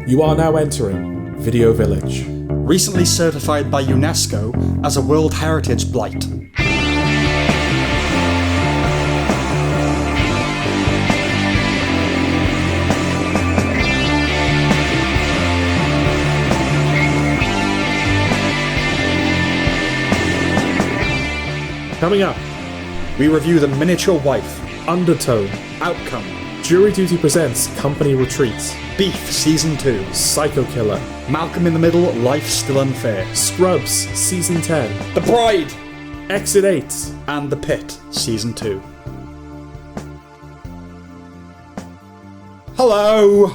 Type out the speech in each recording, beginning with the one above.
You are now entering Video Village. Recently certified by UNESCO as a World Heritage Blight. Coming up, We review The Miniature Wife, Undertone, Outcome, Jury Duty Presents Company Retreats, Beef Season 2, Psycho Killer, Malcolm in the Middle, Life's Still Unfair, Scrubs Season 10, The Bride, Exit 8, and The Pitt Season 2. Hello!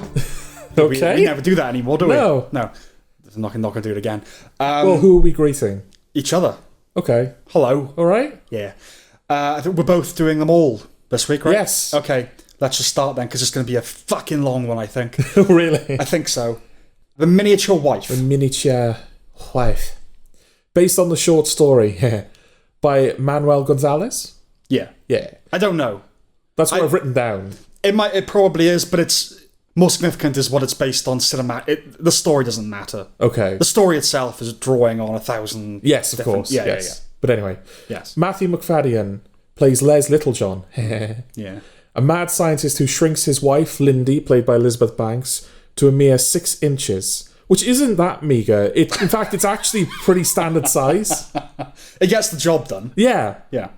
Okay. We never do that anymore, do we? No. No. I'm not going to do it again. Well, who are we greeting? Each other. Okay. Hello. All right. Yeah. I think we're both doing them all this week, right? Yes. Okay, let's just start then, because it's going to be a fucking long one, I think. Really? I think so. The Miniature Wife. The Miniature Wife. Based on the short story by Manuel Gonzalez? Yeah. Yeah. I don't know. That's what I've written down. It probably is, but it's more significant is what it's based on cinema. The story doesn't matter. Okay. The story itself is drawing on 1,000. Yes, of course. Yeah, yes. yeah. But anyway. Yes. Matthew McFadden plays Les Littlejohn. Yeah. A mad scientist who shrinks his wife, Lindy, played by Elizabeth Banks, to a mere 6 inches, which isn't that meagre. In fact, it's actually pretty standard size. It gets the job done. Yeah. Yeah.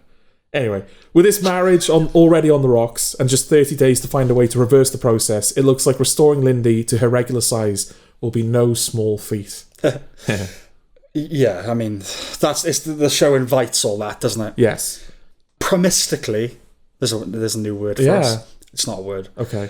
Anyway, with this marriage already on the rocks and just 30 days to find a way to reverse the process, it looks like restoring Lindy to her regular size will be no small feat. Yeah, I mean, the show invites all that, doesn't it? Yes. Promistically, there's a new word for us. It's not a word. Okay.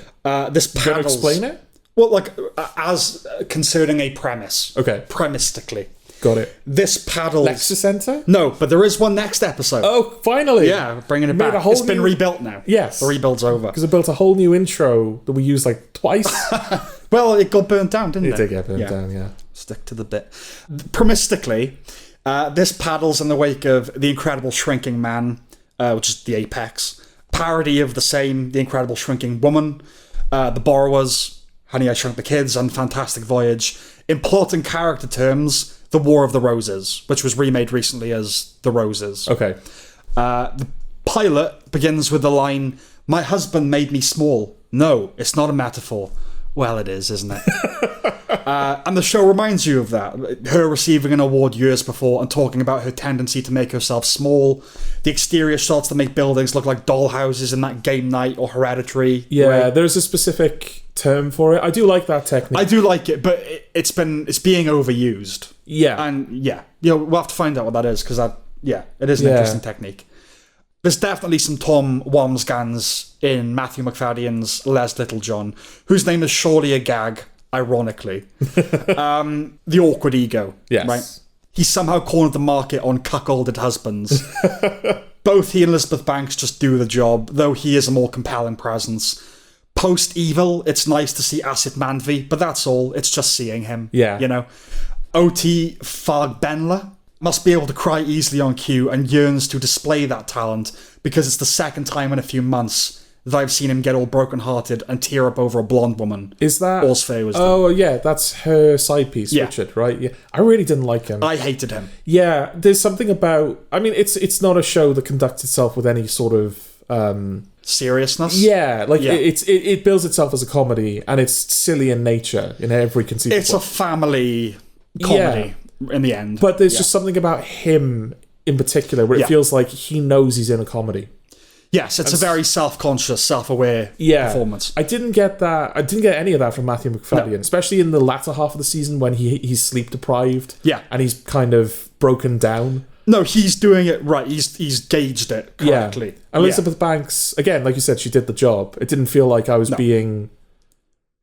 This Can you paddles. explain it? Well, like, as concerning a premise. Okay. Premistically. Got it. This paddles... Lexus Center? No, but there is one next episode. Oh, finally! Yeah, bringing it Made back. a whole It's been new- rebuilt now. Yes. The rebuild's over. Because it built a whole new intro that we used like twice. Well, it got burnt down, didn't it? It did get burnt down, yeah. Stick to the bit. Promistically, this paddles in the wake of The Incredible Shrinking Man, which is the apex. Parody of the same, The Incredible Shrinking Woman, The Borrowers, Honey, I Shrunk the Kids, and Fantastic Voyage. In plot and character terms, The War of the Roses, which was remade recently as The Roses. Okay. The pilot begins with the line, "My husband made me small." No, it's not a metaphor. Well, it is, isn't it? And the show reminds you of that. Her receiving an award years before and talking about her tendency to make herself small. The exterior shots that make buildings look like dollhouses in that Game Night or Hereditary. Yeah, way. there's a specific term for it. I do like that technique. I do like it, but it's being overused. Yeah. And we'll have to find out what that is, because it is an interesting technique. There's definitely some Tom Wamsgans in Matthew McFadden's Les Littlejohn, whose name is surely a gag, ironically. The awkward ego. Yes. Right? He's somehow cornered the market on cuckolded husbands. Both he and Elizabeth Banks just do the job, though he is a more compelling presence. Post-Evil, it's nice to see Asit Manvi, but that's all. It's just seeing him. Yeah. You know? O.T. Fagbenla must be able to cry easily on cue and yearns to display that talent, because it's the second time in a few months that I've seen him get all broken-hearted and tear up over a blonde woman. Is that... All's fair was Oh, yeah, that's her side piece, Yeah. Richard, right? Yeah. I really didn't like him. I hated him. Yeah, there's something about... I mean, it's not a show that conducts itself with any sort of... Seriousness? Yeah, like it builds itself as a comedy, and it's silly in nature in every conceivable... It's a family comedy in the end. But there's just something about him in particular where it feels like he knows he's in a comedy. Yes, it's a very self-conscious, self-aware performance. I didn't get that. I didn't get any of that from Matthew McFadden, especially in the latter half of the season when he's sleep deprived. Yeah. And he's kind of broken down. No, he's doing it right. He's gauged it correctly. Yeah. And Elizabeth Banks, again, like you said, she did the job. It didn't feel like I was being...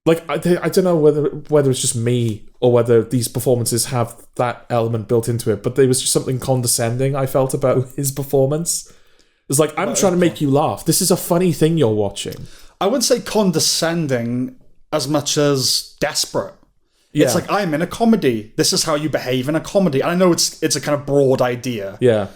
Like, I don't know whether it's just me or whether these performances have that element built into it, but there was just something condescending I felt about his performance. It's like, I'm trying to make you laugh. This is a funny thing you're watching. I wouldn't say condescending as much as desperate. Yeah. It's like, I'm in a comedy. This is how you behave in a comedy. And I know it's a kind of broad idea. Yeah.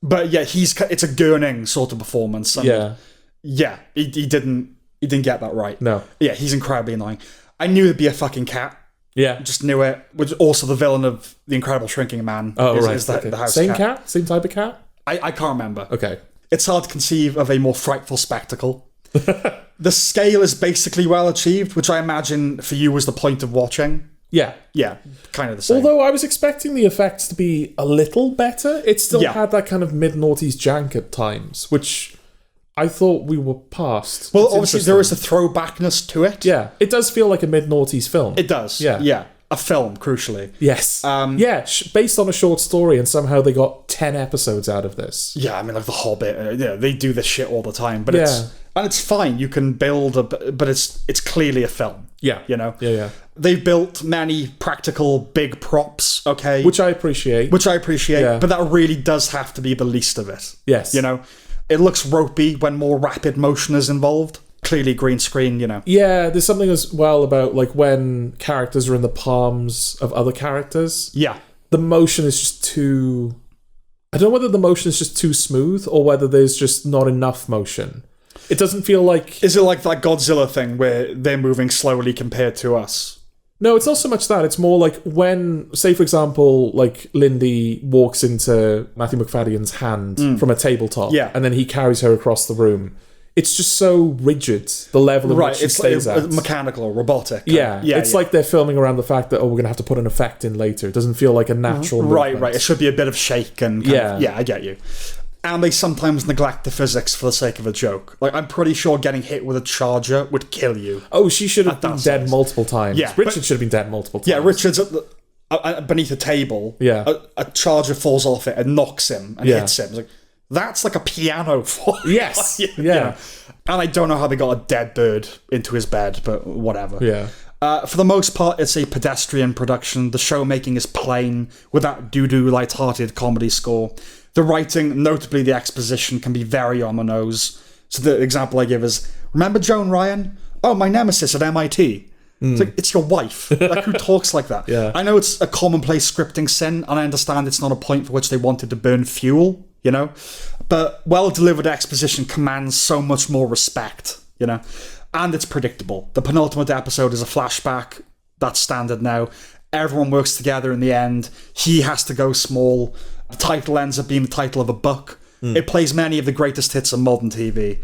But yeah, it's a gurning sort of performance. And he didn't get that right. No. Yeah, he's incredibly annoying. I knew there'd be a fucking cat. Yeah. Just knew it. Which also the villain of The Incredible Shrinking Man is the house Same cat? Same type of cat? I can't remember. Okay. It's hard to conceive of a more frightful spectacle. The scale is basically well achieved, which I imagine for you was the point of watching. Yeah. Yeah, kind of the same. Although I was expecting the effects to be a little better, it still had that kind of mid-noughties jank at times, which I thought we were past. Well, obviously there is a throwbackness to it. Yeah, it does feel like a mid-noughties film. It does. Yeah. A film, crucially. Yes. Based on a short story, and somehow they got 10 episodes out of this. Yeah, I mean, like The Hobbit. They do this shit all the time, but it's fine. You can build but it's clearly a film. Yeah. You know? Yeah. They've built many practical big props, okay? Which I appreciate. But that really does have to be the least of it. Yes. You know? It looks ropey when more rapid motion is involved. Clearly green screen, you know. Yeah, there's something as well about like when characters are in the palms of other characters. Yeah. The motion is just too... I don't know whether the motion is just too smooth or whether there's just not enough motion. It doesn't feel like... Is it like that Godzilla thing where they're moving slowly compared to us? No, it's not so much that. It's more like when, say for example, like Lindy walks into Matthew McFadden's hand from a tabletop, and then he carries her across the room. It's just so rigid, the level of which she stays at. Mechanical or robotic. It's like they're filming around the fact that, we're going to have to put an effect in later. It doesn't feel like a natural movement. Right. It should be a bit of shake and I get you. And they sometimes neglect the physics for the sake of a joke. Like, I'm pretty sure getting hit with a charger would kill you. Oh, she should have been dead multiple times. Yeah, Richard should have been dead multiple times. Yeah, Richard's beneath a table. Yeah. A charger falls off it and knocks him and hits him. It's like, that's like a piano fall. Yes. You know? And I don't know how they got a dead bird into his bed, but whatever. Yeah. For the most part, it's a pedestrian production. The show making is plain, with that doo-doo light-hearted comedy score. The writing, notably the exposition, can be very on the nose. So the example I give is, remember Joan Ryan? Oh, my nemesis at MIT. It's like, it's your wife. Like, who talks like that? Yeah. I know it's a commonplace scripting sin, and I understand it's not a point for which they wanted to burn fuel, you know? But well-delivered exposition commands so much more respect, you know? And it's predictable. The penultimate episode is a flashback. That's standard now. Everyone works together in the end. He has to go small. The title ends up being the title of a book. It plays many of the greatest hits of modern TV.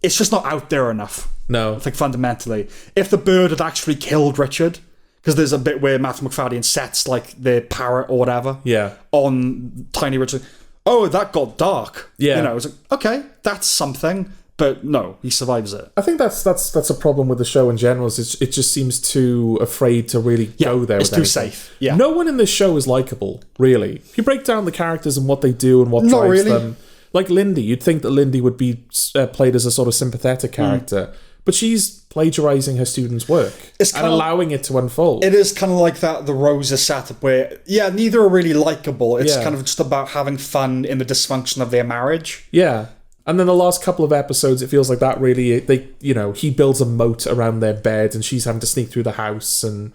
It's just not out there enough. No. I think fundamentally. If the bird had actually killed Richard, because there's a bit where Matthew McFadden sets like the parrot or whatever on Tiny Richard. Oh, that got dark. Yeah. You know, it's like, okay, that's something. But no, he survives it. I think that's a problem with the show in general. Is it just seems too afraid to really go there. It's with too anything. safe. Yeah. No one in this show is likable, really. If you break down the characters and what they do and what drives them, like Lindy, you'd think that Lindy would be played as a sort of sympathetic character, but she's plagiarizing her students' work and allowing it to unfold. It is kind of like that the Roses setup where, neither are really likable. It's kind of just about having fun in the dysfunction of their marriage. Yeah. And then the last couple of episodes, it feels like that really, he builds a moat around their bed and she's having to sneak through the house. And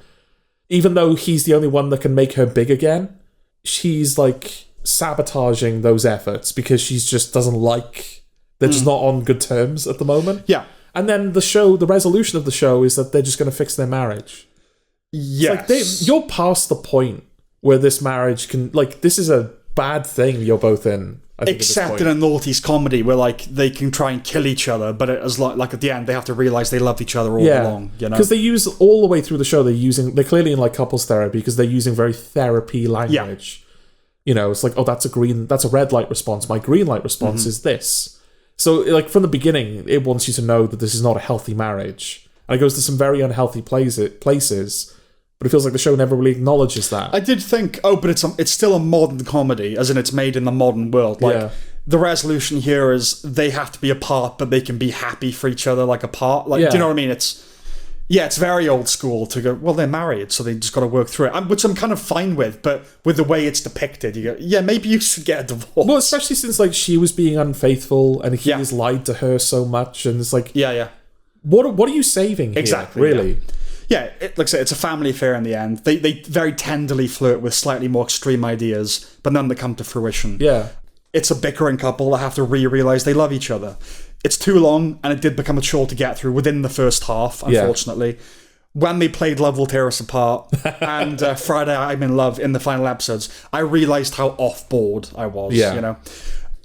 even though he's the only one that can make her big again, she's like sabotaging those efforts because she's just doesn't like, they're just not on good terms at the moment. Yeah. And then the resolution of the show is that they're just going to fix their marriage. Yes. Like you're past the point where this marriage can, like, this is a bad thing you're both in. Except in a noughties comedy where like they can try and kill each other, but as like at the end they have to realise they loved each other all along. You know, because they use all the way through the show. They're clearly in like couples therapy because they're using very therapy language. You know, it's like, oh, that's a red light response. My green light response is this. So like from the beginning, it wants you to know that this is not a healthy marriage, and it goes to some very unhealthy places. But it feels like the show never really acknowledges that. I did think, but it's still a modern comedy, as in it's made in the modern world. Like, the resolution here is they have to be apart, but they can be happy for each other, like apart. Like, do you know what I mean? It's very old school to go, well, they're married, so they just got to work through it. Which I'm kind of fine with, but with the way it's depicted, you go, maybe you should get a divorce. Well, especially since like she was being unfaithful and he has lied to her so much, and it's like, what are you saving here? Exactly, really? Yeah, like I say, it's a family affair in the end. They very tenderly flirt with slightly more extreme ideas, but none that come to fruition. Yeah. It's a bickering couple that have to realise they love each other. It's too long, and it did become a chore to get through within the first half, unfortunately. when they played Love Will Tear Us Apart and Friday I'm in Love in the final episodes, I realised how off-board I was, you know.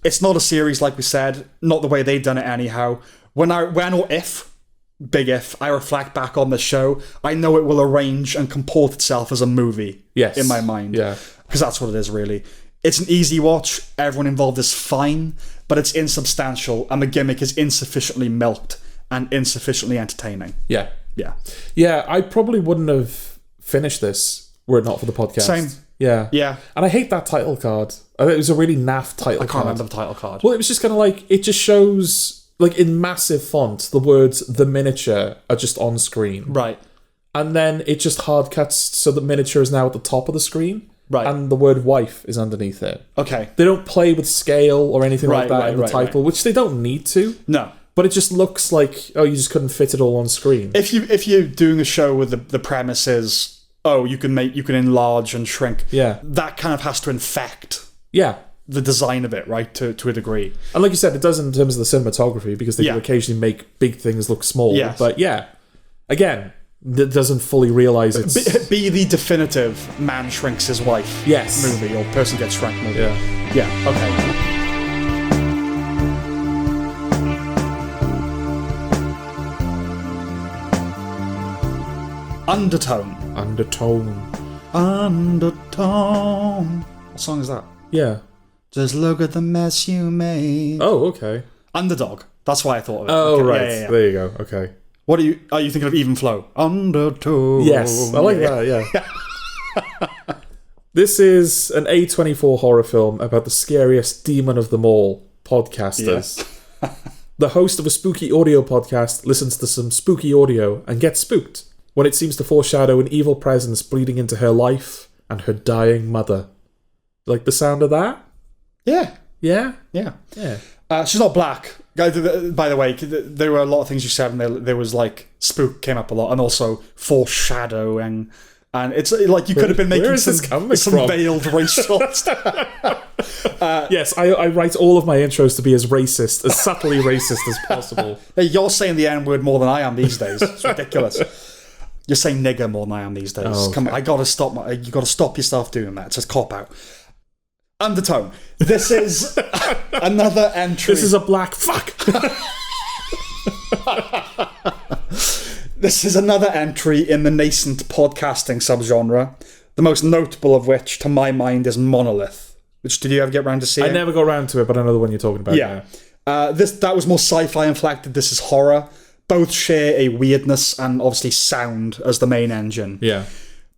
It's not a series, like we said, not the way they've done it anyhow. When or if, big if, I reflect back on the show, I know it will arrange and comport itself as a movie in my mind. Yeah. Because that's what it is, really. It's an easy watch, everyone involved is fine, but it's insubstantial, and the gimmick is insufficiently milked and insufficiently entertaining. Yeah. Yeah. Yeah, I probably wouldn't have finished this were it not for the podcast. Same. Yeah. Yeah. And I hate that title card. I think it was a really naff title I can't card. remember the title card. Well, it was just kind of like, it just shows, like in massive font, the words "the miniature" are just on screen. Right. And then it just hard cuts so the miniature is now at the top of the screen. Right. And the word "wife" is underneath it. Okay. They don't play with scale or anything like that in the title, which they don't need to. No. But it just looks like, oh, you just couldn't fit it all on screen. If you're doing a show where the premise is, oh, you can enlarge and shrink. Yeah. That kind of has to infect Yeah. the design of it, right? To a degree. And like you said, it does in terms of the cinematography, because they do occasionally make big things look small. Yes. But yeah, again, it doesn't fully realise it's... Be the definitive man shrinks his wife movie, or person gets shrunk movie. Yeah. Yeah, okay. Undertone. What song is that? Yeah. Just look at the mess you made. Oh, okay. Underdog. That's why I thought of it. Oh, okay. right. Yeah. There you go. Okay. What are you thinking of? Even Flow? Undertone. Yes. I like that, yeah. This is an A24 horror film about the scariest demon of them all, podcasters. The host of a spooky audio podcast listens to some spooky audio and gets spooked when it seems to foreshadow an evil presence bleeding into her life and her dying mother. Like the sound of that? Yeah. Yeah? Yeah. Yeah. She's not black. By the way, there were a lot of things you said, and there was like spook came up a lot, and also foreshadowing. And it's like you could have been making some veiled racial stuff. Yes, I write all of my intros to be as racist, as subtly racist as possible. Hey, you're saying the N-word more than I am these days. It's ridiculous. You're saying nigger more than I am these days. Oh, okay. Come on, you gotta stop yourself doing that. It's just cop out. Undertone. This is another entry. This is a black fuck. This is another entry in the nascent podcasting subgenre, the most notable of which, to my mind, is Monolith. Which, did you ever get around to seeing? I never got around to it, but I know the one you're talking about. Yeah. That was more sci-fi inflected. This is horror. Both share a weirdness and obviously sound as the main engine. Yeah.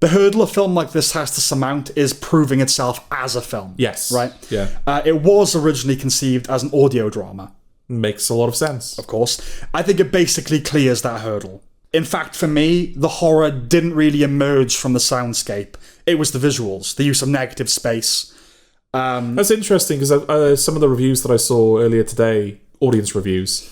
The hurdle a film like this has to surmount is proving itself as a film. Yes. Right? Yeah. It was originally conceived as an audio drama. Makes a lot of sense. Of course. I think it basically clears that hurdle. In fact, for me, the horror didn't really emerge from the soundscape. It was the visuals, the use of negative space. That's interesting, because some of the reviews that I saw earlier today, audience reviews,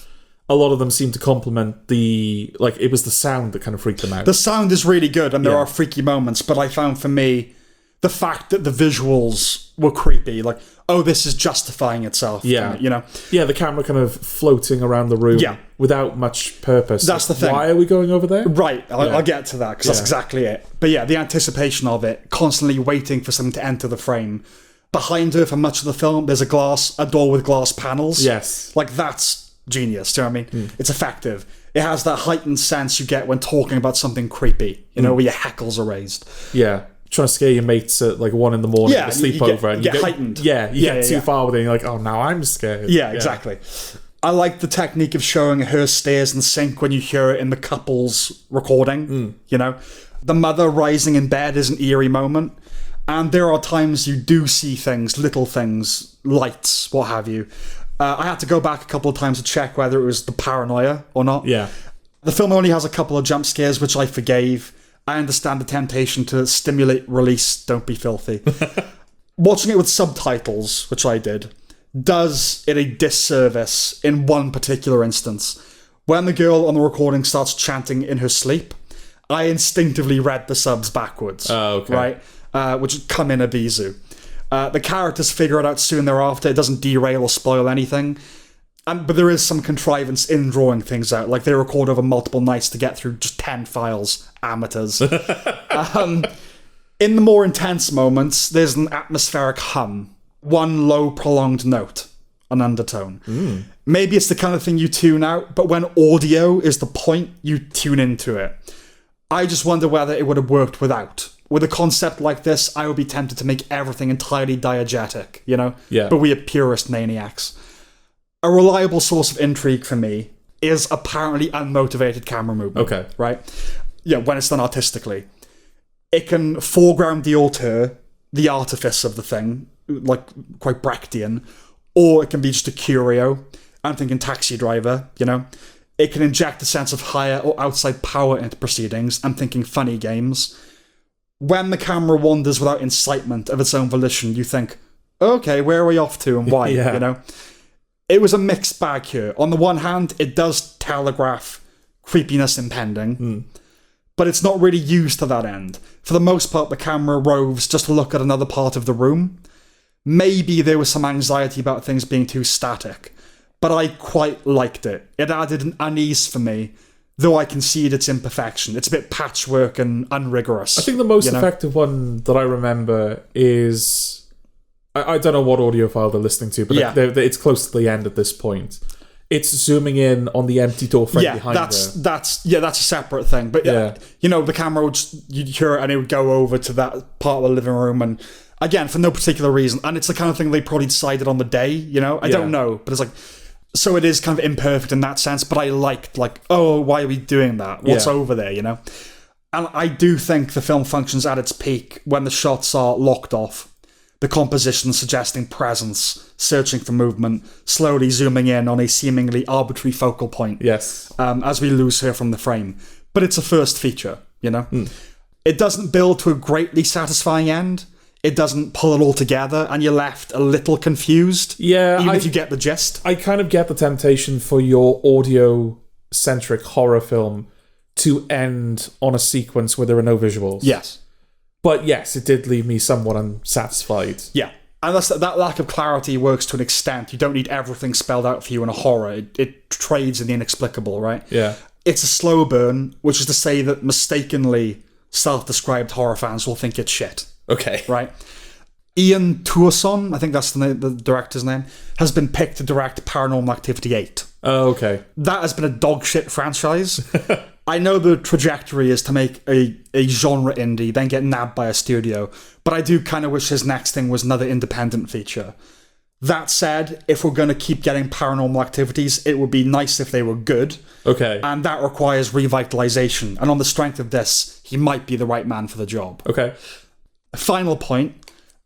a lot of them seem to compliment it was the sound that kind of freaked them out. The sound is really good, and there are freaky moments, but I found for me, the fact that the visuals were creepy, like, oh, this is justifying itself. Yeah. You know? Yeah, the camera kind of floating around the room without much purpose. That's the thing. Why are we going over there? Right, I'll get to that, because that's exactly it. But yeah, the anticipation of it, constantly waiting for something to enter the frame. Behind her, for much of the film, there's a door with glass panels. Yes. Like, that's genius, do you know what I mean? It's effective. It has that heightened sense you get when talking about something creepy, you know, where your hackles are raised. Yeah. Trying to scare your mates at like 1 a.m. Yeah, to sleep over. You get heightened. Yeah, you get too far with it, and you're like, oh, now I'm scared. Yeah, exactly. I like the technique of showing her stairs in sync when you hear it in the couple's recording, you know? The mother rising in bed is an eerie moment. And there are times you do see things, little things, lights, what have you. I had to go back a couple of times to check whether it was the paranoia or not. Yeah. The film only has a couple of jump scares, which I forgave. I understand the temptation to stimulate release, don't be filthy. Watching it with subtitles, which I did, does it a disservice in one particular instance. When the girl on the recording starts chanting in her sleep, I instinctively read the subs backwards. Oh, okay. Right? Which come in Ibizu. The characters figure it out soon thereafter. It doesn't derail or spoil anything. But there is some contrivance in drawing things out. Like, they record over multiple nights to get through just 10 files. Amateurs. In the more intense moments, there's an atmospheric hum. One low, prolonged note. An undertone. Maybe it's the kind of thing you tune out, but when audio is the point, you tune into it. I just wonder whether it would have worked without. With a concept like this, I would be tempted to make everything entirely diegetic, you know? Yeah. But we are purist maniacs. A reliable source of intrigue for me is apparently unmotivated camera movement. Okay. Right? Yeah, when it's done artistically. It can foreground the auteur, the artifice of the thing, like quite Brechtian, or it can be just a curio. I'm thinking Taxi Driver, you know? It can inject a sense of higher or outside power into proceedings. I'm thinking Funny Games. When the camera wanders without incitement of its own volition, you think, okay, where are we off to and why, Yeah. you know? It was a mixed bag here. On the one hand, it does telegraph creepiness impending, but it's not really used to that end. For the most part, the camera roves just to look at another part of the room. Maybe there was some anxiety about things being too static, but I quite liked it. It added an unease for me, though I concede its imperfection. It's a bit patchwork and unrigorous. I think the most effective one that I remember is... I don't know what audio file they're listening to, but it's close to the end at this point. It's zooming in on the empty door frame behind her. That's a separate thing. But you know, the camera would you'd hear it and it would go over to that part of the living room, and again for no particular reason. And it's the kind of thing they probably decided on the day. You know, I don't know, but it's like, so it is kind of imperfect in that sense. But I liked oh, why are we doing that? What's over there? You know, and I do think the film functions at its peak when the shots are locked off. The composition suggesting presence, searching for movement, slowly zooming in on a seemingly arbitrary focal point. Yes. As we lose her from the frame. But it's a first feature, you know? It doesn't build to a greatly satisfying end. It doesn't pull it all together, and you're left a little confused. Yeah. Even if you get the gist. I kind of get the temptation for your audio-centric horror film to end on a sequence where there are no visuals. Yes. But yes, it did leave me somewhat unsatisfied. Yeah. And that lack of clarity works to an extent. You don't need everything spelled out for you in a horror. It trades in the inexplicable, right? Yeah. It's a slow burn, which is to say that mistakenly self-described horror fans will think it's shit. Okay. Right? Ian Tuoson, I think that's the director's name, has been picked to direct Paranormal Activity 8. Oh, okay. That has been a dog shit franchise. I know the trajectory is to make a genre indie, then get nabbed by a studio, but I do kind of wish his next thing was another independent feature. That said, if we're going to keep getting Paranormal Activities, it would be nice if they were good. Okay. And that requires revitalization. And on the strength of this, he might be the right man for the job. Okay. Final point.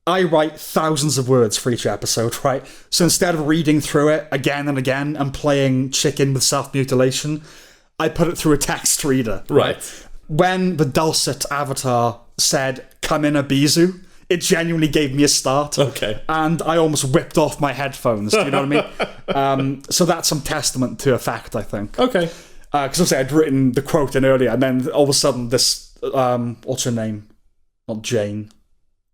I write thousands of words for each episode, right? So instead of reading through it again and again and playing chicken with self-mutilation, I put it through a text reader. Right. When the dulcet avatar said, "Come in, Abizu," it genuinely gave me a start. Okay. And I almost whipped off my headphones. Do you know what I mean? So that's some testament to a fact, I think. Okay. Because obviously I'd written the quote in earlier, and then all of a sudden this, what's her name? Not Jane.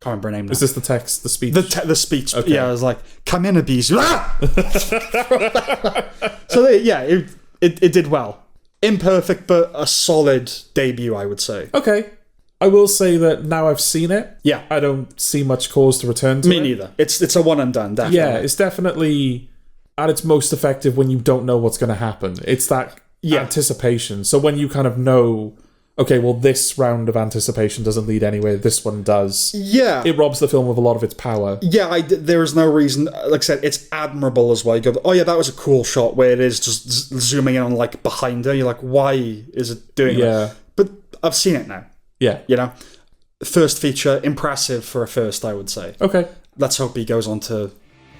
Can't remember her name now. Is this the text, the speech? The speech. Okay. Yeah, I was like, "Come in, Abizu." So it did well. Imperfect, but a solid debut, I would say. Okay. I will say that now I've seen it, Yeah. I don't see much cause to return to it. Me neither. It's a one and done, definitely. Yeah, it's definitely at its most effective when you don't know what's going to happen. It's that anticipation. So when you kind of know, okay, well, this round of anticipation doesn't lead anywhere, this one does. Yeah. It robs the film of a lot of its power. Yeah, there is no reason. Like I said, it's admirable as well. You go, oh yeah, that was a cool shot where it is just zooming in on like behind her. You're like, why is it doing that? But I've seen it now. Yeah. You know? First feature, impressive for a first, I would say. Okay. Let's hope he goes on to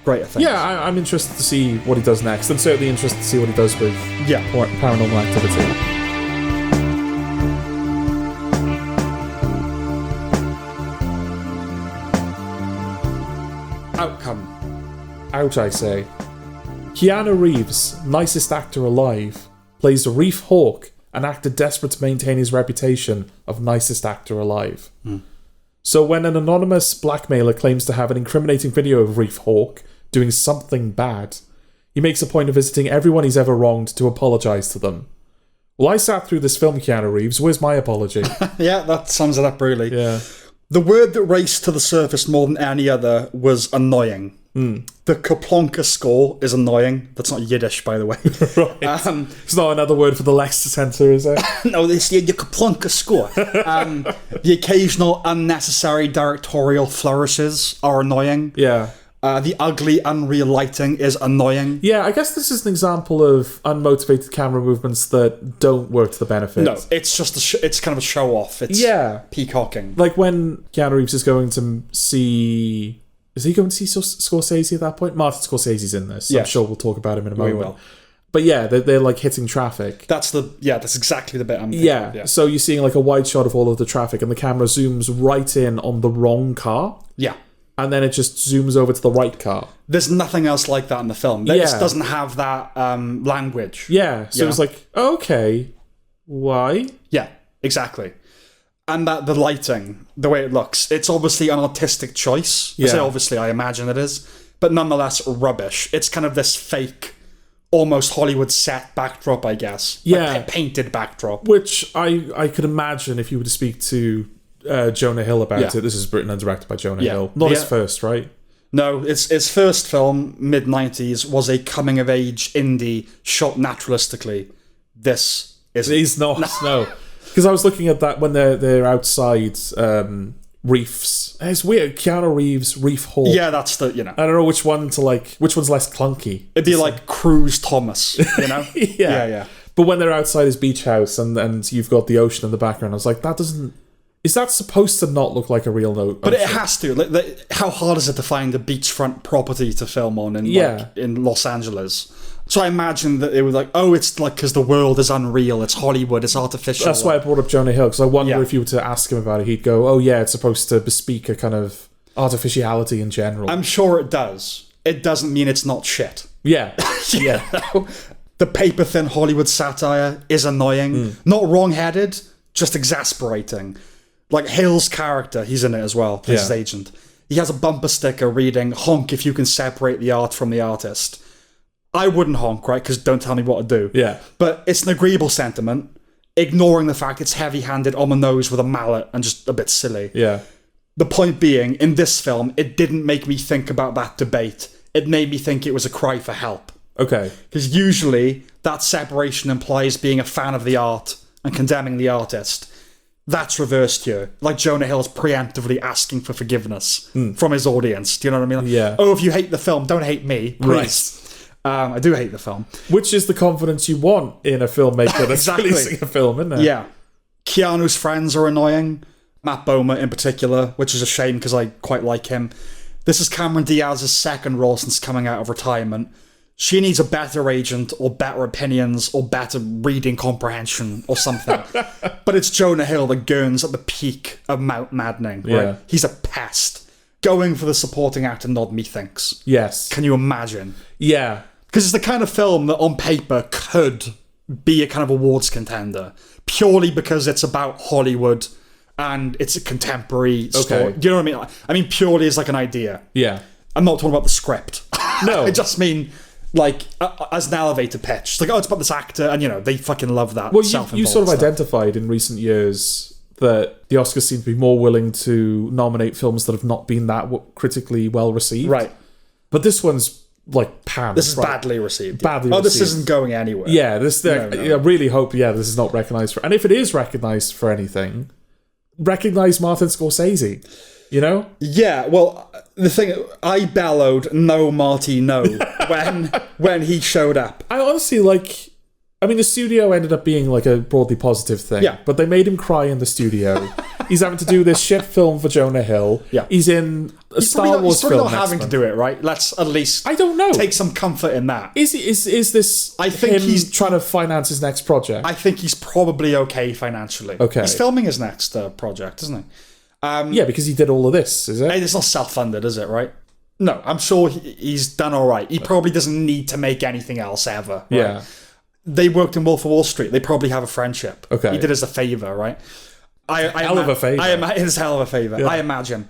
greater things. Yeah, I'm interested to see what he does next. I'm certainly interested to see what he does with Paranormal Activity. Outcome. Ouch, I say. Keanu Reeves, nicest actor alive, plays the Reef Hawk, an actor desperate to maintain his reputation of nicest actor alive. So when an anonymous blackmailer claims to have an incriminating video of Reef Hawk doing something bad, he makes a point of visiting everyone he's ever wronged to apologise to them. Well, I sat through this film, Keanu Reeves. Where's my apology? Yeah, that sums it up really. Yeah. The word that raced to the surface more than any other was annoying. The Kaplonka score is annoying. That's not Yiddish, by the way. Right. It's not another word for the Leicester Centre, is it? No, it's the Kaplonka score. The occasional unnecessary directorial flourishes are annoying. Yeah. The ugly, unreal lighting is annoying. Yeah, I guess this is an example of unmotivated camera movements that don't work to the benefit. No, it's just it's kind of a show off. It's peacocking. Like when Keanu Reeves is going to see... Is he going to see Scorsese at that point? Martin Scorsese's in this. Yeah. I'm sure we'll talk about him in a moment. We will. But yeah, they're like hitting traffic. That's exactly the bit I'm thinking of, yeah. So you're seeing like a wide shot of all of the traffic and the camera zooms right in on the wrong car. Yeah. And then it just zooms over to the right car. There's nothing else like that in the film. It just doesn't have that language. Yeah. So it's like, okay, why? Yeah, exactly. And that the lighting, the way it looks, it's obviously an artistic choice. I say obviously, I imagine it is. But nonetheless, rubbish. It's kind of this fake, almost Hollywood set backdrop, I guess. Yeah. Like painted backdrop. Which I could imagine if you were to speak to Jonah Hill about it. This is written and directed by Jonah Hill. Not his first, right? No, his first film, mid-90s, was a coming-of-age indie shot naturalistically. This isn't. He's not, no. Because I was looking at that when they're outside reefs. It's weird. Keanu Reeves, Reef Hall. Yeah, that's the, I don't know which one to like. Which one's less clunky? It'd be like Cruise Thomas, Yeah. But when they're outside his beach house and you've got the ocean in the background, I was like, that doesn't... Is that supposed to not look like a real ocean? But it has to. Like, how hard is it to find a beachfront property to film on in Los Angeles? So I imagine that it was like, it's like because the world is unreal, it's Hollywood, it's artificial. That's why I brought up Jonah Hill, because I wonder if you were to ask him about it, he'd go, it's supposed to bespeak a kind of artificiality in general. I'm sure it does. It doesn't mean it's not shit. Yeah. Yeah. The paper-thin Hollywood satire is annoying. Not wrong-headed, just exasperating. Like Hill's character, he's in it as well, his agent. He has a bumper sticker reading, "Honk if you can separate the art from the artist." I wouldn't honk, right? Because don't tell me what to do. Yeah. But it's an agreeable sentiment, ignoring the fact it's heavy-handed on the nose with a mallet and just a bit silly. Yeah. The point being, in this film, it didn't make me think about that debate. It made me think it was a cry for help. Okay. Because usually, that separation implies being a fan of the art and condemning the artist. That's reversed here. Like Jonah Hill's preemptively asking for forgiveness from his audience. Do you know what I mean? Like, yeah. Oh, if you hate the film, don't hate me, please. Right. I do hate the film. Which is the confidence you want in a filmmaker that's releasing a film, isn't it? Yeah. Keanu's friends are annoying. Matt Bomer in particular, which is a shame because I quite like him. This is Cameron Diaz's second role since coming out of retirement. She needs a better agent or better opinions or better reading comprehension or something. But it's Jonah Hill that gurns at the peak of Mount Maddening. Right? Yeah. He's a pest. Going for the supporting actor nod, methinks. Yes. Can you imagine? Yeah. Because it's the kind of film that on paper could be a kind of awards contender. Purely because it's about Hollywood and it's a contemporary story. Do you know what I mean? I mean, purely as like an idea. Yeah. I'm not talking about the script. No. I just mean... like, as an elevator pitch. It's like, it's about this actor, and, they fucking love that. Well, you sort of identified in recent years that the Oscars seem to be more willing to nominate films that have not been that critically well received. Right. But this one's, like, panned. This is badly received. Badly received. This isn't going anywhere. Yeah, I really hope, this is not recognised for... And if it is recognised for anything, recognise Martin Scorsese. Yeah, well, the thing, I bellowed, "No, Marty, no," when he showed up. I honestly, the studio ended up being, like, a broadly positive thing. Yeah. But they made him cry in the studio. He's having to do this shit film for Jonah Hill. Yeah. He's in a Star Wars film. He's probably not having to do it, right? Let's at least... I don't know. Take some comfort in that. Is this I think he's trying to finance his next project? I think he's probably okay financially. Okay. He's filming his next project, isn't he? Yeah, because he did all of this, is it? It's not self-funded, is it, right? No, I'm sure he's done all right. He probably doesn't need to make anything else ever. Right? Yeah. They worked in Wolf of Wall Street. They probably have a friendship. Okay. He did us a favour, right? Hell of a favour. It is hell of a favour. Yeah. I imagine.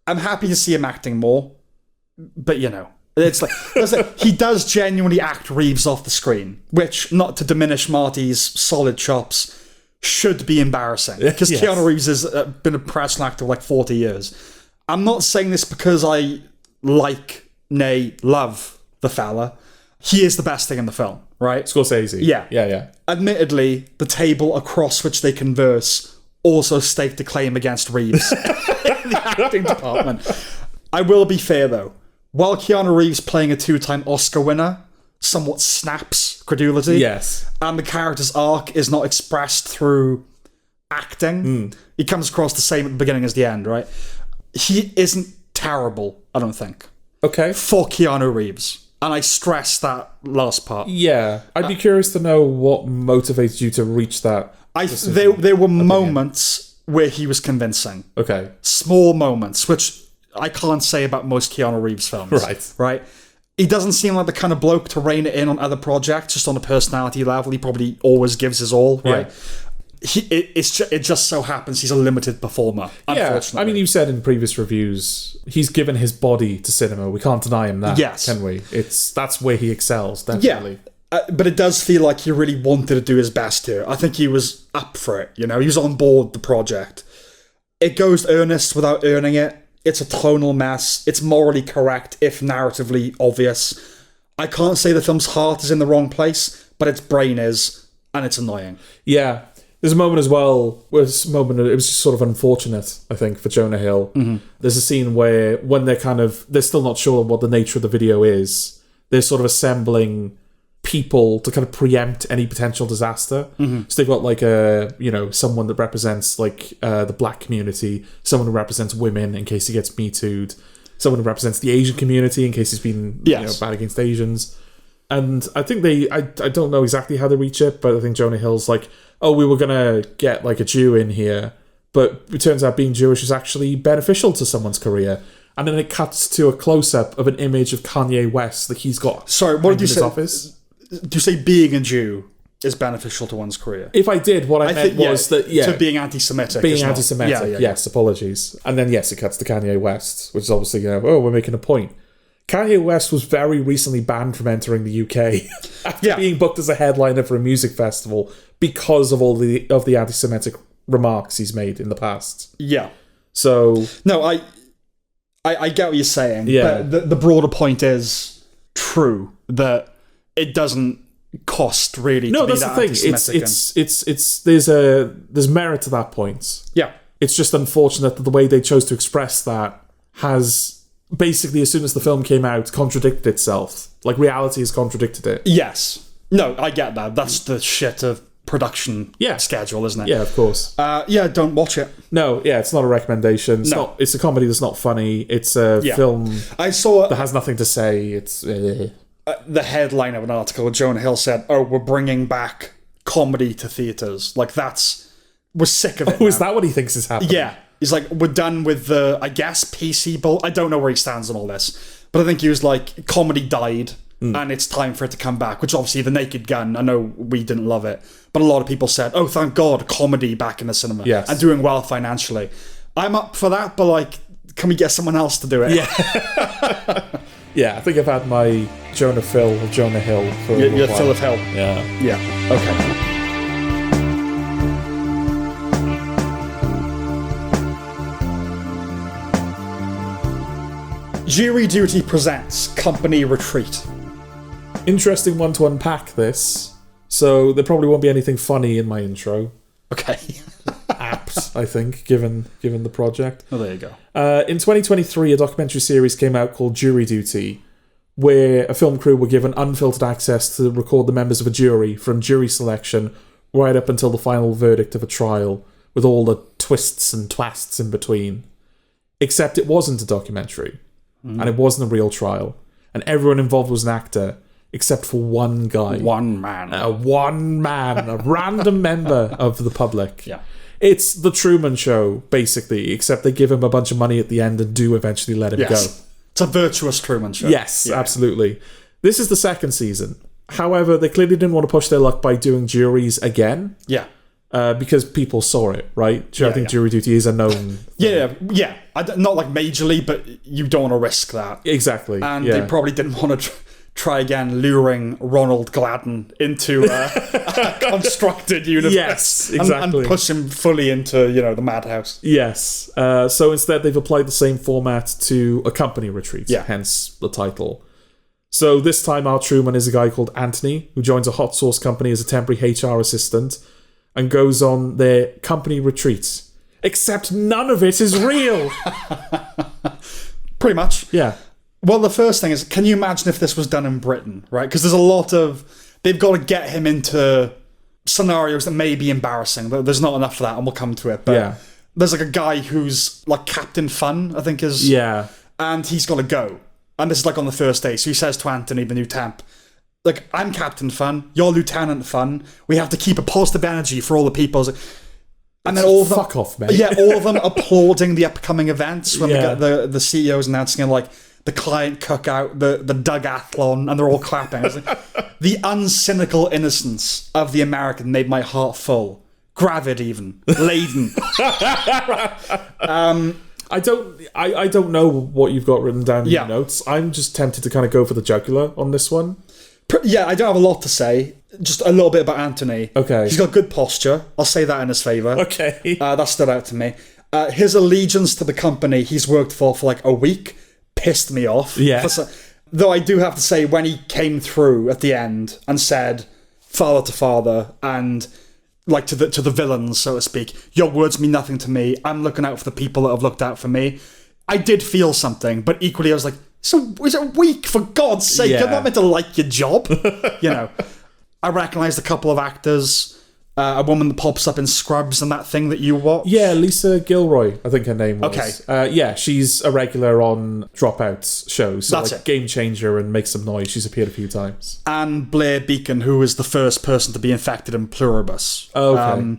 I'm happy to see him acting more, but It's like he does genuinely act Reeves off the screen, which, not to diminish Marty's solid chops, should be embarrassing, because Yes. Keanu Reeves has been a professional actor for like 40 years. I'm not saying this because I like, nay, love the fella. He is the best thing in the film, right? Scorsese. Yeah. Admittedly, the table across which they converse also staked a claim against Reeves in the acting department. I will be fair, though. While Keanu Reeves playing a 2-time Oscar winner somewhat snaps credulity, Yes. and the character's arc is not expressed through acting, he comes across the same at the beginning as the end, right? He isn't terrible, I don't think, Okay. for Keanu Reeves. And I stress that last part. Yeah. I'd be curious to know what motivates you to reach that. There were moments where he was convincing. Okay. Small moments, which I can't say about most Keanu Reeves films. Right? He doesn't seem like the kind of bloke to rein it in on other projects, just on a personality level. He probably always gives his all, right? Yeah. It just so happens he's a limited performer, unfortunately. Yeah, I mean, you said in previous reviews, he's given his body to cinema. We can't deny him that, can we? That's where he excels, definitely. Yeah, but it does feel like he really wanted to do his best here. I think he was up for it, He was on board the project. It goes earnest without earning it. It's a tonal mess. It's morally correct, if narratively obvious. I can't say the film's heart is in the wrong place, but its brain is, and it's annoying. Yeah. There's a moment as well where it was just sort of unfortunate, I think, for Jonah Hill. Mm-hmm. There's a scene where when they're still not sure what the nature of the video is, they're sort of assembling people to kind of preempt any potential disaster. Mm-hmm. So they've got like someone that represents like the black community, someone who represents women in case he gets Me Too'd, someone who represents the Asian community in case he's been bad against Asians. And I think I don't know exactly how they reach it, but I think Jonah Hill's like, oh, we were going to get like a Jew in here, but it turns out being Jewish is actually beneficial to someone's career. And then it cuts to a close-up of an image of Kanye West that he's got. Sorry, what did you say? Office. Do you say being a Jew is beneficial to one's career? If I did, what I meant was that, to being anti-Semitic. Being anti-Semitic, yes, apologies. And then, yes, it cuts to Kanye West, which is obviously, we're making a point. Kanye West was very recently banned from entering the UK after being booked as a headliner for a music festival because of all the anti-Semitic remarks he's made in the past. Yeah. So no, I get what you're saying. Yeah. But the broader point is true that it doesn't cost really. No, to be that's the thing. There's merit to that point. Yeah. It's just unfortunate that the way they chose to express that has basically, as soon as the film came out, contradicted itself. Like, reality has contradicted it. Yes. No, I get that. That's the shit of production schedule, isn't it? Yeah, of course. Don't watch it. No, it's not a recommendation. It's a comedy that's not funny. It's a film that has nothing to say. It's the headline of an article, Jonah Hill said, we're bringing back comedy to theatres. Like, we're sick of it. Is that what he thinks is happening? Yeah. He's like, we're done with the, I guess, PC bull. I don't know where he stands on all this. But I think he was like, comedy died, and it's time for it to come back. Which obviously, The Naked Gun, I know we didn't love it. But a lot of people said, oh, thank God, comedy back in the cinema. Yes. And doing well financially. I'm up for that, but like, can we get someone else to do it? Yeah. Yeah, I think I've had my Jonah Hill for a while. You're Phil of Hill. Yeah. Yeah. Okay. Jury Duty presents Company Retreat. Interesting one to unpack this. So there probably won't be anything funny in my intro. Okay. Apt, I think, given the project. Oh, there you go. In 2023, a documentary series came out called Jury Duty, where a film crew were given unfiltered access to record the members of a jury from jury selection right up until the final verdict of a trial, with all the twists and twasts in between. Except it wasn't a documentary. And it wasn't a real trial. And everyone involved was an actor, except for one guy. One man. A random member of the public. Yeah. It's the Truman Show, basically, except they give him a bunch of money at the end and do eventually let him go. It's a virtuous Truman Show. Yes, absolutely. This is the second season. However, they clearly didn't want to push their luck by doing juries again. Yeah. because people saw it, right? I think jury duty is a known thing. Yeah. Not like majorly, but you don't want to risk that. Exactly. And they probably didn't want to try again luring Ronald Gladden into a constructed universe. Yes, exactly. And push him fully into, the madhouse. Yes. So instead, they've applied the same format to a company retreat, hence the title. So this time, our Truman is a guy called Anthony, who joins a hot sauce company as a temporary HR assistant and goes on their company retreat. Except none of it is real. Pretty much. Yeah. Well, the first thing is, can you imagine if this was done in Britain, right? Because there's a lot of... They've got to get him into scenarios that may be embarrassing. There's not enough for that, and we'll come to it. But there's like a guy who's like Captain Fun, I think is... Yeah. And he's got to go. And this is like on the first day. So he says to Anthony, the new temp, like, I'm Captain Fun, you're Lieutenant Fun. We have to keep a positive energy for all the people. And then all of them... Fuck off, mate. Yeah, all of them applauding the upcoming events when we get the CEOs announcing, like, the client cookout, the Dugathlon, and they're all clapping. It's like, the uncynical innocence of the American made my heart full. Gravid even. Laden. I don't know what you've got written down in your notes. I'm just tempted to kind of go for the jugular on this one. Yeah, I don't have a lot to say. Just a little bit about Anthony. Okay. He's got good posture. I'll say that in his favour. Okay. That stood out to me. His allegiance to the company he's worked for like a week pissed me off. Yeah. Though I do have to say, when he came through at the end and said, father to father, and like to the villains, so to speak, your words mean nothing to me. I'm looking out for the people that have looked out for me. I did feel something, but equally I was like, so is it a week, for God's sake? You're not meant to like your job. I recognised a couple of actors. A woman that pops up in Scrubs and that thing that you watch. Yeah, Lisa Gilroy, I think her name was. Okay. She's a regular on Dropouts shows. So That's like it. Game Changer and Make Some Noise. She's appeared a few times. And Blair Beacon, who is the first person to be infected in Pluribus. Oh, okay.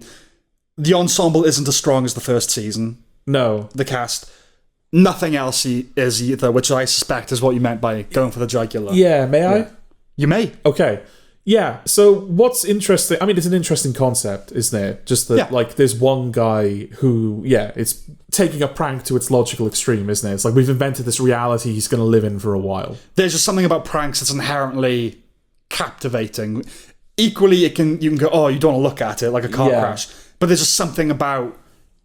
The ensemble isn't as strong as the first season. No. The cast. Nothing else is either, which I suspect is what you meant by going for the jugular. Yeah, may I? You may. Okay. Yeah, so what's interesting... I mean, it's an interesting concept, isn't it? Just that, like, there's one guy who, it's taking a prank to its logical extreme, isn't it? It's like, we've invented this reality he's going to live in for a while. There's just something about pranks that's inherently captivating. Equally, you can go, oh, you don't want to look at it, like a car crash. But there's just something about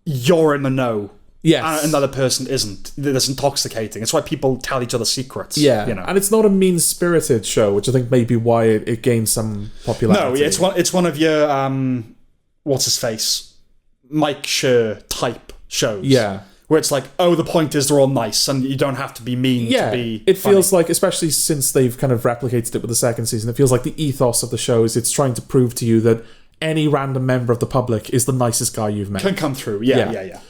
you're in the know. Yes. And another person isn't. That's intoxicating. It's why people tell each other secrets. Yeah. And it's not a mean-spirited show, which I think may be why it gained some popularity. No, it's one of your, what's his face? Mike Schur type shows. Yeah. Where it's like, oh, the point is they're all nice and you don't have to be mean to be it funny. feels like, especially since they've kind of replicated it with the second season, it feels like the ethos of the show is it's trying to prove to you that any random member of the public is the nicest guy you've met. Can come through. Yeah.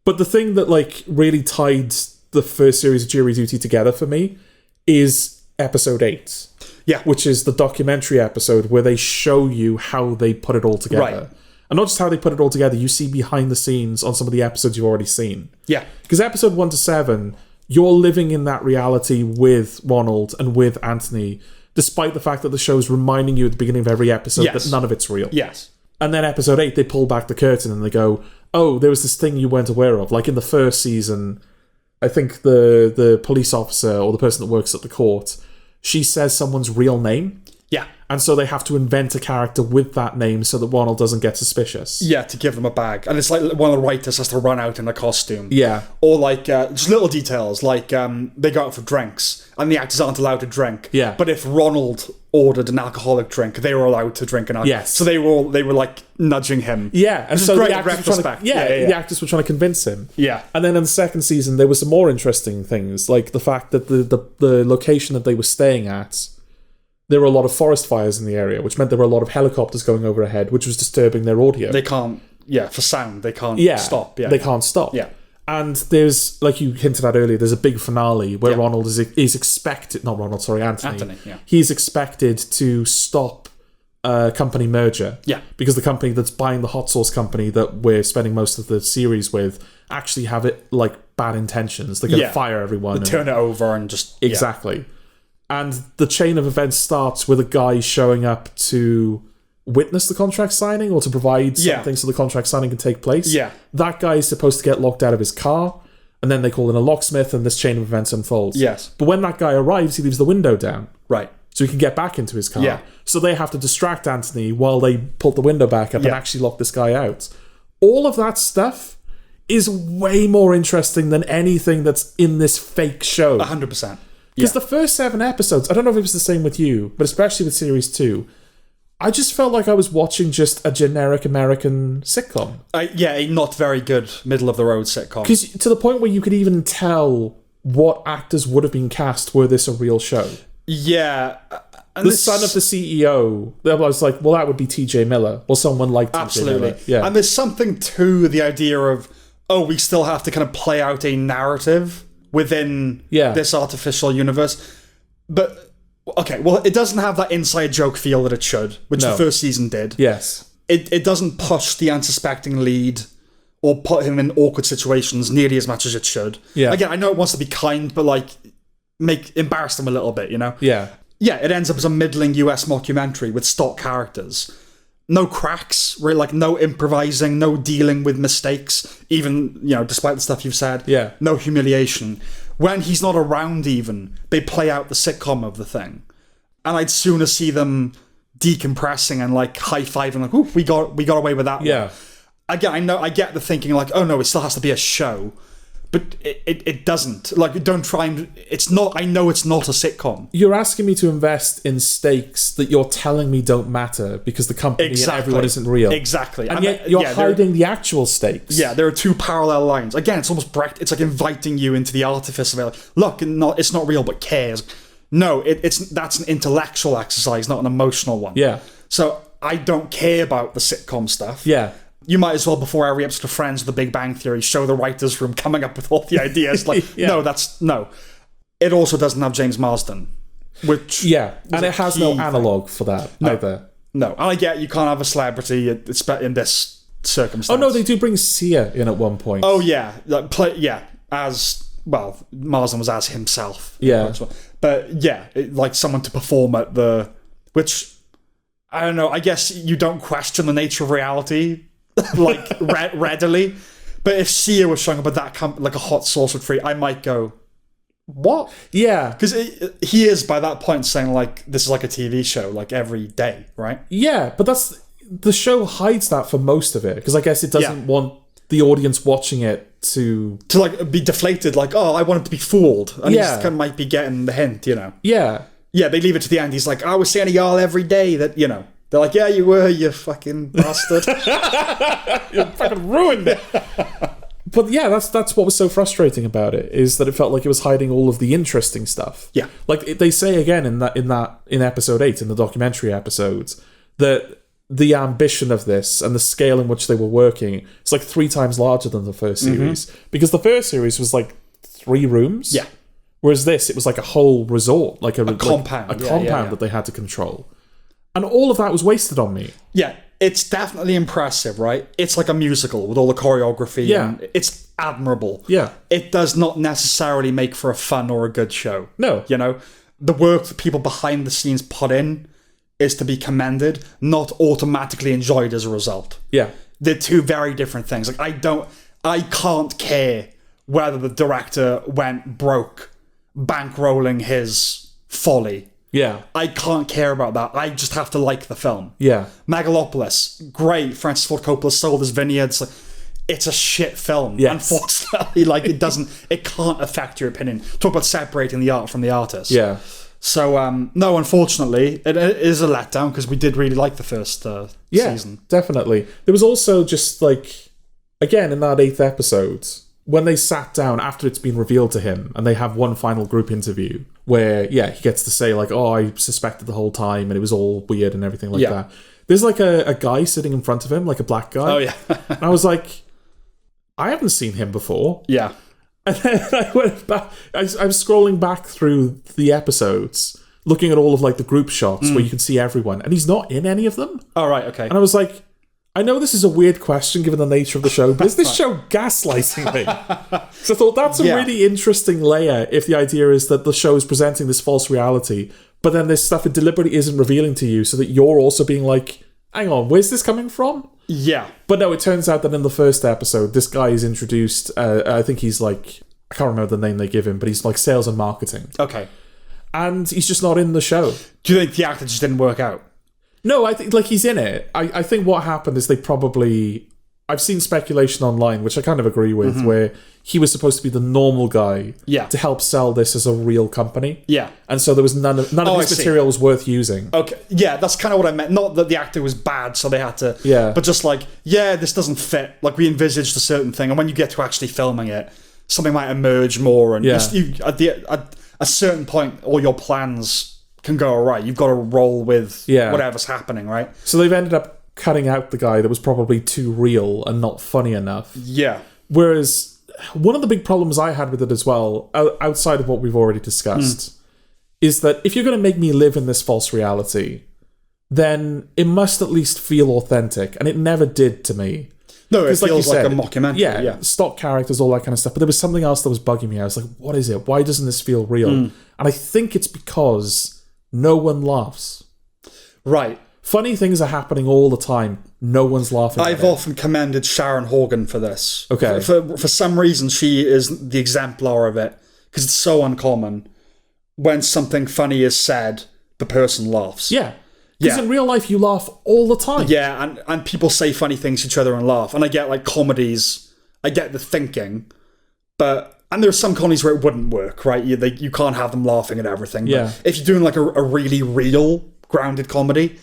But the thing that like really tied the first series of Jury Duty together for me is episode 8. Yeah. Which is the documentary episode where they show you how they put it all together. Right. And not just how they put it all together, you see behind the scenes on some of the episodes you've already seen. Yeah. Because episode 1 to 7, you're living in that reality with Ronald and with Anthony, despite the fact that the show's reminding you at the beginning of every episode that none of it's real. Yes. And then episode 8, they pull back the curtain and they go, oh, there was this thing you weren't aware of. Like in the first season, I think the police officer or the person that works at the court, she says someone's real name. Yeah. And so they have to invent a character with that name so that Ronald doesn't get suspicious. Yeah, to give them a bag. And it's like one of the writers has to run out in a costume. Yeah. Or like, just little details, like they go out for drinks and the actors aren't allowed to drink. Yeah. But if Ronald ordered an alcoholic drink, they were allowed to drink an alcoholic. Yes. So they were like nudging him. Yeah. And so great the actors were trying to, the actors were trying to convince him. Yeah. And then in the second season, there were some more interesting things, like the fact that the location that they were staying at, there were a lot of forest fires in the area, which meant there were a lot of helicopters going overhead, which was disturbing their audio. They can't, for sound, they can't stop. Yeah. They can't stop. Yeah. And there's, like you hinted at earlier, there's a big finale where Ronald is expected, not Ronald, sorry, Anthony. He's expected to stop a company merger. Yeah. Because the company that's buying the hot sauce company that we're spending most of the series with actually have it, like, bad intentions. They're going to fire everyone. Turn it over and just... Exactly. And the chain of events starts with a guy showing up to witness the contract signing or to provide something so the contract signing can take place. Yeah. That guy is supposed to get locked out of his car, and then they call in a locksmith, and this chain of events unfolds. Yes. But when that guy arrives, he leaves the window down. Right. So he can get back into his car. Yeah. So they have to distract Anthony while they pull the window back up and actually lock this guy out. All of that stuff is way more interesting than anything that's in this fake show. 100%. Because the first 7 episodes, I don't know if it was the same with you, but especially with Series 2, I just felt like I was watching just a generic American sitcom. A not very good middle-of-the-road sitcom. Because to the point where you could even tell what actors would have been cast were this a real show. Yeah. The son of the CEO, I was like, well, that would be TJ Miller, or someone like TJ Miller. Yeah. And there's something to the idea of, we still have to kind of play out a narrative within this artificial universe. But, okay, well, it doesn't have that inside joke feel that it should, which the first season did. Yes. It doesn't push the unsuspecting lead or put him in awkward situations nearly as much as it should. Yeah. Again, I know it wants to be kind, but, like, embarrass them a little bit, you know? Yeah. Yeah, it ends up as a middling US mockumentary with stock characters. No cracks, really, like no improvising, no dealing with mistakes, even, despite the stuff you've said. Yeah. No humiliation. When he's not around even, they play out the sitcom of the thing. And I'd sooner see them decompressing and like high-fiving, like, ooh, we got away with that one. Again, I get the thinking like, oh no, it still has to be a show. But it doesn't. Like, don't try and... It's not... I know it's not a sitcom. You're asking me to invest in stakes that you're telling me don't matter because the company and everyone isn't real. Exactly. And yet you're hiding the actual stakes. Yeah, there are two parallel lines. Again, it's almost it's like inviting you into the artifice of it. Like, look, it's not real, but cares. No, that's an intellectual exercise, not an emotional one. Yeah. So I don't care about the sitcom stuff. Yeah. You might as well, before every episode of Friends or The Big Bang Theory, show the writers' room coming up with all the ideas. Like, no. It also doesn't have James Marsden, which... Yeah, and it has no analogue for that either. No, and I get you can't have a celebrity in this circumstance. Oh, no, they do bring Sia in at one point. Oh, yeah. As... Well, Marsden was as himself. Yeah. But, like someone to perform at the... Which, I don't know, I guess you don't question the nature of reality... like readily, but if Sia was showing up at that like a hot sauce free, I might go, what? Yeah, because he is by that point saying like this is like a TV show, like every day, right? Yeah, but the show hides that for most of it because I guess it doesn't want the audience watching it to like be deflated, like I want him to be fooled, and he just kind of might be getting the hint, Yeah, they leave it to the end. He's like, I was saying to y'all every day that They're like, yeah, you were, you fucking bastard. You fucking ruined it. But yeah, that's what was so frustrating about it, is that it felt like it was hiding all of the interesting stuff. Yeah. Like they say again in episode 8, in the documentary episodes, that the ambition of this and the scale in which they were working is like 3 times larger than the first series. Because the first series was like 3 rooms. Yeah. Whereas this, it was like a whole resort, like a compound. A compound that they had to control. And all of that was wasted on me. Yeah, it's definitely impressive, right? It's like a musical with all the choreography. Yeah. And it's admirable. Yeah. It does not necessarily make for a fun or a good show. No. The work that people behind the scenes put in is to be commended, not automatically enjoyed as a result. Yeah. They're 2 very different things. Like, I can't care whether the director went broke bankrolling his folly. Yeah. I can't care about that. I just have to like the film. Yeah. Megalopolis, great. Francis Ford Coppola sold his vineyards. It's a shit film. Yes. Unfortunately, it can't affect your opinion. Talk about separating the art from the artist. Yeah. So, no, unfortunately, it is a letdown because we did really like the first season. Definitely. There was also just like, again, in that 8th episode, when they sat down after it's been revealed to him and they have one final group interview where, he gets to say like, oh, I suspected the whole time and it was all weird and everything like that. There's like a guy sitting in front of him, like a black guy. Oh, yeah. And I was like, I haven't seen him before. Yeah. And then I went back, I was scrolling back through the episodes, looking at all of like the group shots where you can see everyone, and he's not in any of them. Oh, right, okay. And I was like, I know this is a weird question given the nature of the show, but is this show gaslighting me? So I thought that's a really interesting layer if the idea is that the show is presenting this false reality, but then this stuff it deliberately isn't revealing to you so that you're also being like, hang on, where's this coming from? Yeah. But no, it turns out that in the first episode, this guy is introduced, I think he's like, I can't remember the name they give him, but he's like sales and marketing. Okay. And he's just not in the show. Do you think the actor just didn't work out? No, I think like he's in it. I think what happened is they probably... I've seen speculation online, which I kind of agree with, where he was supposed to be the normal guy to help sell this as a real company. Yeah. And so there was none of his material was worth using. Okay. Yeah, that's kind of what I meant. Not that the actor was bad, so they had to... Yeah. But just like, this doesn't fit. Like, we envisaged a certain thing, and when you get to actually filming it, something might emerge more, and at a certain point, all your plans can go awry. You've got to roll with whatever's happening, right? So they've ended up cutting out the guy that was probably too real and not funny enough. Yeah. Whereas one of the big problems I had with it as well, outside of what we've already discussed, is that if you're going to make me live in this false reality, then it must at least feel authentic. And it never did to me. No, it feels like a mockumentary. Yeah, stock characters, all that kind of stuff. But there was something else that was bugging me. I was like, what is it? Why doesn't this feel real? And I think it's because no one laughs. Right. Funny things are happening all the time. No one's laughing. I've often commended Sharon Horgan for this. Okay. For some reason, she is the exemplar of it. Because it's so uncommon. When something funny is said, the person laughs. Yeah. Because in real life, you laugh all the time. Yeah, and people say funny things to each other and laugh. And I get, like, comedies. I get the thinking. And there's some comedies where it wouldn't work, right? You can't have them laughing at everything. Yeah. But if you're doing, like, a really real, grounded comedy...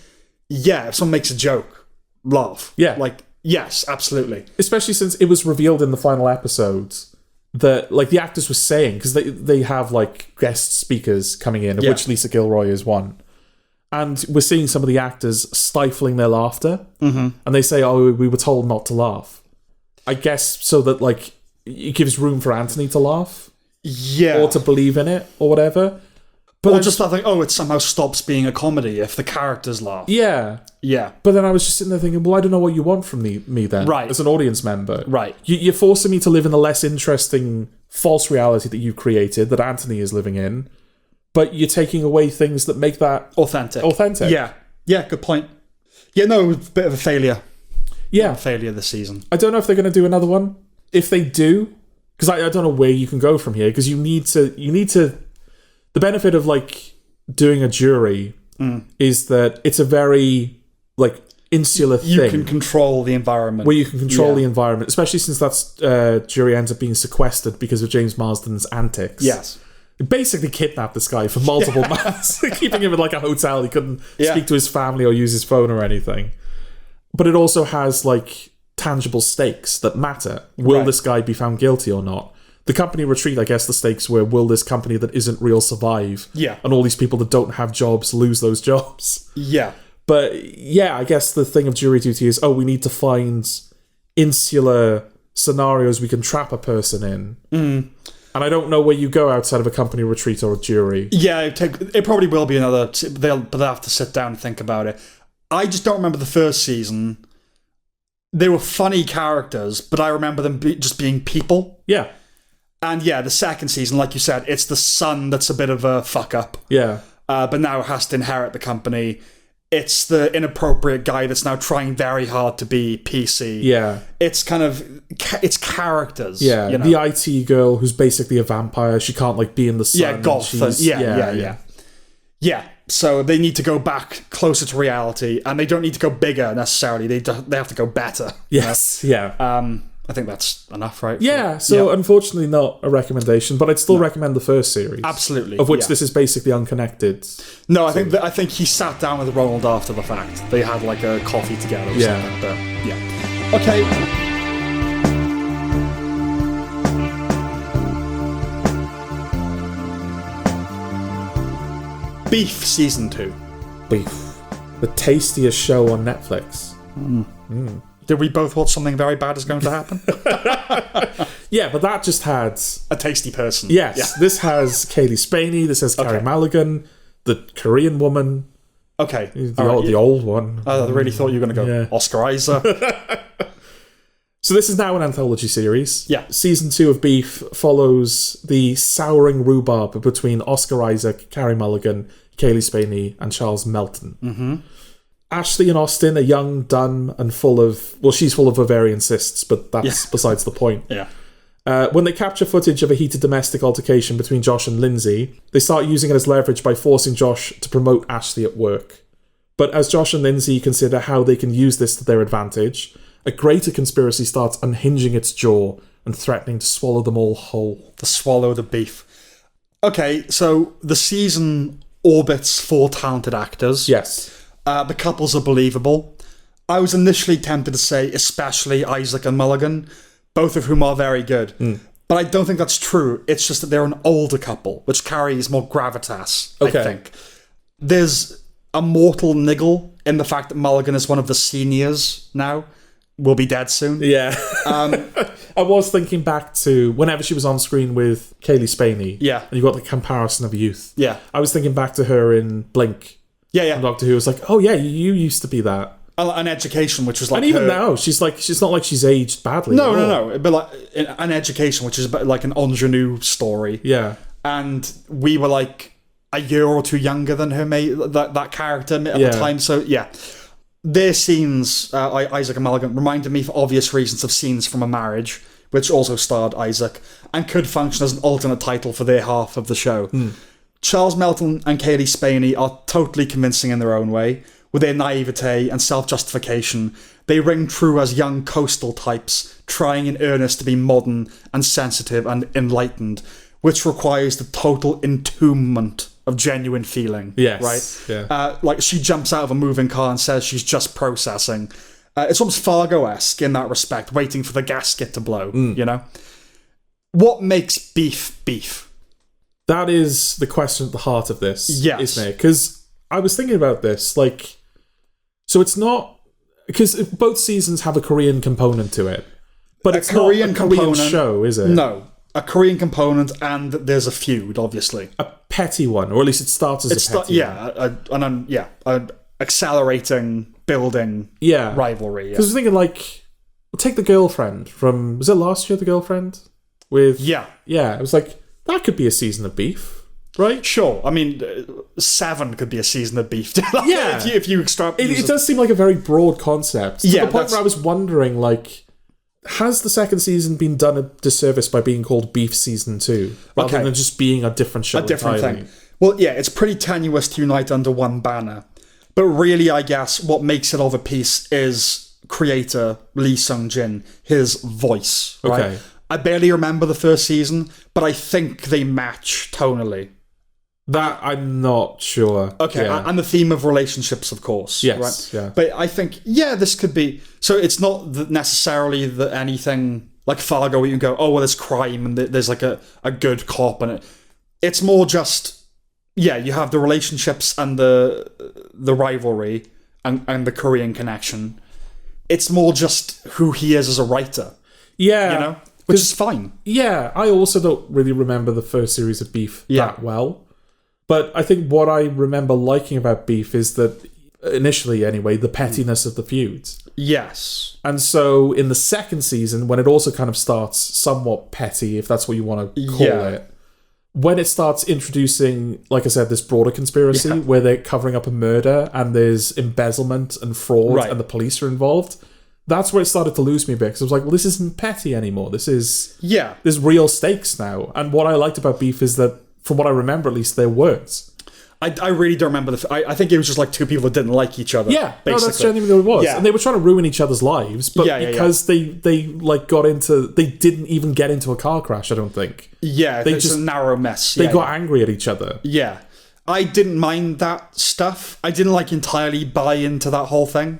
Yeah, if someone makes a joke, laugh. Yeah. Like, yes, absolutely. Especially since it was revealed in the final episodes that, like, the actors were saying, because they have, like, guest speakers coming in, of which Lisa Gilroy is one. And we're seeing some of the actors stifling their laughter. And they say, oh, we were told not to laugh. I guess so that, like, it gives room for Anthony to laugh. Yeah. Or to believe in it, or whatever. But just that, like, it somehow stops being a comedy if the characters laugh. Yeah. Yeah. But then I was just sitting there thinking, well, I don't know what you want from me then, right, as an audience member. Right. You're forcing me to live in a less interesting false reality that you've created, that Anthony is living in, but you're taking away things that make that... Authentic. Yeah. Yeah, good point. Yeah, no, it was a bit of a failure. Yeah. Failure this season. I don't know if they're going to do another one. If they do, because I don't know where you can go from here, because you need to... The benefit of, like, doing a jury is that it's a very, like, insular thing. You can control the environment. Where you can control the environment, especially since that jury ends up being sequestered because of James Marsden's antics. Yes. It basically kidnapped this guy for multiple months, keeping him in, like, a hotel. He couldn't speak to his family or use his phone or anything. But it also has, like, tangible stakes that matter. Will this guy be found guilty or not? The company retreat, I guess the stakes were, will this company that isn't real survive? Yeah. And all these people that don't have jobs lose those jobs? Yeah. But, yeah, I guess the thing of jury duty is, we need to find insular scenarios we can trap a person in. And I don't know where you go outside of a company retreat or a jury. Yeah, it probably will be another... They'll have to sit down and think about it. I just don't remember the first season. They were funny characters, but I remember them just being people. Yeah. And yeah, the second season, like you said, it's the son that's a bit of a fuck up. Yeah. But now has to inherit the company. It's the inappropriate guy that's now trying very hard to be PC. Yeah. It's kind of... It's characters. Yeah. You know? The IT girl who's basically a vampire. She can't, like, be in the sun. Yeah, golf. Yeah. So they need to go back closer to reality, and they don't need to go bigger necessarily. They have to go better. Yes. Yeah. I think that's enough, right? Yeah, so unfortunately not a recommendation, but I'd still recommend the first series. Absolutely. Of which this is basically unconnected. No, I think he sat down with Ronald after the fact. They had like a coffee together or something. But yeah. Okay. Beef Season 2. Beef. The tastiest show on Netflix. Did we both watch something very bad is going to happen? Yeah, but that just had... A tasty person. Yes, Yeah. This has Kaylee Spaney, this has Carey Mulligan, the Korean woman. Okay. The old one. I really thought you were going to go Oscar Isaac. So this is now an anthology series. Yeah. Season 2 of Beef follows the souring rhubarb between Oscar Isaac, Carey Mulligan, Kaylee Spaney, and Charles Melton. Ashley and Austin are young, dumb, and full of... Well, she's full of ovarian cysts, but that's besides the point. Yeah. When they capture footage of a heated domestic altercation between Josh and Lindsay, they start using it as leverage by forcing Josh to promote Ashley at work. But as Josh and Lindsay consider how they can use this to their advantage, a greater conspiracy starts unhinging its jaw and threatening to swallow them all whole. To swallow the beef. Okay, so the season orbits 4 talented actors. Yes. The couples are believable. I was initially tempted to say especially Isaac and Mulligan, both of whom are very good. But I don't think that's true. It's just that they're an older couple, which carries more gravitas, I think. There's a Mortal Niggle in the fact that Mulligan is one of the seniors now. Will be dead soon. Yeah. I was thinking back to whenever she was on screen with Kaylee Spaney. Yeah. And you got the comparison of youth. Yeah. I was thinking back to her in Blink. Yeah, yeah. And Doctor Who was like, oh yeah, you used to be that. An Education, which was like, and even now, she's not like she's aged badly. No. But like An Education, which is like an ingenue story. Yeah. And we were like a year or two younger than her, that character at the time. So yeah, their scenes, Isaac and Mulligan, reminded me for obvious reasons of scenes from A Marriage, which also starred Isaac and could function as an alternate title for their half of the show. Charles Melton and Kaylee Spaney are totally convincing in their own way. With their naivete and self-justification, they ring true as young coastal types, trying in earnest to be modern and sensitive and enlightened, which requires the total entombment of genuine feeling. Yes. Right? Yeah. Like she jumps out of a moving car and says she's just processing. It's almost Fargo-esque in that respect, waiting for the gasket to blow, you know? What makes beef beef? That is the question at the heart of this, isn't it? Because I was thinking about this, like... So it's not... Because both seasons have a Korean component to it. But it's not a Korean show, is it? No. A Korean component, and there's a feud, obviously. A petty one, or at least it starts as a petty one. An accelerating, building rivalry. Because I was thinking, like... Take The Girlfriend from... Was it last year, The Girlfriend? With... Yeah, it was like... That could be a season of beef. Right? Sure. I mean, 7 could be a season of beef. If you extrapolate. It does seem like a very broad concept. To the point where I was wondering, like, has the second season been done a disservice by being called Beef Season 2? Rather than just being a different show entirely? Thing. Well, yeah, it's pretty tenuous to unite under one banner. But really, I guess, what makes it of a piece is creator Lee Sung-jin, his voice, right? Okay. I barely remember the first season, but I think they match tonally. That I'm not sure. Okay, and the theme of relationships, of course. Yes, right? yeah. But I think, this could be... So it's not necessarily that anything like Fargo where you can go, oh, well, there's crime and there's like a good cop and it's more just, you have the relationships and the rivalry and the Korean connection. It's more just who he is as a writer. Yeah. You know? Which is fine. Yeah, I also don't really remember the first series of Beef that well. But I think what I remember liking about Beef is that, initially anyway, the pettiness of the feuds. Yes. And so in the second season, when it also kind of starts somewhat petty, if that's what you want to call it, when it starts introducing, like I said, this broader conspiracy where they're covering up a murder and there's embezzlement and fraud and the police are involved, that's where it started to lose me a bit. Because I was like, well, this isn't petty anymore. This is... There's real stakes now. And what I liked about Beef is that, from what I remember at least, they're words. I really don't remember I think it was just like two people that didn't like each other. Yeah, basically. No, that's genuinely what it was. Yeah. And they were trying to ruin each other's lives, but because they like got into... They didn't even get into a car crash, I don't think. Yeah, it's a narrow mess. They got angry at each other. Yeah. I didn't mind that stuff. I didn't like entirely buy into that whole thing,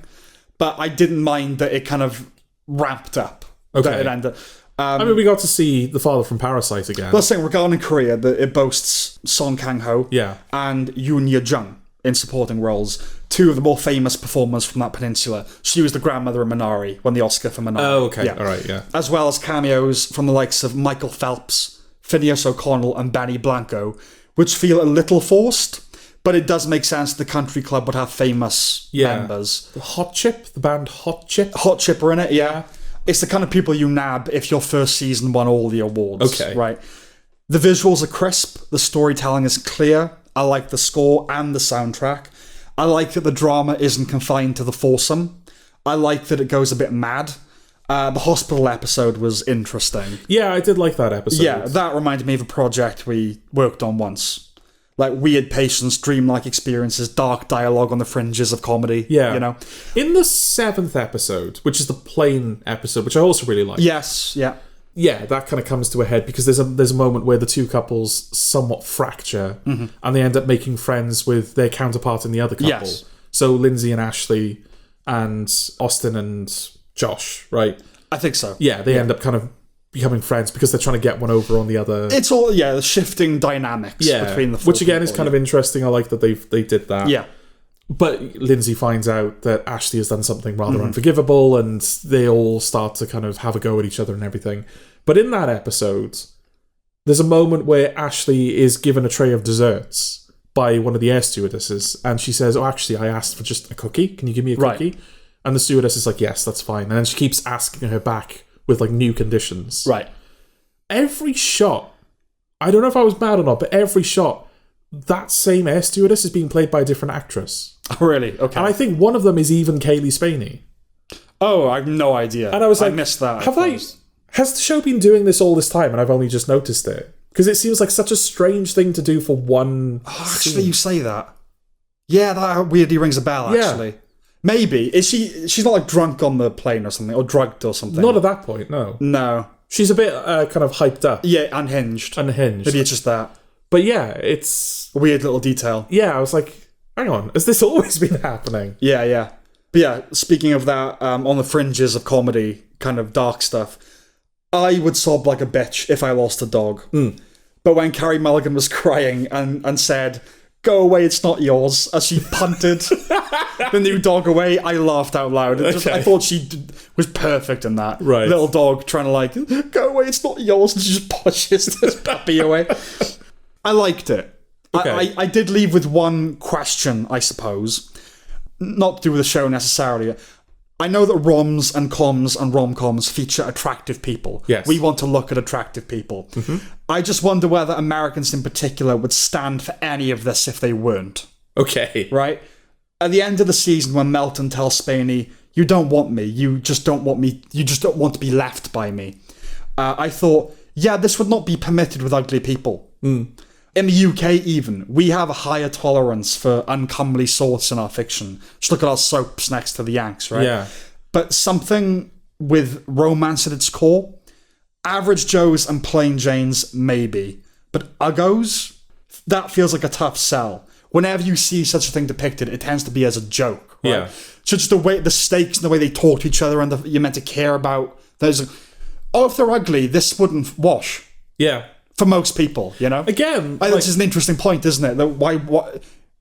but I didn't mind that it kind of ramped up. Okay. That it ended. I mean, we got to see the father from Parasite again. Let's say regarding Korea, it boasts Song Kang-ho and Yoon Ye-jung in supporting roles, two of the more famous performers from that peninsula. She was the grandmother in Minari, won the Oscar for Minari. Oh, okay. All right, yeah. As well as cameos from the likes of Michael Phelps, Phineas O'Connell and Benny Blanco, which feel a little forced, but it does make sense the country club would have famous members. The band Hot Chip? Hot Chip are in it, yeah. It's the kind of people you nab if your first season won all the awards. Okay. Right. The visuals are crisp. The storytelling is clear. I like the score and the soundtrack. I like that the drama isn't confined to the foursome. I like that it goes a bit mad. The hospital episode was interesting. Yeah, I did like that episode. Yeah, that reminded me of a project we worked on once. Like weird patients, dreamlike experiences, dark dialogue on the fringes of comedy. Yeah. You know? In the 7th episode, which is the plane episode, which I also really like. Yes, yeah. Yeah, that kind of comes to a head because there's a moment where the two couples somewhat fracture and they end up making friends with their counterpart in the other couple. Yes. So Lindsay and Ashley and Austin and Josh, right? I think so. Yeah, they end up kind of becoming friends because they're trying to get one over on the other. It's all, the shifting dynamics between the four which again is kind of interesting. I like that they did that. Yeah. But Lindsay finds out that Ashley has done something rather unforgivable and they all start to kind of have a go at each other and everything. But in that episode, there's a moment where Ashley is given a tray of desserts by one of the air stewardesses and she says, oh, actually, I asked for just a cookie. Can you give me a cookie? Right. And the stewardess is like, yes, that's fine. And then she keeps asking her back with like new conditions. Right. Every shot, I don't know if I was mad or not, but every shot, that same air stewardess is being played by a different actress. Oh, really? Okay. And I think one of them is even Kaylee Spaney. Oh, I have no idea. And I was like, I missed that. Has the show been doing this all this time and I've only just noticed it? Because it seems like such a strange thing to do for one actually, you say that. Yeah, that weirdly rings a bell, actually. Yeah. Maybe. She's not like drunk on the plane or something, or drugged or something? Not at that point, no. No. She's a bit kind of hyped up. Yeah, unhinged. Maybe it's just that. But yeah, it's... a weird little detail. Yeah, I was like, hang on, has this always been happening? Yeah. But yeah, speaking of that, on the fringes of comedy, kind of dark stuff, I would sob like a bitch if I lost a dog. But when Carrie Mulligan was crying and said, go away, it's not yours, as she punted the new dog away, I laughed out loud. I thought she was perfect in that. Right. Little dog trying to like, go away, it's not yours, and she just pushes this puppy away. I liked it. Okay. I did leave with one question, I suppose. Not to do with the show necessarily. I know that roms and coms and rom-coms feature attractive people. Yes. We want to look at attractive people. I just wonder whether Americans in particular would stand for any of this if they weren't. Okay. Right? At the end of the season when Melton tells Spaney, you don't want me, you just don't want me, you just don't want to be left by me. I thought, yeah, this would not be permitted with ugly people. In the UK even, we have a higher tolerance for uncomely sorts in our fiction. Just look at our soaps next to the Yanks, right? Yeah. But something with romance at its core, average Joes and plain Janes, maybe. But uggos, that feels like a tough sell. Whenever you see such a thing depicted, it tends to be as a joke, right? Yeah. So just the stakes and the way they talk to each other and you're meant to care about. If they're ugly, this wouldn't wash. Yeah. For most people, you know? Again... this is an interesting point, isn't it? That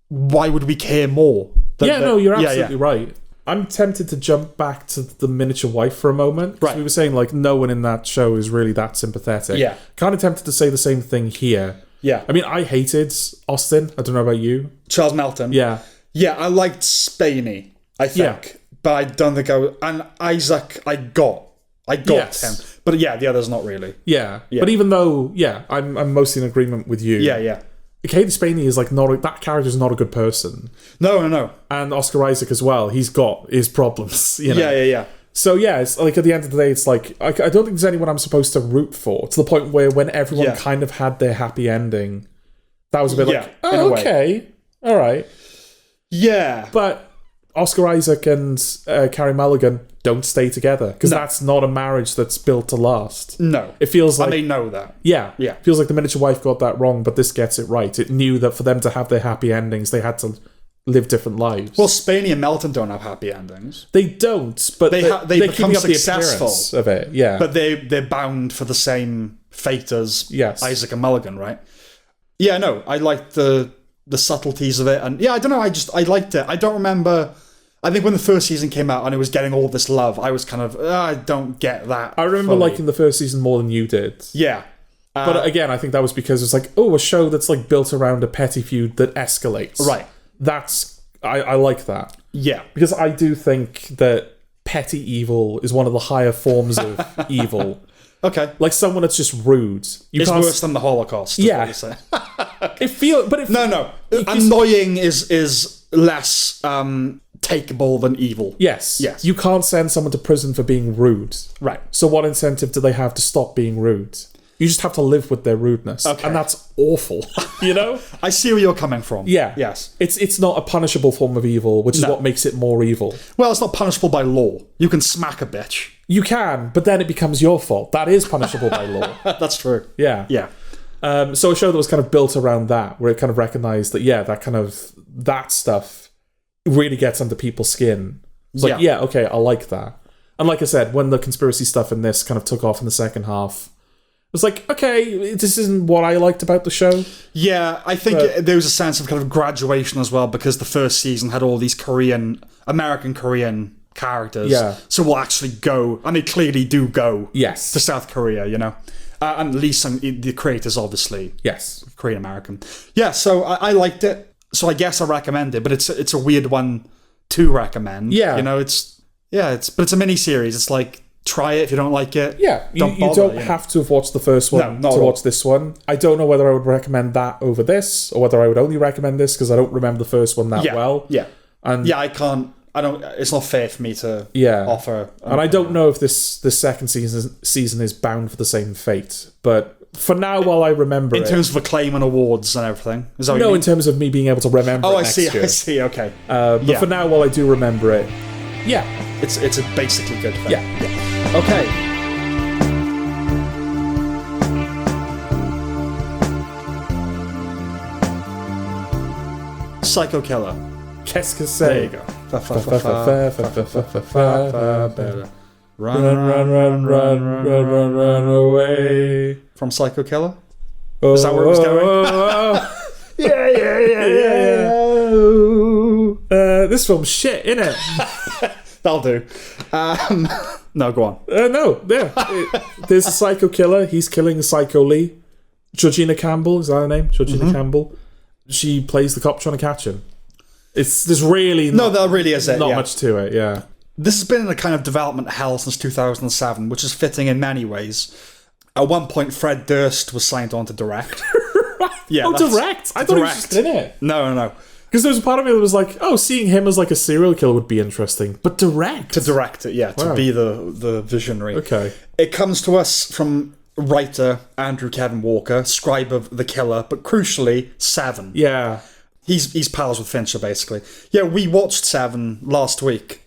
why would we care more? You're absolutely right. I'm tempted to jump back to The Miniature Wife for a moment. Right. We were saying, like, no one in that show is really that sympathetic. Yeah. Kind of tempted to say the same thing here. Yeah. I mean, I hated Austin. I don't know about you. Charles Melton. Yeah. Yeah, I liked Spaney, I think. Yeah. But I don't think And Isaac, I got him. But yeah, the others not really. Yeah. But even though, I'm mostly in agreement with you. Yeah. Katie Spaney is like that character's not a good person. No. And Oscar Isaac as well. He's got his problems, you know. Yeah. So yeah, it's like at the end of the day, it's like I don't think there's anyone I'm supposed to root for, to the point where when everyone kind of had their happy ending, that was a bit like, oh, okay, all right. Yeah. But Oscar Isaac and Carrie Mulligan don't stay together because that's not a marriage that's built to last. No. It feels like... And they know that. Yeah. It feels like The Miniature Wife got that wrong, but this gets it right. It knew that for them to have their happy endings, they had to live different lives. Well, Spaney and Melton don't have happy endings. They don't, but they become successful of it. Yeah. But they're bound for the same fate as Isaac and Mulligan, right? Yeah, no, I liked the subtleties of it. And yeah, I don't know, I liked it. I don't remember... I think when the first season came out and it was getting all this love, I was kind of, I don't get that. I remember liking the first season more than you did. Yeah. But again, I think that was because it's like, a show that's like built around a petty feud that escalates. Right. I like that. Yeah. Because I do think that petty evil is one of the higher forms of evil. Okay. Like someone that's just rude. It's worse than the Holocaust. Yeah. What you say. No. Annoying is less takeable than evil. Yes. Yes. You can't send someone to prison for being rude. Right. So what incentive do they have to stop being rude? You just have to live with their rudeness. Okay. And that's awful. You know? I see where you're coming from. Yeah. Yes. It's not a punishable form of evil, which is what makes it more evil. Well, it's not punishable by law. You can smack a bitch. You can, but then it becomes your fault. That is punishable by law. That's true. Yeah. Yeah. So a show that was kind of built around that, where it kind of recognised that, that stuff really gets under people's skin. It's like, okay, I like that. And like I said, when the conspiracy stuff in this kind of took off in the second half, it was like, okay, this isn't what I liked about the show. Yeah, I think there was a sense of kind of graduation as well, because the first season had all these American Korean characters. Yeah. So we'll actually go, and they clearly do go to South Korea, you know? And Lee Sung, the creators, obviously. Yes. Korean American. Yeah, so I liked it. So I guess I recommend it, but it's a weird one to recommend. Yeah. You know, but it's a mini series. It's like, try it if you don't like it. Yeah, you don't have to have watched the first one to watch this one. I don't know whether I would recommend that over this, or whether I would only recommend this because I don't remember the first one that well. Yeah. And I can't. It's not fair for me to offer. And I don't know if this second season is bound for the same fate. But for now, while I remember in terms of acclaim and awards and everything, is that what you mean? in terms of me being able to remember. Oh, it next year. I see. Okay. But for now, while I do remember it, it's a basically good thing. Yeah. Okay. Psycho Killer. Qu'est-ce que c'est? There you go. Run away. From Psycho Killer? Is that where it was going? Yeah. This film's shit, innit? That'll do. No, go on. There's a psycho killer. He's killing Psycho Lee. Georgina Campbell, is that her name? Georgina Campbell. She plays the cop trying to catch him. There's really that really is it. Not much to it, yeah. This has been in a kind of development hell since 2007, which is fitting in many ways. At one point, Fred Durst was signed on to direct. Direct? I thought he was just in it. No. Because there was a part of me that was like, seeing him as like a serial killer would be interesting. But direct? To direct it, to be the visionary. Okay. It comes to us from writer Andrew Kevin Walker, scribe of The Killer, but crucially, Seven. Yeah. He's pals with Fincher, basically. Yeah, we watched Seven last week,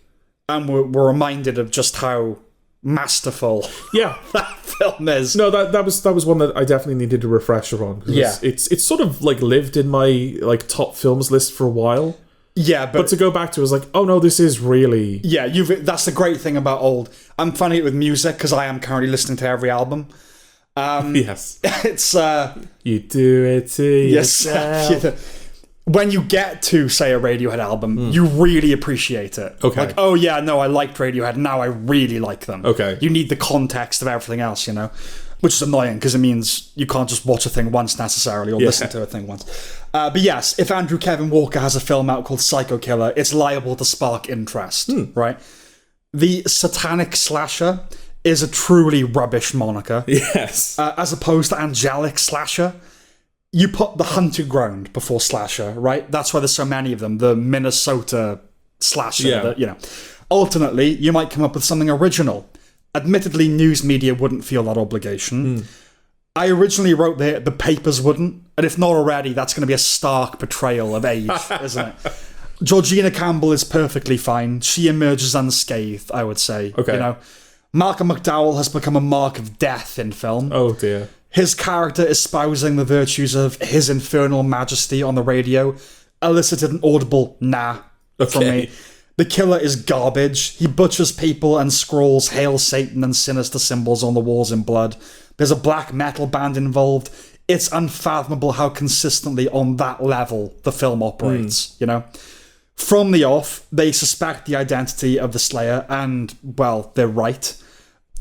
and we're reminded of just how masterful that film is. No, that was one that I definitely needed a refresher on. It's sort of like lived in my like top films list for a while. Yeah, but to go back to it was like, oh no, this is really... Yeah, that's the great thing about old. I'm finding it with music because I am currently listening to every album. Yes. It's... you do it to yourself. When you get to, say, a Radiohead album, you really appreciate it. Okay. Like, oh yeah, no, I liked Radiohead, now I really like them. Okay. You need the context of everything else, you know? Which is annoying, because it means you can't just watch a thing once necessarily, or listen to a thing once. But yes, if Andrew Kevin Walker has a film out called Psycho Killer, it's liable to spark interest, right? The satanic slasher is a truly rubbish moniker. Yes. As opposed to angelic slasher. You put the hunting ground before slasher, right? That's why there's so many of them. The Minnesota slasher, Alternately, you might come up with something original. Admittedly, news media wouldn't feel that obligation. I originally wrote the papers wouldn't, and if not already, that's going to be a stark portrayal of age, isn't it? Georgina Campbell is perfectly fine. She emerges unscathed, I would say. Okay. You know, Malcolm McDowell has become a mark of death in film. Oh dear. His character espousing the virtues of His Infernal Majesty on the radio elicited an audible nah from me. The killer is garbage. He butchers people and scrawls Hail Satan and sinister symbols on the walls in blood. There's a black metal band involved. It's unfathomable how consistently on that level the film operates, you know? From the off, they suspect the identity of the Slayer, and, well, they're right.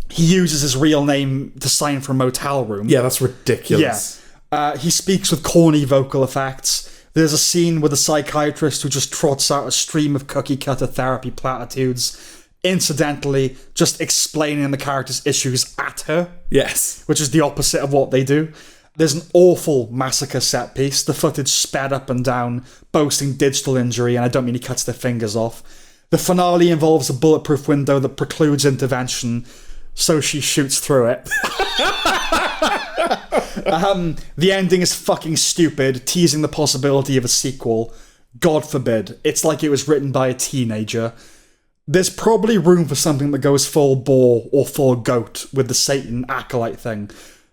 He uses his real name to sign for a motel room. Yeah, that's ridiculous. Yeah. He speaks with corny vocal effects. There's a scene with a psychiatrist who just trots out a stream of cookie-cutter therapy platitudes, incidentally just explaining the character's issues at her. Yes. Which is the opposite of what they do. There's an awful massacre set piece. The footage sped up and down, boasting digital injury, and I don't mean he cuts their fingers off. The finale involves a bulletproof window that precludes intervention, so she shoots through it. The ending is fucking stupid, teasing the possibility of a sequel. God forbid. It's like it was written by a teenager. There's probably room for something that goes full boar or full goat with the Satan acolyte thing.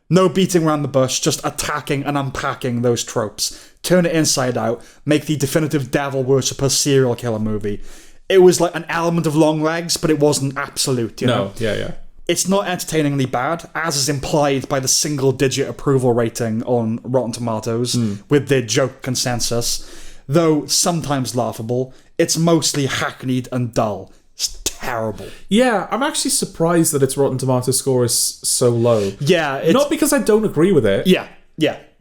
No beating around the bush, just attacking and unpacking those tropes. Turn it inside out, make the definitive devil worshipper serial killer movie. It was like an element of long legs, but it wasn't absolute, you know? Yeah. It's not entertainingly bad, as is implied by the single-digit approval rating on Rotten Tomatoes, with their joke consensus. Though sometimes laughable, it's mostly hackneyed and dull. It's terrible. Yeah, I'm actually surprised that its Rotten Tomatoes score is so low. Yeah. Not because I don't agree with it. Yeah.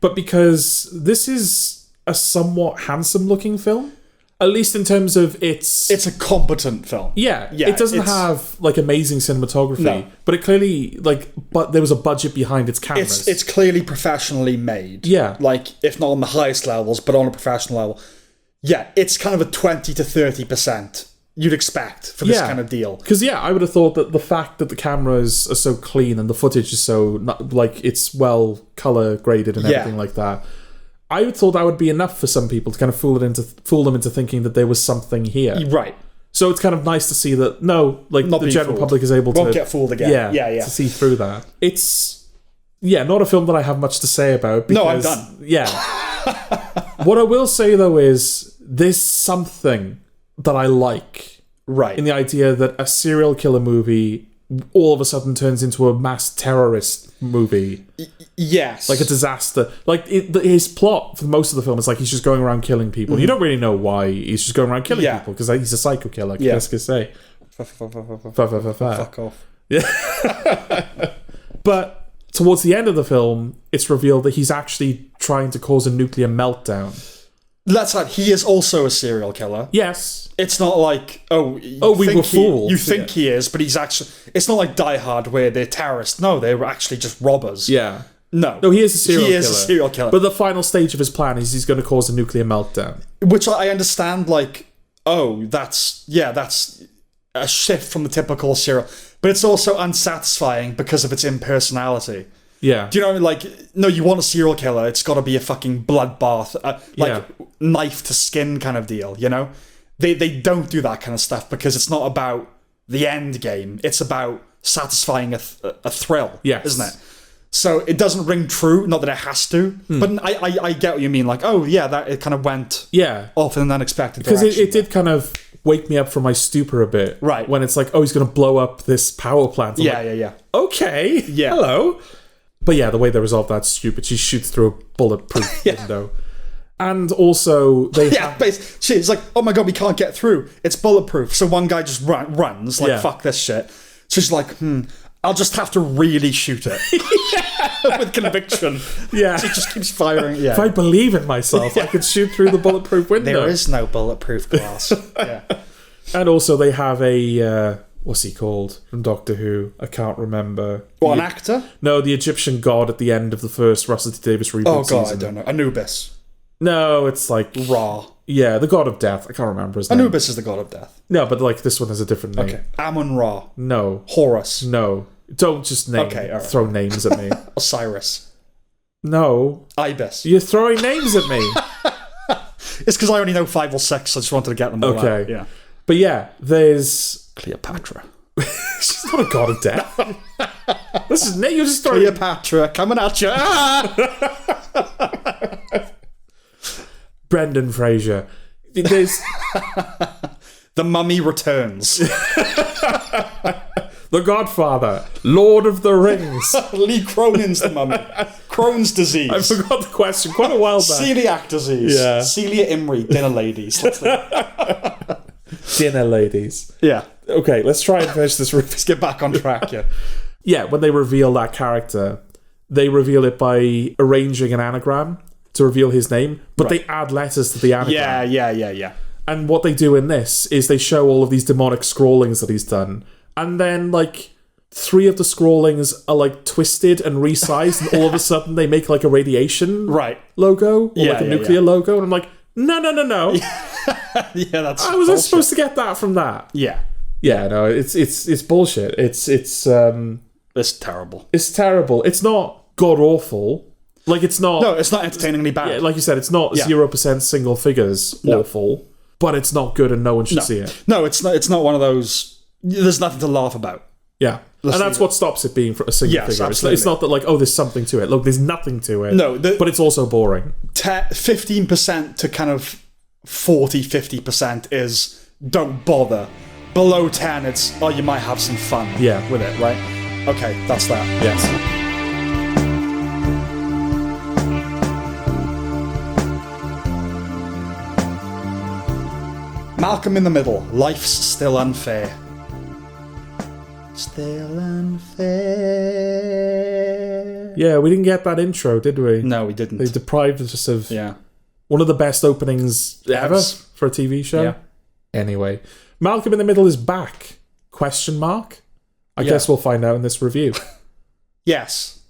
But because this is a somewhat handsome-looking film. At least in terms of its... It's a competent film. Yeah, it doesn't have, like, amazing cinematography, but it clearly, but there was a budget behind its cameras. It's clearly professionally made. Yeah. Like, if not on the highest levels, but on a professional level. Yeah, it's kind of a 20 to 30% you'd expect for this kind of deal. Because, I would have thought that the fact that the cameras are so clean and the footage is so, it's well colour graded and everything like that, I thought that would be enough for some people to kind of fool them into thinking that there was something here. Right. So it's kind of nice to see that, not the general public is able to... Won't get fooled again. Yeah. To see through that. It's, not a film that I have much to say about. Because, no, I'm done. Yeah. What I will say, though, is there's something that I like. Right. In the idea that a serial killer movie all of a sudden turns into a mass terrorist movie. Yes. Like a disaster. Like, his plot for most of the film is like he's just going around killing people. You don't really know why he's just going around killing people, because he's a psycho killer, qu'est-ce que c'est? Fuck off. Yeah. But towards the end of the film, it's revealed that he's actually trying to cause a nuclear meltdown. That's right. He is also a serial killer. Yes. It's not like, we were fooled. You think he is, but he's actually... It's not like Die Hard where they're terrorists. No, they were actually just robbers. Yeah. No, he is a serial killer. He is a serial killer. But the final stage of his plan is he's going to cause a nuclear meltdown. Which I understand, that's a shift from the typical serial... But it's also unsatisfying because of its impersonality. Yeah. Do you know, no, you want a serial killer, it's got to be a fucking bloodbath, knife to skin kind of deal, you know? They don't do that kind of stuff because it's not about the end game. It's about satisfying a thrill, isn't it? So it doesn't ring true, not that it has to, but I get what you mean. That it kind of went off in an unexpected direction. Because it did kind of wake me up from my stupor a bit. Right. When it's like, he's going to blow up this power plant. Yeah. Okay. Yeah. Hello. But the way they resolve that's stupid. She shoots through a bulletproof window. And also, it's like, oh my god, we can't get through. It's bulletproof. So one guy just runs, fuck this shit. So she's like, I'll just have to really shoot it. With conviction. Yeah. She just keeps firing. Yeah. If I believe in myself, I could shoot through the bulletproof window. There is no bulletproof glass. Yeah. And also, they have a... what's he called from Doctor Who? I can't remember. What, an actor? No, the Egyptian god at the end of the first Russell T Davies reboot season. Oh god, I don't know. Anubis. No, it's like... Ra. Yeah, the god of death. I can't remember his name. Anubis is the god of death. No, but this one has a different name. Okay. Amun-Ra. No. Horus. No. Don't just throw names at me. Osiris. No. Ibis. You're throwing names at me. It's because I only know 5 or 6, so I just wanted to get them all out. Yeah. But there's... Cleopatra. She's not a god of death. This is Nick. You're just throwing... Cleopatra coming at you. Brendan Fraser. There's... The Mummy Returns. The Godfather. Lord of the Rings. Lee Cronin's the Mummy. Crohn's disease. I forgot the question quite a while back. Celiac disease. Yeah. Celia Imrie, dinner ladies. Dinner ladies. Yeah. Okay, let's try and finish this. Let's get back on track, yeah. Yeah, when they reveal that character, they reveal it by arranging an anagram to reveal his name, but they add letters to the anagram. Yeah. And what they do in this is they show all of these demonic scrawlings that he's done, and then, 3 of the scrawlings are like twisted and resized, and all of a sudden they make like a radiation logo or like a nuclear logo, and I'm like, no. That's I was bullshit. supposed to get that from that. Yeah. Yeah, no, it's bullshit. It's terrible. It's terrible. It's not god awful. Like it's not. No, it's not entertainingly bad. Yeah, like you said, it's not 0% single figures awful, but it's not good, and no one should see it. No, it's not. It's not one of those. There's nothing to laugh about. Yeah, and that's what stops it being for a single figure. Absolutely. It's not that like, oh, there's something to it. Look, there's nothing to it. No, but it's also boring. 15% to kind of 40-50% is don't bother. Below 10, it's you might have some fun. With it, right? Okay, that's that. Yes. Malcolm in the Middle. Life's still unfair. Still unfair. Yeah, we didn't get that intro, did we? No, we didn't. They deprived us of one of the best openings ever for a TV show. Yeah. Anyway, Malcolm in the Middle is back? Question mark? I guess we'll find out in this review. Yes.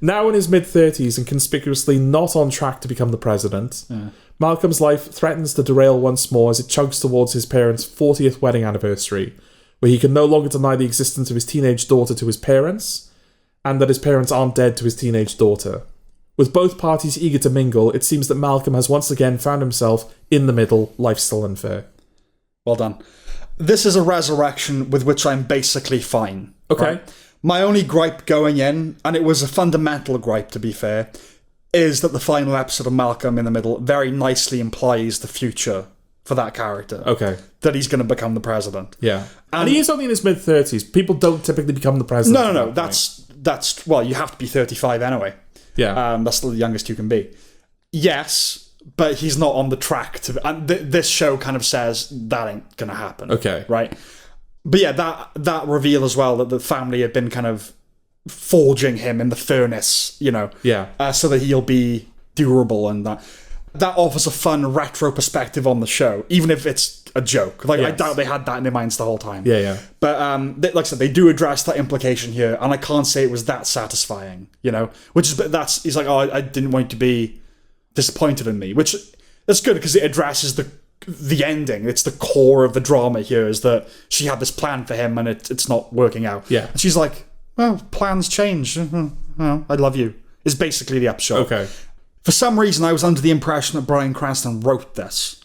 Now in his mid-30s and conspicuously not on track to become the president, Malcolm's life threatens to derail once more as it chugs towards his parents' 40th wedding anniversary, where he can no longer deny the existence of his teenage daughter to his parents, and that his parents aren't dead to his teenage daughter. With both parties eager to mingle, it seems that Malcolm has once again found himself in the middle, life still unfair. Well done. This is a resurrection with which I'm basically fine. Okay. Right? My only gripe going in, and it was a fundamental gripe to be fair, is that the final episode of Malcolm in the Middle very nicely implies the future for that character. Okay. That he's going to become the president. Yeah. And he is only in his mid-30s. People don't typically become the president. No. That's well, you have to be 35 anyway. Yeah. That's the youngest you can be. Yes, but he's not on the track to... And this show kind of says that ain't going to happen. Okay. Right? But yeah, that reveal as well, that the family had been kind of forging him in the furnace, so that he'll be durable, and that offers a fun retro perspective on the show, even if it's a joke. Like, I doubt they had that in their minds the whole time. Yeah. But like I said, they do address that implication here, and I can't say it was that satisfying, which is, he's like, oh, I didn't want you to be disappointed in me, which that's good because it addresses the ending. It's the core of the drama here, is that she had this plan for him and it's not working out. Yeah. And she's like, well, plans change. I love you. Is basically the upshot. Okay. For some reason, I was under the impression that Bryan Cranston wrote this.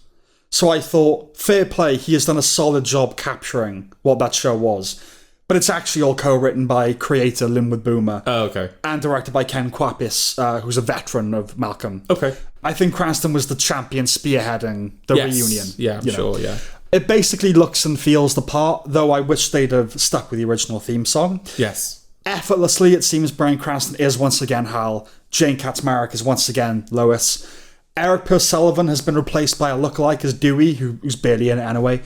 So I thought, fair play, he has done a solid job capturing what that show was. But it's actually all co-written by creator Linwood Boomer. Oh, okay. And directed by Ken Kwapis, who's a veteran of Malcolm. Okay. I think Cranston was the champion spearheading the reunion. Yeah, I'm sure, yeah. It basically looks and feels the part, though I wish they'd have stuck with the original theme song. Yes. Effortlessly, it seems Bryan Cranston is once again Hal. Jane Kaczmarek is once again Lois. Eric Purcell has been replaced by a lookalike as Dewey, who's barely in it anyway.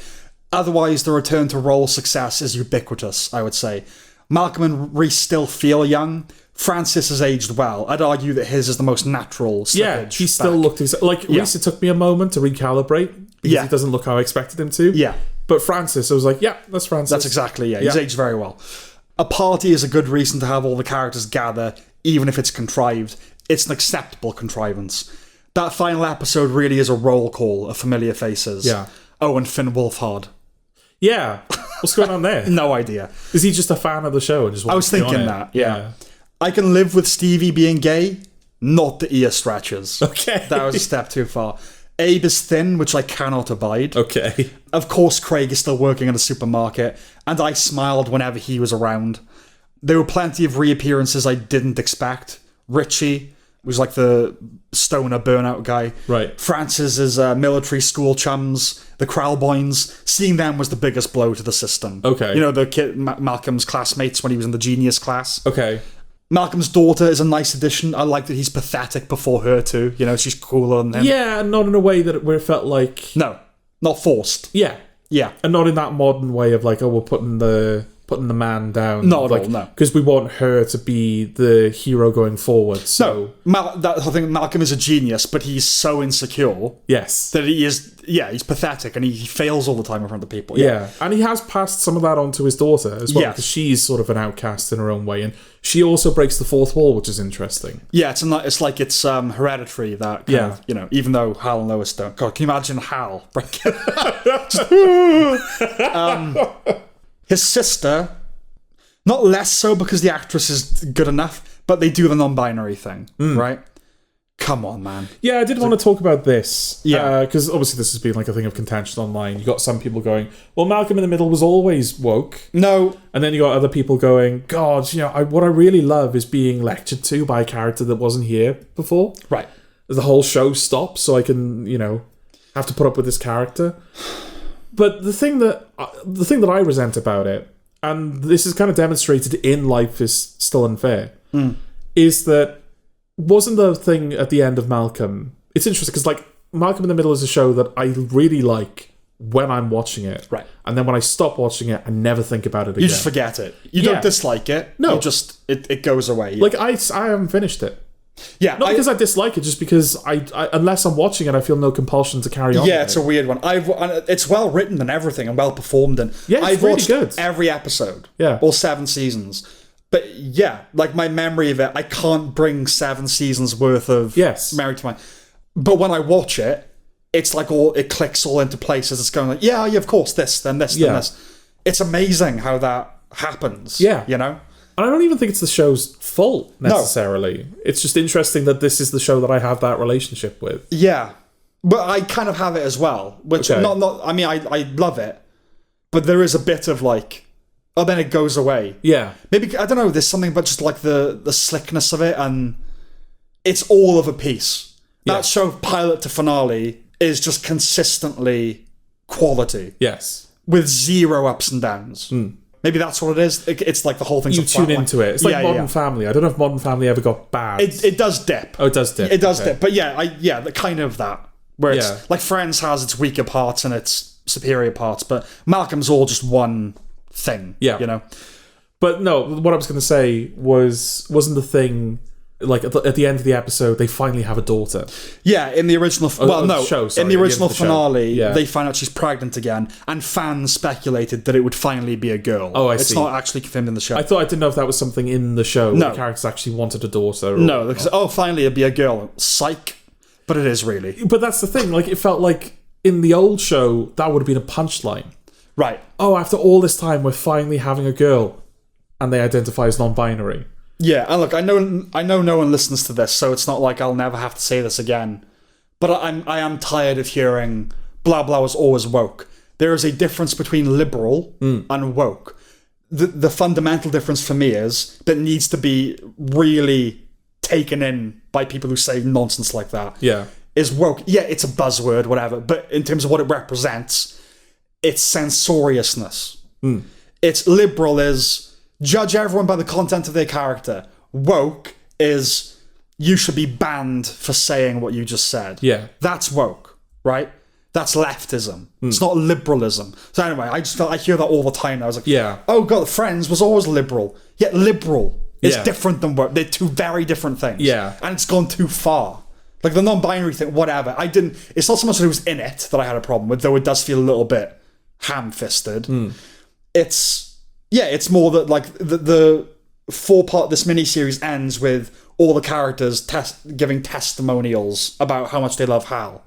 Otherwise, the return to role success is ubiquitous, I would say. Malcolm and Reese still feel young. Francis has aged well. I'd argue that his is the most natural slippage. Yeah, he still looked... Reese, it took me a moment to recalibrate, because he doesn't look how I expected him to. Yeah. But Francis, I was like, yeah, that's Francis. That's exactly, He's aged very well. A party is a good reason to have all the characters gather, even if it's contrived. It's an acceptable contrivance. That final episode really is a roll call of familiar faces. Yeah. Oh, and Finn Wolfhard. Yeah. What's going on there? No idea. Is he just a fan of the show and just I was thinking that, yeah. I can live with Stevie being gay, not the ear stretches. Okay. That was a step too far. Abe is thin, which I cannot abide. Okay. Of course, Craig is still working at a supermarket, and I smiled whenever he was around. There were plenty of reappearances I didn't expect. Richie was like the stoner burnout guy. Right. Francis's military school chums, the Kralboynes. Seeing them was the biggest blow to the system. Okay. The kid, Malcolm's classmates when he was in the genius class. Okay. Malcolm's daughter is a nice addition. I like that he's pathetic before her too. She's cooler than him. Yeah, not in a way where it felt like... No, not forced. Yeah. Yeah. And not in that modern way of like, oh, we're putting the putting the man down. Not at all, no. Because we want her to be the hero going forward. So I think Malcolm is a genius, but he's so insecure. Yes. That he is, he's pathetic, and he fails all the time in front of people. Yeah. And he has passed some of that on to his daughter as well, Yes. because she's sort of an outcast in her own way. And she also breaks the fourth wall, which is interesting. Yeah, it's like it's hereditary, that kind of, even though Hal and Lois don't. God, can you imagine Hal breaking his sister, not less so because the actress is good enough, but they do the non-binary thing, right? Come on, man. Yeah, I did want to talk about this. Yeah. Because obviously this has been like a thing of contention online. You got some people going, well, Malcolm in the Middle was always woke. No. And then you got other people going, God, what I really love is being lectured to by a character that wasn't here before. Right. The whole show stops so I can, have to put up with this character. But the thing that I resent about it, and this is kind of demonstrated in Life is Still Unfair, is that wasn't the thing at the end of Malcolm. It's interesting because Malcolm in the Middle is a show that I really like when I'm watching it. Right. And then when I stop watching it, I never think about it again. You just forget it. You don't dislike it. No. You just, it goes away. I haven't finished it. Yeah, not because I dislike it, just because I unless I'm watching it, I feel no compulsion to carry on. Yeah, it's a weird one. It's well written and everything, and well performed, and I've really watched good. every episode. Yeah, all 7 seasons. But yeah, my memory of it, I can't bring 7 seasons worth of Married to Mine. But when I watch it, it's it clicks all into places. It's going yeah, of course, this, then this, then this. It's amazing how that happens. Yeah, And I don't even think it's the show's fault necessarily. No. It's just interesting that this is the show that I have that relationship with. Yeah, but I kind of have it as well. Which not. I mean, I love it, but there is a bit of then it goes away. Yeah, maybe I don't know. There's something about just the slickness of it, and it's all of a piece. That show, pilot to finale, is just consistently quality. Yes, with 0 ups and downs. Maybe that's what it is. It's the whole thing's you tune into it. It's like Modern Family. I don't know if Modern Family ever got bad. It does dip. Oh, it does dip. It does dip. But the kind of that. Where it's like Friends has its weaker parts and its superior parts, but Malcolm's all just one thing. Yeah. But no, what I was going to say wasn't the thing. At the end of the episode, they finally have a daughter. Yeah, in the original... in the original finale, yeah. They find out she's pregnant again, and fans speculated that it would finally be a girl. Oh, I see. It's not actually confirmed in the show. I didn't know if that was something in the show. No. The characters actually wanted a daughter. No, because, finally it'd be a girl. Psych. But it is really. But that's the thing. It felt like in the old show, that would have been a punchline. Right. Oh, after all this time, we're finally having a girl. And they identify as non-binary. Yeah, and look, I know no one listens to this, so it's not like I'll never have to say this again. But I am tired of hearing blah blah was always woke. There is a difference between liberal and woke. The fundamental difference for me is that needs to be really taken in by people who say nonsense like that. Yeah. Is woke. Yeah, it's a buzzword, whatever, but in terms of what it represents, it's censoriousness. It's liberal is judge everyone by the content of their character. Woke is you should be banned for saying what you just said. Yeah. That's woke, right? That's leftism. It's not liberalism. So anyway, I hear that all the time. I was like, oh God, Friends was always liberal. Yet liberal is different than woke. They're two very different things. Yeah. And it's gone too far. Like the non-binary thing, whatever. It's not so much that it was in it that I had a problem with, though it does feel a little bit ham-fisted. It's more that the 4-part this miniseries ends with all the characters giving testimonials about how much they love Hal,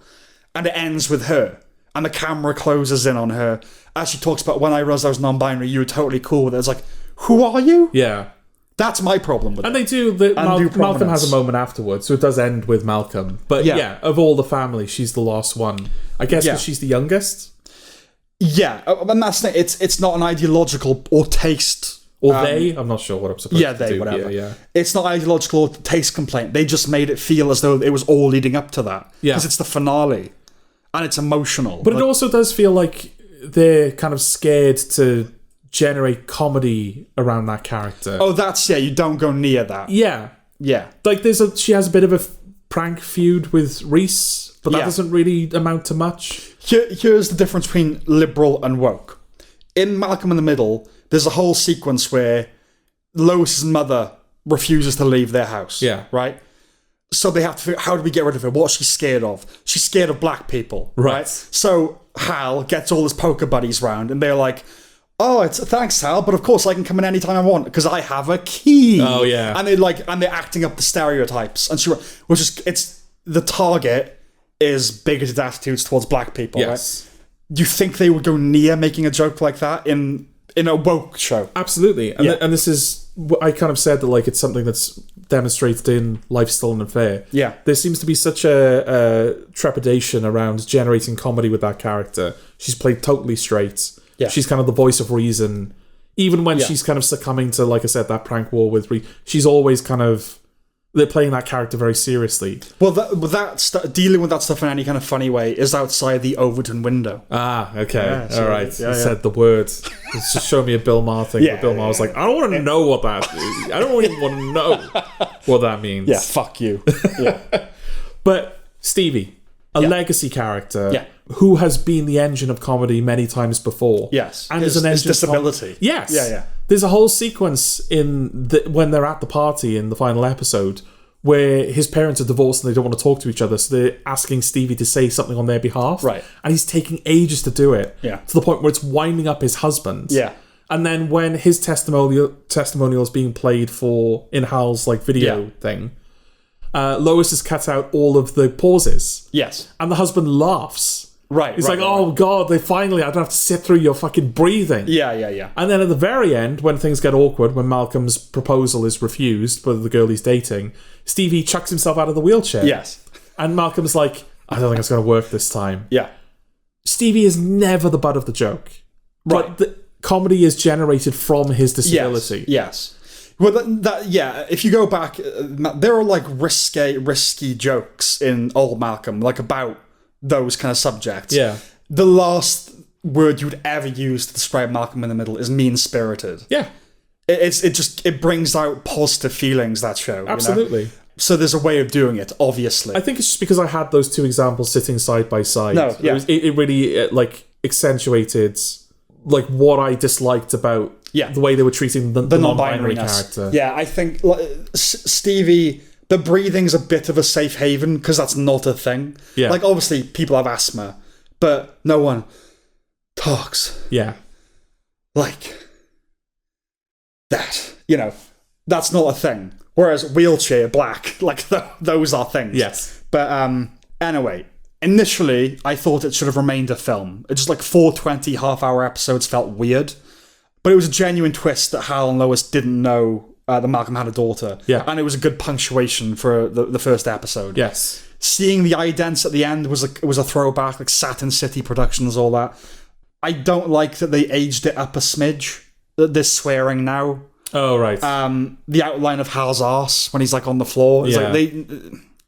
and it ends with her, and the camera closes in on her as she talks about when I realized I was non-binary. You were totally cool with it. It's like, who are you? Yeah, that's my problem with it. And they do Malcolm has a moment afterwards, so it does end with Malcolm. But of all the family, she's the last one. I guess because she's the youngest. Yeah, and that's the thing. It's not an ideological or taste... Or I'm not sure what I'm supposed to do. Whatever. Yeah. It's not ideological or taste complaint. They just made it feel as though it was all leading up to that. Yeah. Because it's the finale. And it's emotional. But it also does feel like they're kind of scared to generate comedy around that character. Oh, you don't go near that. Yeah. Yeah. She has a bit of a prank feud with Reese, but that doesn't really amount to much. Here's the difference between liberal and woke. In Malcolm in the Middle, there's a whole sequence where Lois's mother refuses to leave their house. Yeah. Right? So they have to figure, how do we get rid of her? What's she scared of? She's scared of black people. Right? So Hal gets all his poker buddies round, and they're like, oh, thanks, Hal, but of course I can come in anytime I want because I have a key. Oh, yeah. And they're acting up the stereotypes. And it's the target is bigoted attitudes towards black people, Yes. right? Do you think they would go near making a joke like that in a woke show? Absolutely. And this is, I kind of said that like it's something that's demonstrated in Life's Still Unfair. Yeah. There seems to be such a trepidation around generating comedy with that character. She's played totally straight. Yeah. She's kind of the voice of reason. Even when she's kind of succumbing to, like I said, that prank war with she's always kind of... They're playing that character very seriously. Well, dealing with that stuff in any kind of funny way is outside the Overton window. Ah, okay. Yeah, so, all right. yeah, Said the word. It's just show me a Bill Maher thing. Yeah, but Bill Maher was like, I don't want to know what that is. I don't even want to know what that means. Yeah, fuck you. Yeah. But Stevie, a legacy character Yeah. who has been the engine of comedy many times before. Yes. And is an engine his disability. Yes. Yeah. There's a whole sequence when they're at the party in the final episode where his parents are divorced and they don't want to talk to each other, so they're asking Stevie to say something on their behalf. Right. And he's taking ages to do it. Yeah. To the point where it's winding up his husband. Yeah. And then when his testimonial is being played in Hal's like video thing, Lois has cut out all of the pauses. Yes. And the husband laughs. Right. He's oh God, I don't have to sit through your fucking breathing. Yeah. And then at the very end, when things get awkward, when Malcolm's proposal is refused by the girl he's dating, Stevie chucks himself out of the wheelchair. Yes. And Malcolm's like, I don't think it's going to work this time. Yeah. Stevie is never the butt of the joke. Right. But the comedy is generated from his disability. Yes. Well, if you go back, there are like risky jokes in Old Malcolm, like about those kind of subjects. Yeah. The last word you would ever use to describe Malcolm in the Middle is mean-spirited. Yeah. It brings out positive feelings, that show. Absolutely. You know? So there's a way of doing it, obviously. I think it's just because I had those two examples sitting side by side. No, yeah. It really like accentuated like what I disliked about the way they were treating the non-binary character. Yeah, I think Stevie, the breathing's a bit of a safe haven because that's not a thing. Yeah. Like, obviously, people have asthma, but no one talks. Yeah. Like that. You know, that's not a thing. Whereas wheelchair, black, like those are things. Yes. But anyway, initially, I thought it should have remained a film. It just like 420 half-hour episodes felt weird. But it was a genuine twist that Hal and Lois didn't know that Malcolm had a daughter. Yeah. And it was a good punctuation for the first episode. Yes. Seeing the idents at the end was a throwback, like Satin City Productions, all that. I don't like that they aged it up a smidge. They're swearing now. Oh, right. The outline of Hal's arse when he's like on the floor. It's Yeah. like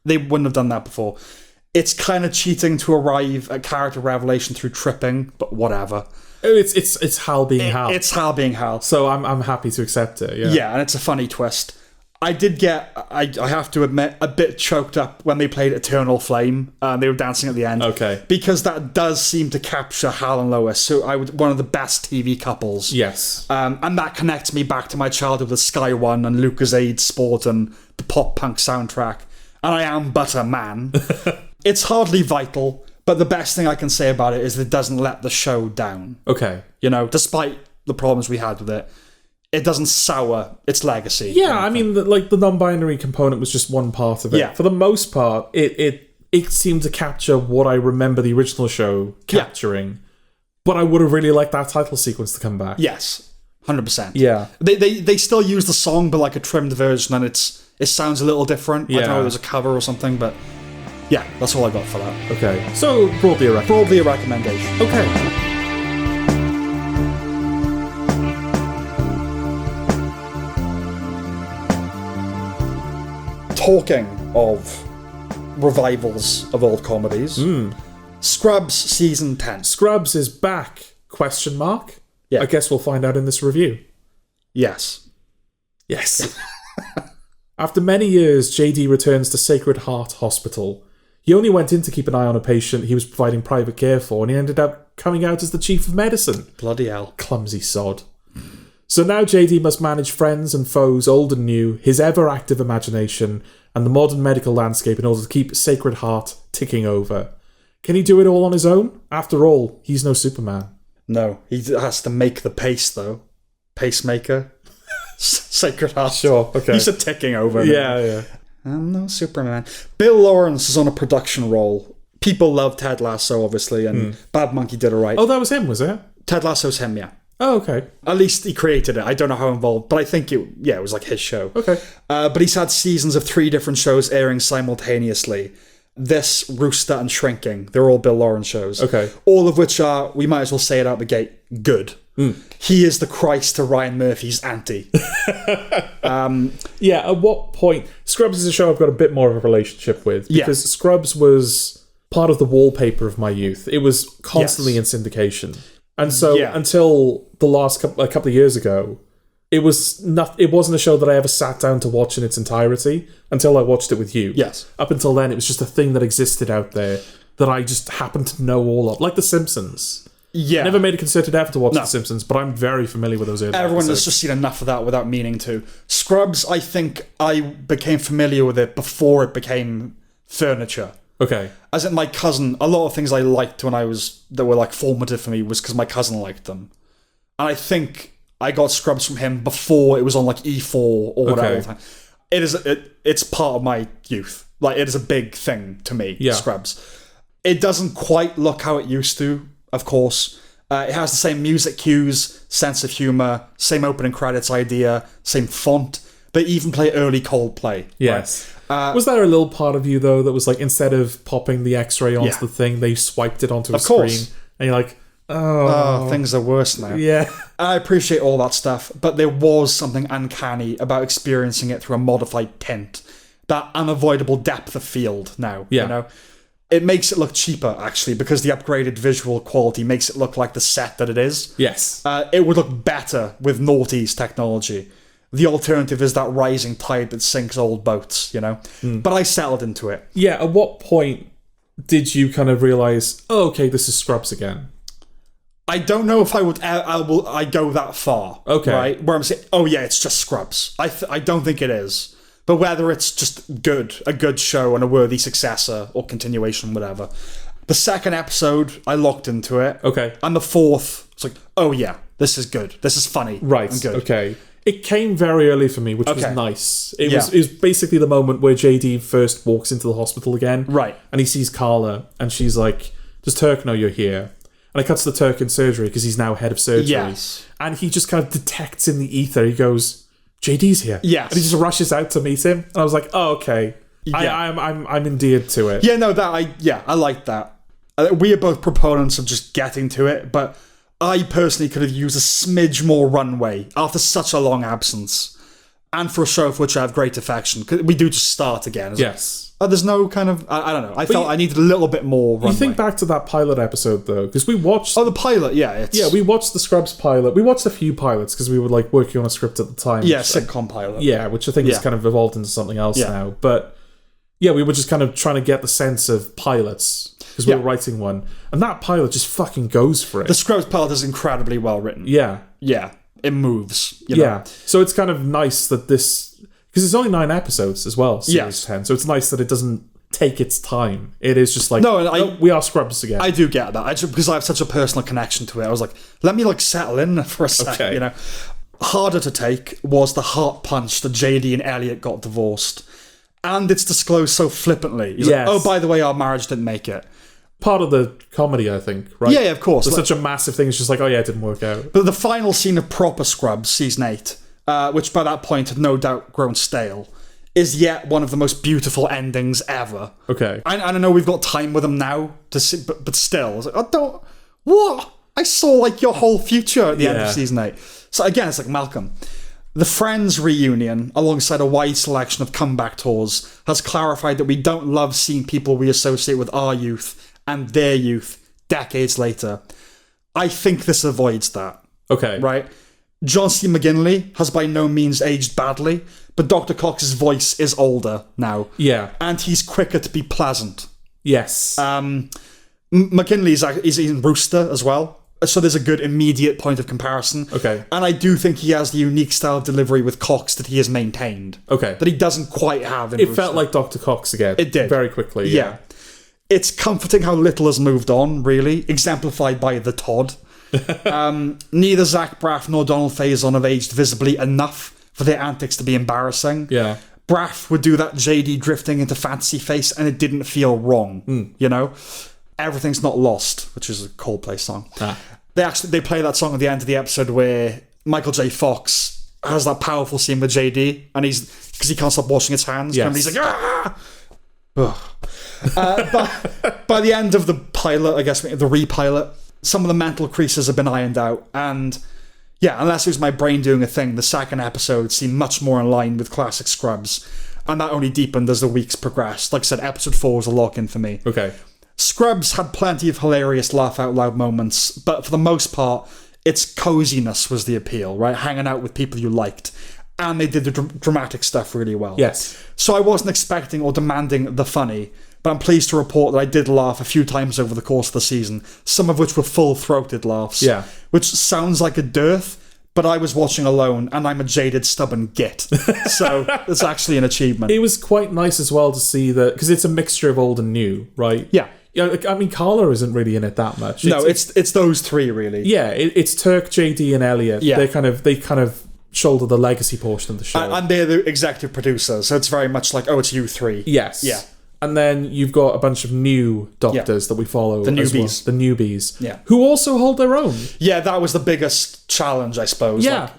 they wouldn't have done that before. It's kind of cheating to arrive at character revelation through tripping, but whatever. It's Hal being Hal. It's Hal being Hal. So I'm happy to accept it. Yeah. Yeah, and it's a funny twist. I did get, I have to admit, a bit choked up when they played Eternal Flame. They were dancing at the end. Okay. Because that does seem to capture Hal and Lois, so one of the best TV couples. Yes. And that connects me back to my childhood with Sky One and Lucas Aid Sport and the pop punk soundtrack. And I am but a man. It's hardly vital, but the best thing I can say about it is that it doesn't let the show down. Okay. You know, despite the problems we had with it. It doesn't sour its legacy. Yeah, I mean, the non-binary component was just one part of it. Yeah. For the most part, it seemed to capture what I remember the original show capturing. Yeah. But I would have really liked that title sequence to come back. Yes, 100%. Yeah. They still use the song, but like a trimmed version, and it sounds a little different. Yeah. I don't know if there's a cover or something, but yeah, that's all I got for that. Okay. So, broadly a recommendation. Okay. Talking of revivals of old comedies, Scrubs season 10. Scrubs is back? ? Yeah. I guess we'll find out in this review. Yes. Yes. After many years, JD returns to Sacred Heart Hospital. He only went in to keep an eye on a patient he was providing private care for, and he ended up coming out as the chief of medicine. Bloody hell. Clumsy sod. So now JD must manage friends and foes, old and new, his ever-active imagination, and the modern medical landscape in order to keep Sacred Heart ticking over. Can he do it all on his own? After all, he's no Superman. No, he has to make the pace, though. Pacemaker. Sacred Heart. Sure, okay. He's a ticking over. Yeah. I'm no Superman. Bill Lawrence is on a production role. People love Ted Lasso, obviously, and Bad Monkey did it right. Oh, that was him, was it? Ted Lasso's him, yeah. Oh, okay. At least he created it. I don't know how involved, but I think it was like his show. Okay. But he's had seasons of 3 different shows airing simultaneously. This, Rooster, and Shrinking. They're all Bill Lawrence shows. Okay. All of which are, we might as well say it out the gate, good. He is the Christ to Ryan Murphy's auntie. Yeah, at what point... Scrubs is a show I've got a bit more of a relationship with. Because Scrubs was part of the wallpaper of my youth. It was constantly in syndication. And so until the last couple of years ago, it wasn't a show that I ever sat down to watch in its entirety until I watched it with you. Yes. Up until then, it was just a thing that existed out there that I just happened to know all of. Like The Simpsons. Yeah. I never made a concerted effort to watch The Simpsons, but I'm very familiar with those early Everyone episodes. has just seen enough of that without meaning to. Scrubs, I think I became familiar with it before it became furniture. Okay. As in, my cousin, a lot of things I liked that were like formative for me was because my cousin liked them. And I think I got Scrubs from him before it was on like E4 or whatever. Okay. It's part of my youth. Like, it is a big thing to me, Yeah. Scrubs. It doesn't quite look how it used to, of course. It has the same music cues, sense of humour, same opening credits idea, same font. They even play early Coldplay. Yes. Right? Was there a little part of you, though, that was like, instead of popping the X-ray onto the thing, they swiped it onto a screen? And you're like, oh, things are worse now. Yeah. I appreciate all that stuff, but there was something uncanny about experiencing it through a modified tint. That unavoidable depth of field now, you know? It makes it look cheaper, actually, because the upgraded visual quality makes it look like the set that it is. Yes. It would look better with noughties technology. The alternative is that rising tide that sinks old boats, you know? But I settled into it. Yeah, at what point did you kind of realise, oh, okay, this is Scrubs again? I don't know if I go that far. Okay. Right? Where I'm saying, oh yeah, it's just Scrubs. I don't think it is. But whether it's just a good show and a worthy successor or continuation, whatever. The second episode, I locked into it. Okay. And the fourth, it's like, oh yeah, this is good. This is funny. Right. And good. Okay. It came very early for me, which was nice. It was basically the moment where JD first walks into the hospital again. Right. And he sees Carla, and she's like, does Turk know you're here? And it cuts to Turk in surgery, because he's now head of surgery. Yes. And he just kind of detects in the ether, he goes, JD's here. Yes. And he just rushes out to meet him. And I was like, oh, okay. Yeah. I'm endeared to it. Yeah, no, I like that. We are both proponents of just getting to it, but I personally could have used a smidge more runway after such a long absence. And for a show for which I have great affection. We do just start again. Yes. There's no kind of... I don't know. I felt I needed a little bit more runway. You think back to that pilot episode, though, because we watched... Oh, the pilot, yeah. we watched the Scrubs pilot. We watched a few pilots, because we were like working on a script at the time. Yeah, sitcom pilot. Yeah, which I think has kind of evolved into something else now. But yeah, we were just kind of trying to get the sense of pilots, because we were writing one. And that pilot just fucking goes for it. The Scrubs pilot is incredibly well written. Yeah. Yeah. It moves. You know? Yeah. So it's kind of nice that this... Because it's only 9 episodes as well, series 10. So it's nice that it doesn't take its time. It is just like, we are Scrubs again. I do get that. Because I have such a personal connection to it. I was like, let me settle in for a second, you know. Harder to take was the heart punch that JD and Elliot got divorced. And it's disclosed so flippantly. He's like, oh, by the way, our marriage didn't make it. Part of the comedy, I think, right? Yeah, of course. It's such a massive thing. It's just like, oh yeah, it didn't work out. But the final scene of proper Scrubs, season 8, which by that point had no doubt grown stale, is yet one of the most beautiful endings ever. Okay. I know we've got time with them now, to see, but still, I was like, what? I saw like your whole future at the end of season 8. So again, it's like Malcolm. The Friends reunion, alongside a wide selection of comeback tours, has clarified that we don't love seeing people we associate with our youth and their youth decades later. I think this avoids that. Okay. Right? John C. McGinley has by no means aged badly, but Dr. Cox's voice is older now. Yeah. And he's quicker to be pleasant. Yes. McGinley is in Rooster as well. So there's a good immediate point of comparison. Okay. And I do think he has the unique style of delivery with Cox that he has maintained. Okay. That he doesn't quite have in It Brewster. felt like Dr. Cox again. It did. Very quickly. Yeah. It's comforting how little has moved on, really, exemplified by the Todd. Neither Zach Braff nor Donald Faison have aged visibly enough for their antics to be embarrassing. Yeah. Braff would do that JD drifting into fantasy face, and it didn't feel wrong, you know? Everything's Not Lost, which is a Coldplay song. They play that song at the end of the episode where Michael J. Fox has that powerful scene with JD, and because he can't stop washing his hands, and he's like, ah! By the end of the pilot, I guess the repilot, some of the mental creases have been ironed out, and yeah, unless it was my brain doing a thing, the second episode seemed much more in line with classic Scrubs, and that only deepened as the weeks progressed. Like I said, episode 4 was a lock-in for me. Okay. Scrubs had plenty of hilarious laugh-out-loud moments, but for the most part, its coziness was the appeal, right? Hanging out with people you liked. And they did the dramatic stuff really well. Yes. So I wasn't expecting or demanding the funny, but I'm pleased to report that I did laugh a few times over the course of the season, some of which were full-throated laughs. Yeah. Which sounds like a dearth, but I was watching alone, and I'm a jaded, stubborn git. So it's actually an achievement. It was quite nice as well to see that, because it's a mixture of old and new, right? Yeah. Yeah, I mean, Carla isn't really in it that much. No, it's those three, really. Yeah, it's Turk, JD, and Elliot. Yeah. They kind of shoulder the legacy portion of the show. And they're the executive producers, so it's very much like, oh, it's you three. Yes. Yeah. And then you've got a bunch of new doctors that we follow. The as well. newbies. The newbies. Yeah. Who also hold their own. Yeah, that was the biggest challenge, I suppose. Yeah.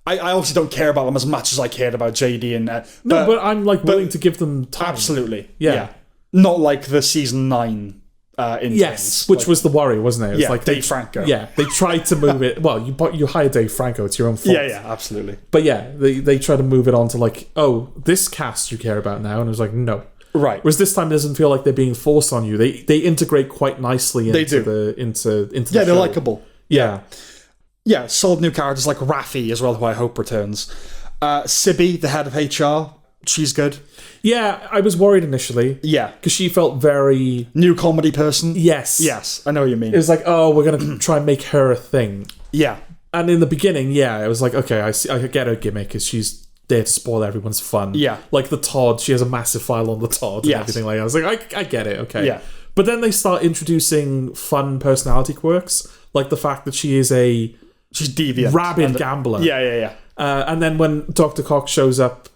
Like, I obviously don't care about them as much as I cared about JD and... but I'm willing to give them time. Absolutely. Yeah. Not like the season 9 interns. Yes, which was the worry, wasn't it? It was like Dave Franco. Yeah, they tried to move it. Well, you hired Dave Franco. It's your own fault. Yeah, absolutely. But yeah, they try to move it on to like, oh, this cast you care about now, and it was like, no. Right. Whereas this time it doesn't feel like they're being forced on you. They integrate quite nicely into the Yeah, show. they're likeable. Yeah. Yeah, solid new characters like Raffi as well, who I hope returns. Sibby, the head of HR, she's good. Yeah, I was worried initially. Yeah. Because she felt very... New comedy person. Yes. Yes, I know what you mean. It was like, oh, we're going to try and make her a thing. Yeah. And in the beginning, yeah, it was like, okay, I get her gimmick because she's there to spoil everyone's fun. Yeah. Like the Todd, she has a massive file on the Todd and everything like that. I was like, I get it, okay. Yeah. But then they start introducing fun personality quirks, like the fact that she is a... She's deviant. Rabid gambler. Yeah. And then when Dr. Cox shows up,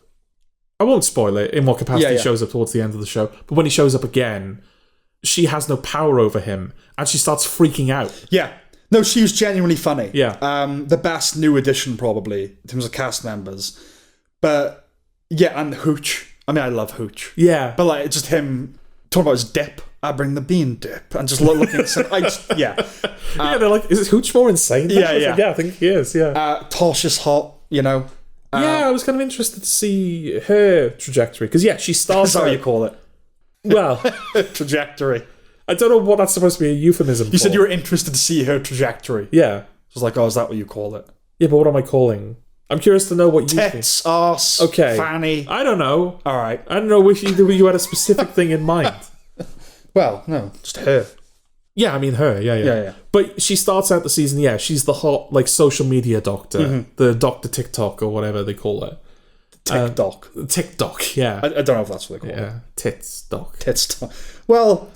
I won't spoil it in what capacity he shows up towards the end of the show, but when he shows up again, she has no power over him, and she starts freaking out. Yeah. No, she was genuinely funny. Yeah. The best new addition, probably, in terms of cast members. But, yeah, and Hooch. I mean, I love Hooch. Yeah. But, like, just him talking about his dip. I bring the bean dip. And just looking at some... yeah, they're like, is Hooch more insane? Yeah. Like, yeah, I think he is, yeah. Tosh is hot, you know. Yeah, I was kind of interested to see her trajectory. Because, yeah, she starts... That's how you call it. Well... trajectory. I don't know what that's supposed to be a euphemism for. You said you were interested to see her trajectory. Yeah. I was like, oh, is that what you call it? Yeah, but what am I calling? I'm curious to know what you think. Tits, arse, fanny. I don't know. All right. I don't know if you had a specific thing in mind. Well, no, just her. Yeah, I mean her, yeah. But she starts out the season, she's the hot, like, social media doctor. The Dr. TikTok or whatever they call it. TikTok. TikTok, yeah. I don't know if that's what they call it. Yeah, tits doc. Tits doc. Well,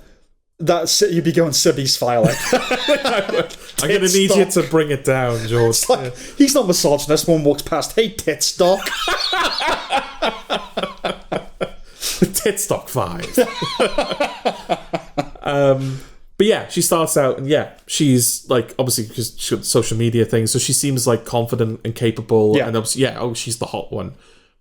you'd be going Sibby's file. I'm going to need you to bring it down, George. Like, he's not misogynist. One walks past, hey, tits doc. Tits doc 5. But yeah, she starts out and she's like, obviously because she's got social media things, so she seems like confident and capable, and obviously she's the hot one.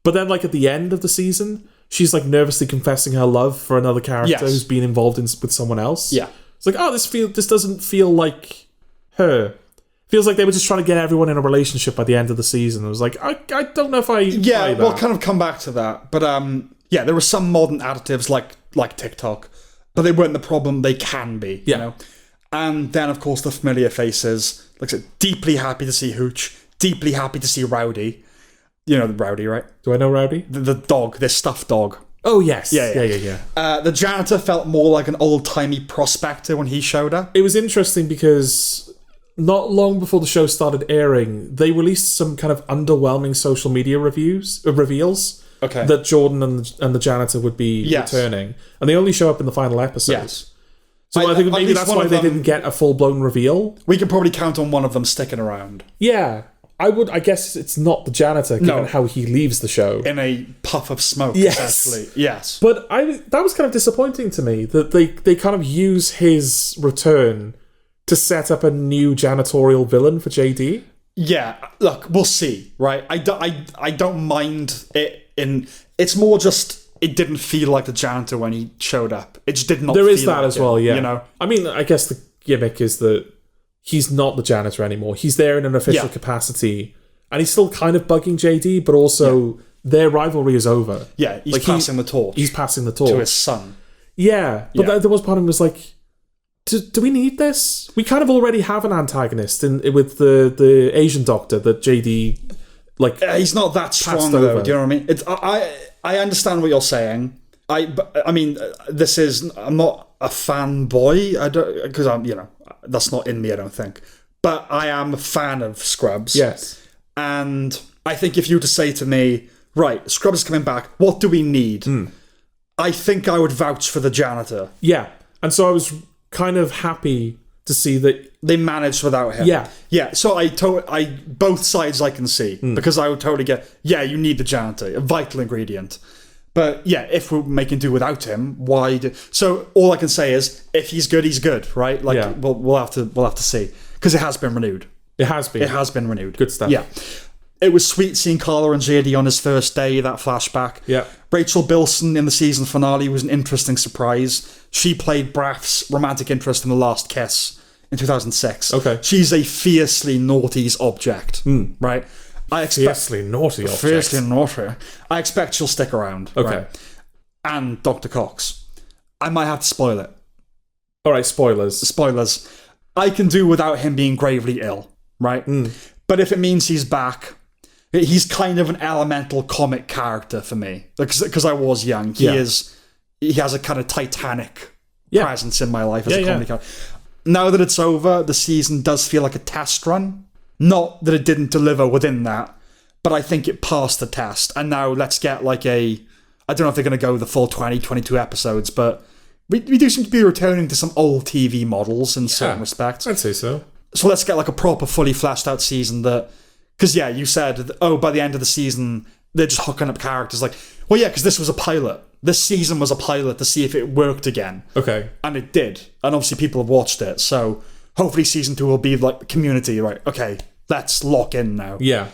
But then like at the end of the season, she's like nervously confessing her love for another character who's been involved with someone else. Yeah, it's like, oh, this doesn't feel like her. Feels like they were just trying to get everyone in a relationship by the end of the season. I was like, I don't know if I buy that. We'll kind of come back to that, but there were some modern additives like TikTok. But they weren't the problem they can be, you know? And then, of course, the familiar faces. Like I said, deeply happy to see Hooch. Deeply happy to see Rowdy. You know Rowdy, right? Do I know Rowdy? The dog, this stuffed dog. Oh, yes. Yeah. The janitor felt more like an old-timey prospector when he showed up. It was interesting because not long before the show started airing, they released some kind of underwhelming social media reveals that Jordan and the janitor would be returning. And they only show up in the final episode. Yes. So I think maybe that's why they didn't get a full-blown reveal. We can probably count on one of them sticking around. Yeah. I guess it's not the janitor, given how he leaves the show. In a puff of smoke, essentially. Yes. But that was kind of disappointing to me, that they kind of use his return to set up a new janitorial villain for JD. Yeah, look, we'll see, right? I don't mind it it's more just, it didn't feel like the janitor when he showed up. It just did not feel There is that like as well, yeah. You know? I mean, I guess the gimmick is that he's not the janitor anymore. He's there in an official capacity. And he's still kind of bugging JD, but also their rivalry is over. Yeah, he's passing the torch. He's passing the torch. To his son. Yeah, but there was part of me was like, do we need this? We kind of already have an antagonist with the Asian doctor that JD, he's not that strong, though. Do you know what I mean? I understand what you're saying. I mean, I'm not a fanboy. I don't, because that's not in me, I don't think. But I am a fan of Scrubs. Yes. And I think if you were to say to me, right, Scrubs is coming back, what do we need? I think I would vouch for the janitor. Yeah. And so I was kind of happy to see that they managed without him. Yeah. Yeah. So both sides I can see, because I would totally get, you need the janitor, a vital ingredient. But yeah, if we're making do without him, why? So all I can say is, if he's good, right? We'll have to see, because it has been renewed. It has been renewed. Good stuff. Yeah, it was sweet seeing Carla and JD on his first day. That flashback. Yeah, Rachel Bilson in the season finale was an interesting surprise. She played Braff's romantic interest in The Last Kiss in 2006. Okay, she's a fiercely naughty's object, right? Fiercely naughty. I expect she'll stick around. Okay. Right? And Dr. Cox. I might have to spoil it. All right, spoilers. I can do without him being gravely ill, right? But if it means he's back, he's kind of an elemental comic character for me. Because I was young. He has a kind of Titanic presence in my life as a comedy character. Now that it's over, the season does feel like a test run. Not that it didn't deliver within that, but I think it passed the test. And now let's get I don't know if they're going to go the full 20, 22 episodes, but we do seem to be returning to some old TV models in certain respects. I'd say so. So let's get a proper, fully fleshed out season that... Because, you said, by the end of the season, they're just hooking up characters. Because this was a pilot. This season was a pilot to see if it worked again. Okay. And it did. And obviously people have watched it, so... Hopefully season 2 will be Community, right? Okay, let's lock in now. Yeah.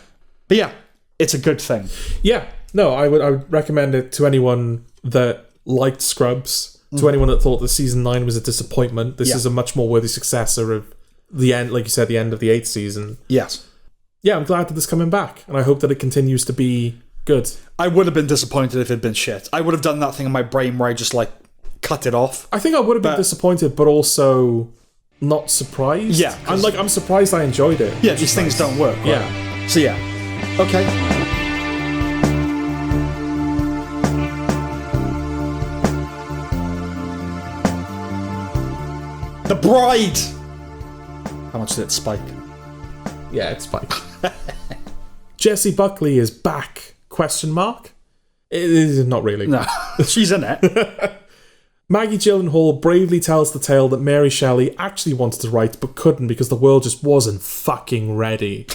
But yeah, it's a good thing. Yeah. No, I would recommend it to anyone that liked Scrubs, to anyone that thought that season 9 was a disappointment. This is a much more worthy successor of the end, like you said, the end of the 8th season. Yes. Yeah, I'm glad that it's coming back, and I hope that it continues to be good. I would have been disappointed if it had been shit. I would have done that thing in my brain where I just cut it off. I think I would have been disappointed, but also... not surprised. Yeah. I'm surprised I enjoyed it. Yeah, these things don't work. Right? Yeah. So yeah. Okay. The Bride! How much did it spike? Yeah, it spiked. Jessie Buckley is back? Question mark? It is not really. No. She's in it. Maggie Gyllenhaal bravely tells the tale that Mary Shelley actually wanted to write but couldn't because the world just wasn't fucking ready.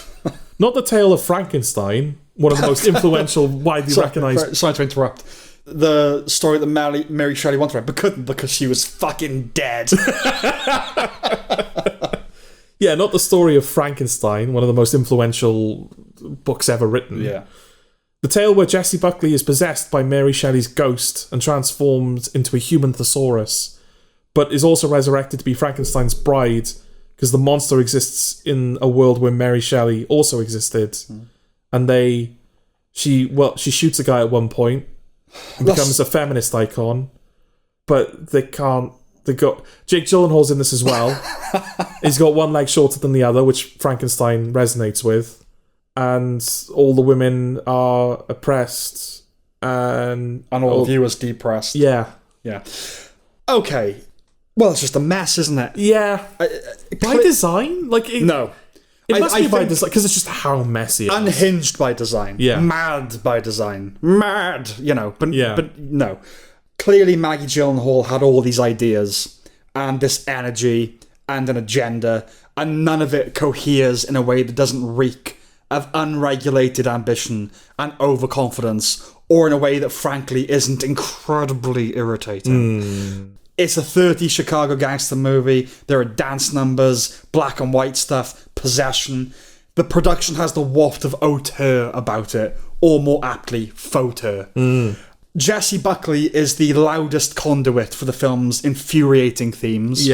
Not the tale of Frankenstein, one of the most influential, widely recognised... Sorry to interrupt. The story that Mary Shelley wanted to write but couldn't because she was fucking dead. Yeah, not the story of Frankenstein, one of the most influential books ever written. Yeah. The tale where Jessie Buckley is possessed by Mary Shelley's ghost and transformed into a human thesaurus, but is also resurrected to be Frankenstein's bride because the monster exists in a world where Mary Shelley also existed. And she shoots a guy at one point and becomes a feminist icon, but Jake Gyllenhaal's in this as well. He's got one leg shorter than the other, which Frankenstein resonates with. And all the women are oppressed, and all the viewers depressed. Yeah. Yeah. Okay. Well, it's just a mess, isn't it? Yeah. By design? Like, No. It must be by think design, because it's just how messy it is. unhinged by design. Yeah. Mad by design. Mad, but Yeah. but no. Clearly Maggie Gyllenhaal had all these ideas and this energy and an agenda, and none of it coheres in a way that doesn't reek of unregulated ambition and overconfidence, or in a way that frankly isn't incredibly irritating. It's a 30s Chicago gangster movie. There are dance numbers, black and white stuff, possession. The production has the waft of auteur about it, or more aptly, fauteur. Jessie Buckley is the loudest conduit for the film's infuriating themes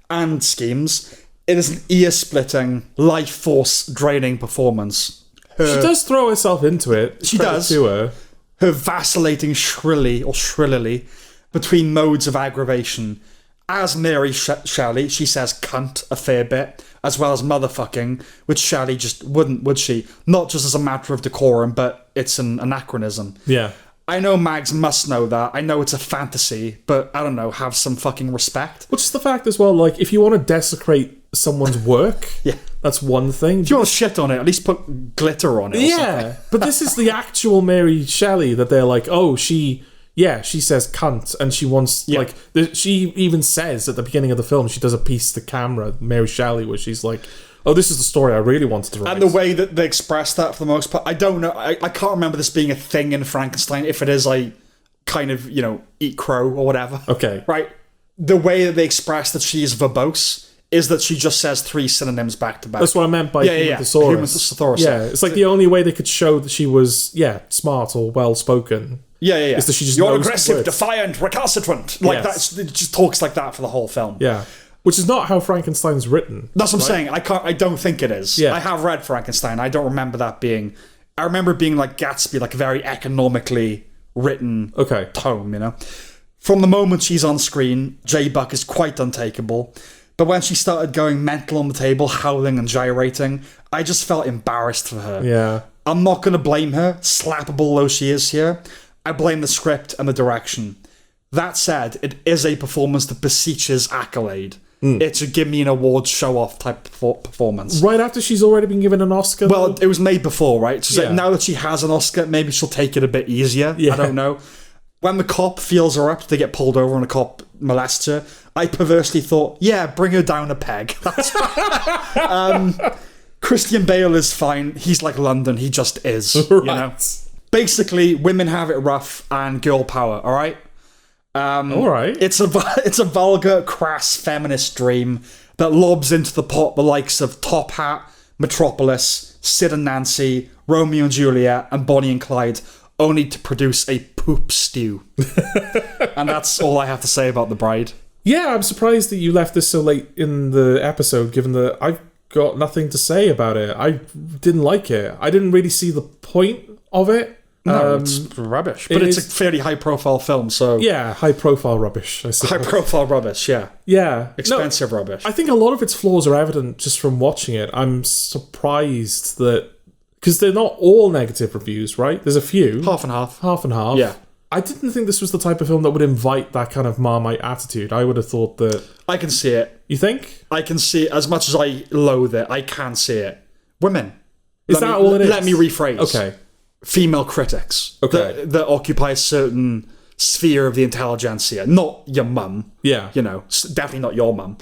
and schemes. It is an ear-splitting, life force-draining performance. She does throw herself into it. She Credit does. to her. Her vacillating shrillily between modes of aggravation. As Mary Shelley, she says cunt a fair bit, as well as motherfucking, which Shelley just wouldn't, would she? Not just as a matter of decorum, but it's an anachronism. Yeah. I know Mags must know that. I know it's a fantasy, but I don't know, have some fucking respect. Which is the fact as well, like, if you want to desecrate someone's work, that's one thing. If you want to shit on it, at least put glitter on it. Yeah, but this is the actual Mary Shelley that they're like, oh, she says cunt, and she wants, like, she even says at the beginning of the film, she does a piece to camera, Mary Shelley, where she's like, oh, this is the story I really wanted to write. And the way that they express that, for the most part, I don't know, I can't remember this being a thing in Frankenstein. If it is, I kind of, eat crow or whatever. Okay. Right? The way that they express that she is verbose is that she just says 3 synonyms back to back. That's what I meant by human thesaurus. Yeah, it's like the only way they could show that she was, smart or well-spoken. Yeah. Is that she just You're knows aggressive, words. defiant, recalcitrant. Like it just talks like that for the whole film. Yeah. Which is not how Frankenstein's written. That's what I'm saying. I don't think it is. Yeah. I have read Frankenstein. I don't remember that being... I remember it being like Gatsby, like a very economically written tone, From the moment she's on screen, J. Buck is quite untakeable. But when she started going mental on the table, howling and gyrating, I just felt embarrassed for her. Yeah. I'm not going to blame her, slappable though she is here. I blame the script and the direction. That said, it is a performance that beseeches accolade. It's a give me an award show-off type performance. Right after she's already been given an Oscar? Well, it was made before, right? So now that she has an Oscar, maybe she'll take it a bit easier. I don't know. When the cop feels her up, they get pulled over and the cop molests her, I perversely thought, bring her down a peg. That's Christian Bale is fine. He's like London. He just is, Basically, women have it rough and girl power, all right? All right. It's a vulgar, crass feminist dream that lobs into the pot the likes of Top Hat, Metropolis, Sid and Nancy, Romeo and Juliet, and Bonnie and Clyde, only to produce a poop stew. And that's all I have to say about The Bride. Yeah, I'm surprised that you left this so late in the episode, given that I've got nothing to say about it. I didn't like it. I didn't really see the point of it. No, it's rubbish. But it's a fairly high-profile film, so... Yeah, high-profile rubbish, I suppose. High-profile rubbish, yeah. Yeah. Expensive rubbish. I think a lot of its flaws are evident just from watching it. I'm surprised that... Because they're not all negative reviews, right? There's a few. Half and half. Half and half. Yeah. I didn't think this was the type of film that would invite that kind of Marmite attitude. I would have thought that... I can see it. You think? I can see it. As much as I loathe it, I can see it. Women. All it is? Let me rephrase. Okay. Female critics. Okay. That occupy a certain sphere of the intelligentsia. Not your mum. Yeah. Definitely not your mum.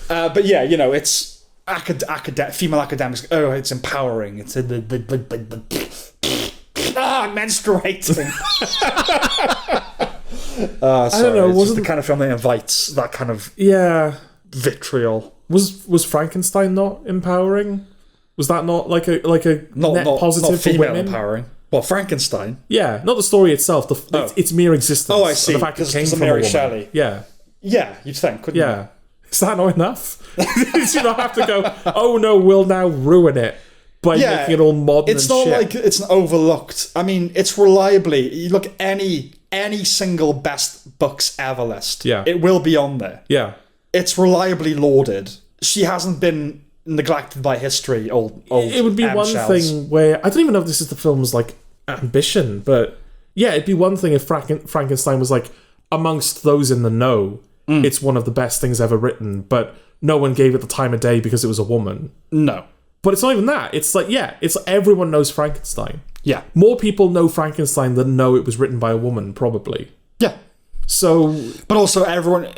But yeah, it's female academics. Oh, it's empowering. It's menstruating. Sorry, I don't know. It's just the kind of film that invites that kind of vitriol. Was Frankenstein not empowering? Was that not like a net positive not female for women? empowering? Well, Frankenstein. Yeah, not the story itself. Its mere existence. Oh, I see. The fact it came from from Mary a woman. Shelley. Yeah. Yeah, you'd think, couldn't you? Yeah. Is that not enough? Did you not have to go, oh no, we'll now ruin it by making it all modern it's and not shit? like it's overlooked. I mean, it's reliably... You look any single best books ever list. Yeah. It will be on there. Yeah. It's reliably lauded. She hasn't been neglected by history. Old it would be one thing where... I don't even know if this is the film's, ambition, but... Yeah, it'd be one thing if Frankenstein was like, amongst those in the know, it's one of the best things ever written, but no one gave it the time of day because it was a woman. No. But it's not even that. It's like, it's everyone knows Frankenstein. Yeah. More people know Frankenstein than know it was written by a woman, probably. Yeah. So... But also, everyone...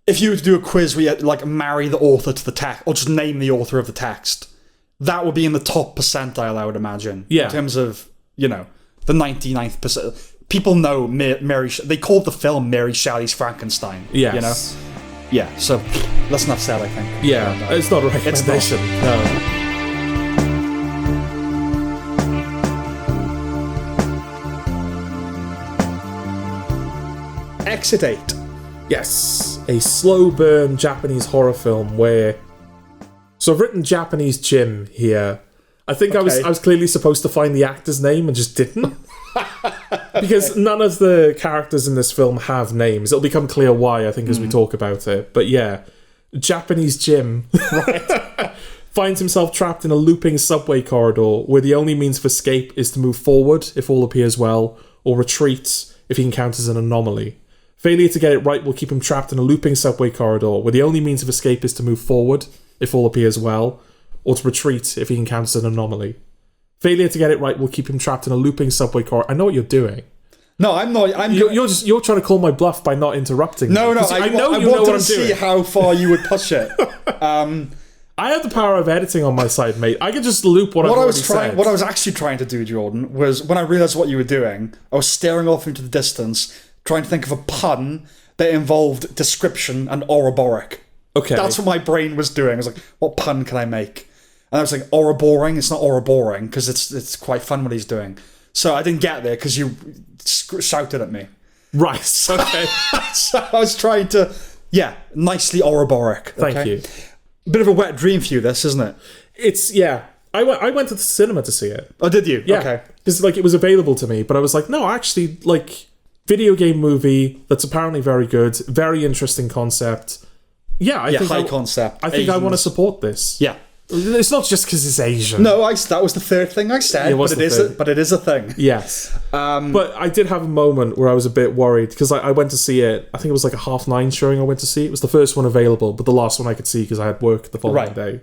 If you were to do a quiz where you like marry the author to the text, or just name the author of the text, that would be in the top percentile, I would imagine. Yeah. In terms of, the 99th percent. People know Mary... They called the film Mary Shelley's Frankenstein. Yes. Yeah, so that's enough said, I think. Yeah, it's not a recommendation. No. Exit 8. Yes, a slow burn Japanese horror film where... So I've written Japanese Jim here. I think I was clearly supposed to find the actor's name and just didn't. Because none of the characters in this film have names. It'll become clear why, I think, as we talk about it. But yeah, Japanese Jim finds himself trapped in a looping subway corridor where the only means of escape is to move forward if all appears well, or retreat if he encounters an anomaly. Failure to get it right will keep him trapped in a looping subway corridor where the only means of escape is to move forward if all appears well, or to retreat if he encounters an anomaly. Failure to get it right will keep him trapped in a looping subway corridor. I know what you're doing. No, I'm not. You're trying to call my bluff by not interrupting. No, me. I wanted to see how far you would push it. I have the power of editing on my side, mate. I can just loop what I've already said. What I was actually trying to do, Jordan, was when I realised what you were doing, I was staring off into the distance, trying to think of a pun that involved description and oroboric. Okay. That's what my brain was doing. I was like, what pun can I make? And I was like, Ouroboring? It's not Ouroboring, because it's quite fun what he's doing. So I didn't get there, because you shouted at me. Right, okay. So I was trying to, nicely Ouroboring. Okay? Thank you. Bit of a wet dream for you, this, isn't it? It's, I went to the cinema to see it. Oh, did you? Yeah. Okay. Because, it was available to me, but I was like, no, actually, video game movie that's apparently very good, very interesting concept. Yeah, I think high concept. I think I want to support this. Yeah. It's not just because it's Asian. No, that was the third thing I said, but it is a thing. Yes. But I did have a moment where I was a bit worried, because I went to see it, I think it was like a 9:30 showing I went to see. It was the first one available, but the last one I could see because I had work the following day.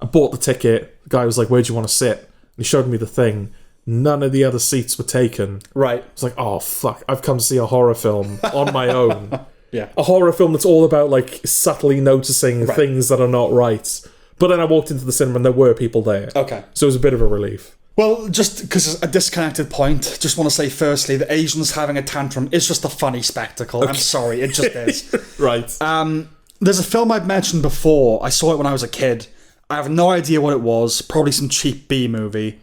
I bought the ticket. The guy was like, where do you want to sit? And he showed me the thing. None of the other seats were taken. Right. I was like, oh, fuck. I've come to see a horror film on my own. Yeah. A horror film that's all about, subtly noticing things that are not right. But then I walked into the cinema and there were people there. Okay. So it was a bit of a relief. Well, just because it's a disconnected point, just want to say firstly that Asians having a tantrum is just a funny spectacle. Okay. I'm sorry, it just is. Right. There's a film I've mentioned before. I saw it when I was a kid. I have no idea what it was. Probably some cheap B movie.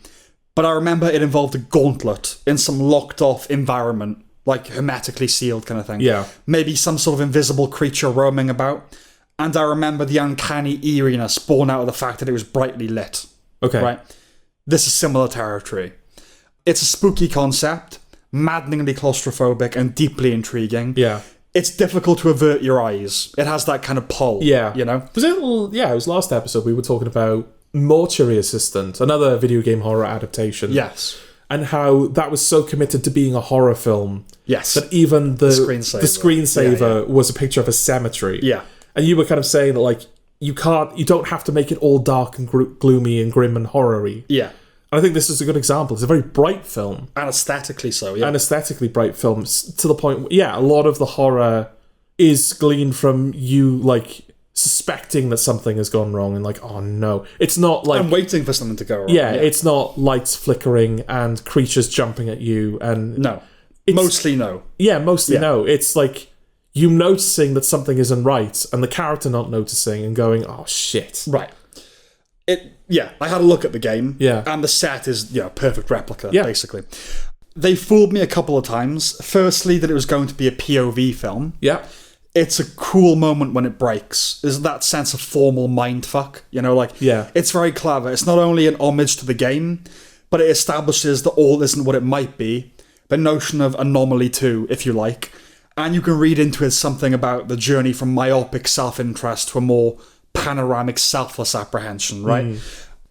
But I remember it involved a gauntlet in some locked off environment, hermetically sealed kind of thing. Yeah. Maybe some sort of invisible creature roaming about. And I remember the uncanny eeriness born out of the fact that it was brightly lit. Okay. Right? This is similar territory. It's a spooky concept, maddeningly claustrophobic and deeply intriguing. Yeah. It's difficult to avert your eyes. It has that kind of pull. Yeah. Was it? Yeah, it was last episode we were talking about Mortuary Assistant, another video game horror adaptation. Yes. And how that was so committed to being a horror film. Yes. That even the screensaver was a picture of a cemetery. Yeah. And you were kind of saying that, you don't have to make it all dark and gloomy and grim and horror-y. Yeah. And I think this is a good example. It's a very bright film. And aesthetically so, yeah. And aesthetically bright film, to the point, a lot of the horror is gleaned from you, suspecting that something has gone wrong and oh no. It's not I'm waiting for something to go wrong. Yeah, it's not lights flickering and creatures jumping at you and... No. Mostly no. Yeah, mostly no. It's you noticing that something isn't right and the character not noticing and going, oh shit. Right. I had a look at the game. Yeah. And the set is, a perfect replica, basically. They fooled me a couple of times. Firstly, that it was going to be a POV film. Yeah. It's a cool moment when it breaks. There's that sense of formal mindfuck. It's very clever. It's not only an homage to the game, but it establishes that all isn't what it might be. The notion of anomaly too, if you like. And you can read into it something about the journey from myopic self-interest to a more panoramic selfless apprehension, right?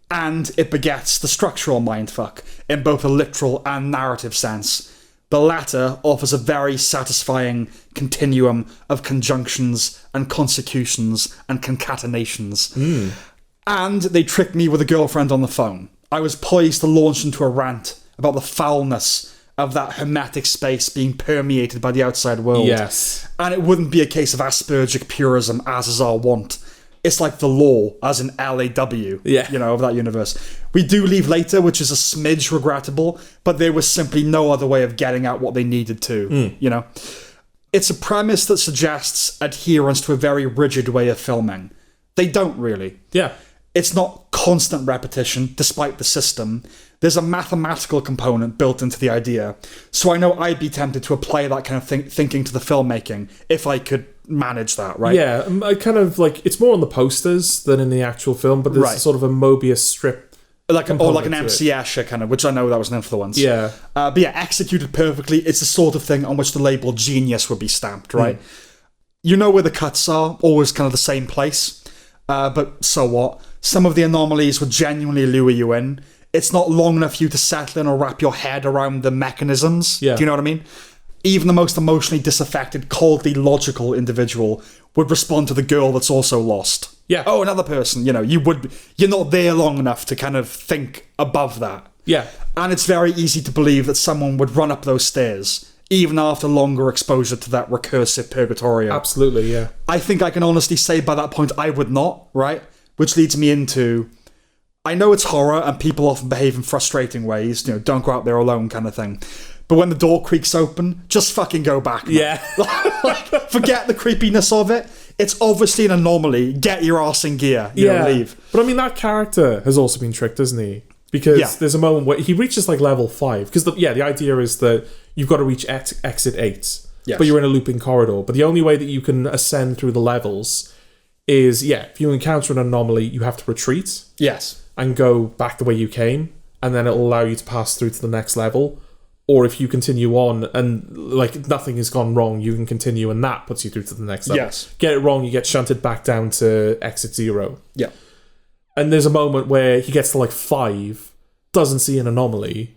And it begets the structural mindfuck in both a literal and narrative sense. The latter offers a very satisfying continuum of conjunctions and consecutions and concatenations. And they tricked me with a girlfriend on the phone. I was poised to launch into a rant about the foulness of that hermetic space being permeated by the outside world. Yes. And it wouldn't be a case of Aspergic purism, as is our wont. It's like the law, as in LAW, of that universe. We do leave later, which is a smidge regrettable, but there was simply no other way of getting at what they needed to, It's a premise that suggests adherence to a very rigid way of filming. They don't really. Yeah. It's not constant repetition, despite the system. There's a mathematical component built into the idea. So I know I'd be tempted to apply that kind of thinking to the filmmaking, if I could manage that, right? Yeah, I kind of like, it's more on the posters than in the actual film, but there's sort of a Mobius strip. Or like an MC Escher kind of, which I know that was an influence. Yeah. But yeah, executed perfectly, it's the sort of thing on which the label genius would be stamped, right? You know where the cuts are, always kind of the same place. But so what? Some of the anomalies would genuinely lure you in. It's not long enough for you to settle in or wrap your head around the mechanisms. Yeah. Do you know what I mean? Even the most emotionally disaffected, coldly logical individual would respond to the girl that's also lost. Yeah. Oh, another person. You're not there long enough to kind of think above that. Yeah. And it's very easy to believe that someone would run up those stairs, even after longer exposure to that recursive purgatorio. Absolutely, yeah. I think I can honestly say by that point I would not, right? Which leads me into, I know it's horror and people often behave in frustrating ways, don't go out there alone kind of thing. But when the door creaks open, just fucking go back, man. Yeah. Forget the creepiness of it. It's obviously an anomaly. Get your arse in gear. Leave. But I mean, that character has also been tricked, hasn't he? Because there's a moment where he reaches like level 5. Because the idea is that you've got to reach exit 8. Yes. But you're in a looping corridor. But the only way that you can ascend through the levels is, if you encounter an anomaly, you have to retreat. Yes. And go back the way you came. And then it'll allow you to pass through to the next level. Or if you continue on and like nothing has gone wrong, you can continue and that puts you through to the next level. Yes. Get it wrong, you get shunted back down to exit 0. Yeah. And there's a moment where he gets to like 5, doesn't see an anomaly,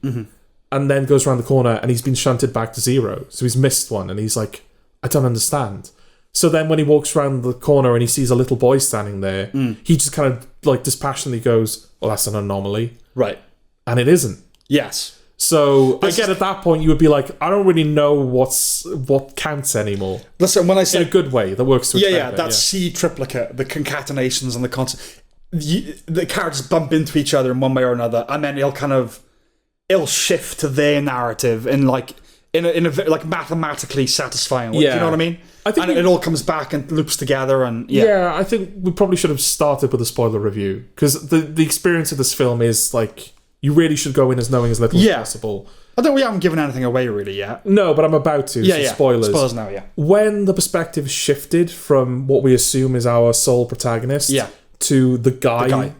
and then goes around the corner and he's been shunted back to 0. So he's missed one and he's like, I don't understand. So then when he walks around the corner and he sees a little boy standing there, he just kind of like dispassionately goes, well, that's an anomaly. Right. And it isn't. Yes. So again, at that point, you would be like, I don't really know what counts anymore. Listen, when I say in a good way that works to that C triplicate, the concatenations and the the characters bump into each other in one way or another, and then it'll shift to their narrative in a very, like mathematically satisfying way. Do you know what I mean? I think it all comes back and loops together, and I think we probably should have started with a spoiler review because the experience of this film is like. You really should go in as knowing as little as possible. I think we haven't given anything away really yet. No, but I'm about to. So spoilers. Spoilers now, When the perspective shifted from what we assume is our sole protagonist to the guy,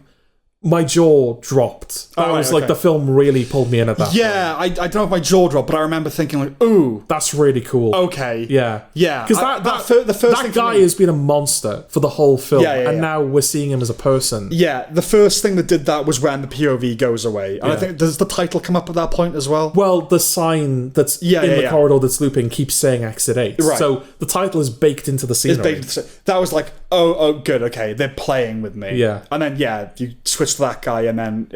my jaw dropped. That was like the film really pulled me in at that point. I don't know if my jaw dropped, but I remember thinking like, ooh. That's really cool. Okay. Yeah. Yeah. Because that guy has been a monster for the whole film, and now we're seeing him as a person. Yeah, the first thing that did that was when the POV goes away. And I think, does the title come up at that point as well? Well, the sign that's in the corridor that's looping keeps saying exit 8. Right. So the title is baked into the scenery. That was like, oh, good, okay, they're playing with me. Yeah. And then, you switch to that guy and then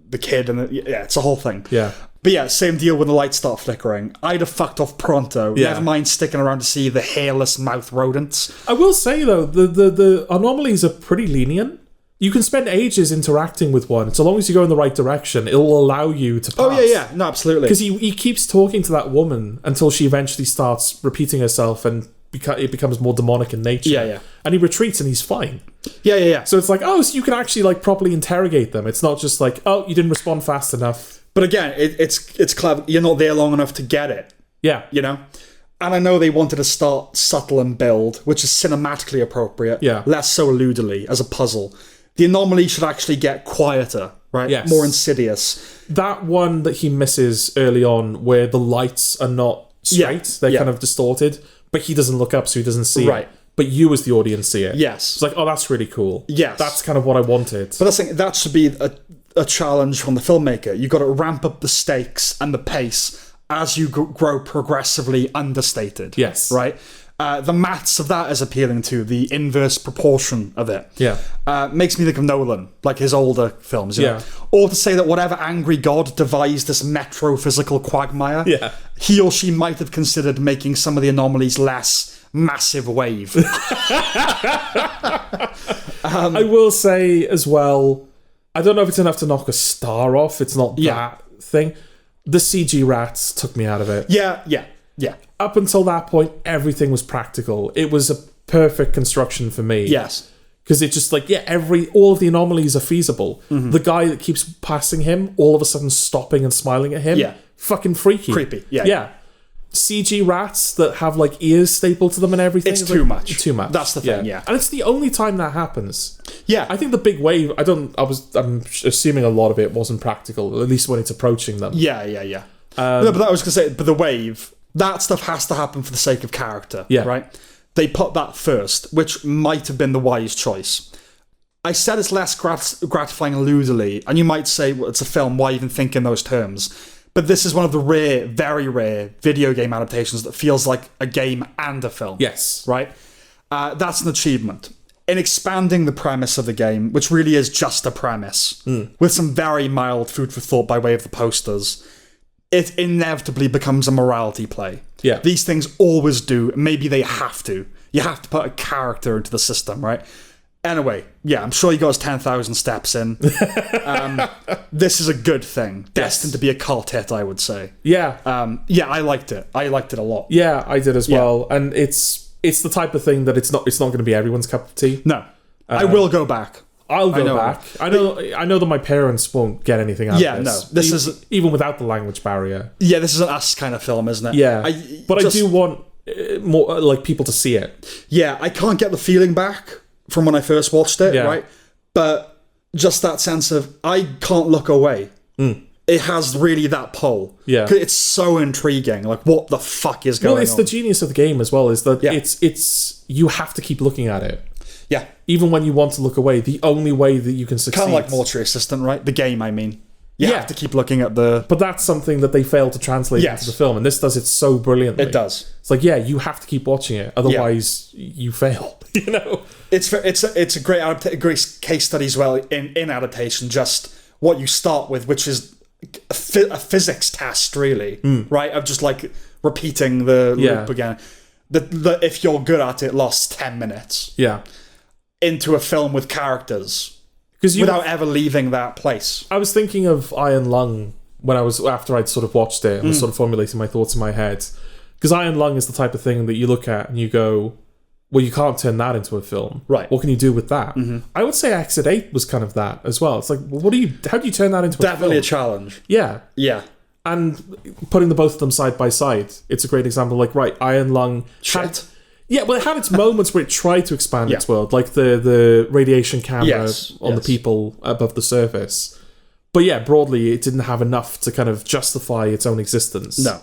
the kid and it's a whole thing. Yeah. But same deal when the lights start flickering. I'd have fucked off pronto. Never mind sticking around to see the hairless mouth rodents. I will say though, the anomalies are pretty lenient. You can spend ages interacting with one. So long as you go in the right direction, it'll allow you to pass. Oh yeah. No, absolutely. Because he keeps talking to that woman until she eventually starts repeating herself and it becomes more demonic in nature. Yeah. And he retreats and he's fine. Yeah. So it's like, so you can actually like properly interrogate them. It's not just like, you didn't respond fast enough. But again, it's clever. You're not there long enough to get it. Yeah. And I know they wanted to start subtle and build, which is cinematically appropriate. Yeah. Less so alludedly as a puzzle. The anomaly should actually get quieter, right? Yes. More insidious. That one that he misses early on where the lights are not straight, they're kind of distorted, but he doesn't look up so he doesn't see it. But you as the audience see it. Yes. It's like, that's really cool. Yes. That's kind of what I wanted. But that should be a challenge from the filmmaker. You've got to ramp up the stakes and the pace as you grow progressively understated. Yes. Right? The maths of that is appealing to the inverse proportion of it. Yeah. Makes me think of Nolan, like his older films. Yeah. Or to say that whatever angry god devised this metrophysical quagmire, he or she might have considered making some of the anomalies less massive wave. I will say as well, I don't know if it's enough to knock a star off. It's not that thing. The CG rats took me out of it. Yeah. Up until that point, everything was practical. It was a perfect construction for me. Yes. Because it's just like, all of the anomalies are feasible. The guy that keeps passing him, all of a sudden stopping and smiling at him, fucking freaky. Creepy, yeah. CG rats that have like ears stapled to them and everything. It's too much. Too much. That's the thing, yeah. And it's the only time that happens. Yeah. I think the big wave, I'm assuming a lot of it wasn't practical, at least when it's approaching them. Yeah. No, but that was going to say, but the wave, that stuff has to happen for the sake of character, right? They put that first, which might have been the wise choice. I said it's less gratifying ludily, and you might say, well, it's a film, why even think in those terms? But this is one of the rare, very rare video game adaptations that feels like a game and a film. Yes. Right? That's an achievement. In expanding the premise of the game, which really is just a premise, with some very mild food for thought by way of the posters, it inevitably becomes a morality play. Yeah. These things always do. Maybe they have to. You have to put a character into the system, right? Anyway, I'm sure you got us 10,000 steps in. This is a good thing. Destined to be a cult hit, I would say. Yeah. I liked it. I liked it a lot. Yeah, I did as well. And it's the type of thing that it's not going to be everyone's cup of tea. No. I will go back. I'll go back. I know that my parents won't get anything out of this. Yeah, no. This is even without the language barrier. Yeah, this is an us kind of film, isn't it? Yeah. I do want more like people to see it. Yeah, I can't get the feeling back from when I first watched it, right? But just that sense of I can't look away. It has really that pull. Yeah. It's so intriguing. Like, what the fuck is going on? Well, it's the genius of the game as well, is that it's you have to keep looking at it. Yeah. Even when you want to look away, the only way that you can succeed... Kind of like Mortuary Assistant, right? The game, I mean. You have to keep looking at the... But that's something that they failed to translate into the film, and this does it so brilliantly. It does. It's like, you have to keep watching it, otherwise you fail, you know? It's a great case study as well in adaptation, just what you start with, which is a physics test, really, right? Of just like repeating the loop again. The if you're good at it, lost 10 minutes. Yeah. Into a film with characters without ever leaving that place. I was thinking of Iron Lung after I'd sort of watched it and was sort of formulating my thoughts in my head. Because Iron Lung is the type of thing that you look at and you go, well, you can't turn that into a film. Right. What can you do with that? I would say Exit 8 was kind of that as well. It's like, well, how do you turn that into a film? Definitely a challenge. Yeah. Yeah. And putting the both of them side by side, it's a great example. Like, right, Iron Lung... it had its moments where it tried to expand its world, like the radiation camera on the people above the surface. But broadly, it didn't have enough to kind of justify its own existence. No.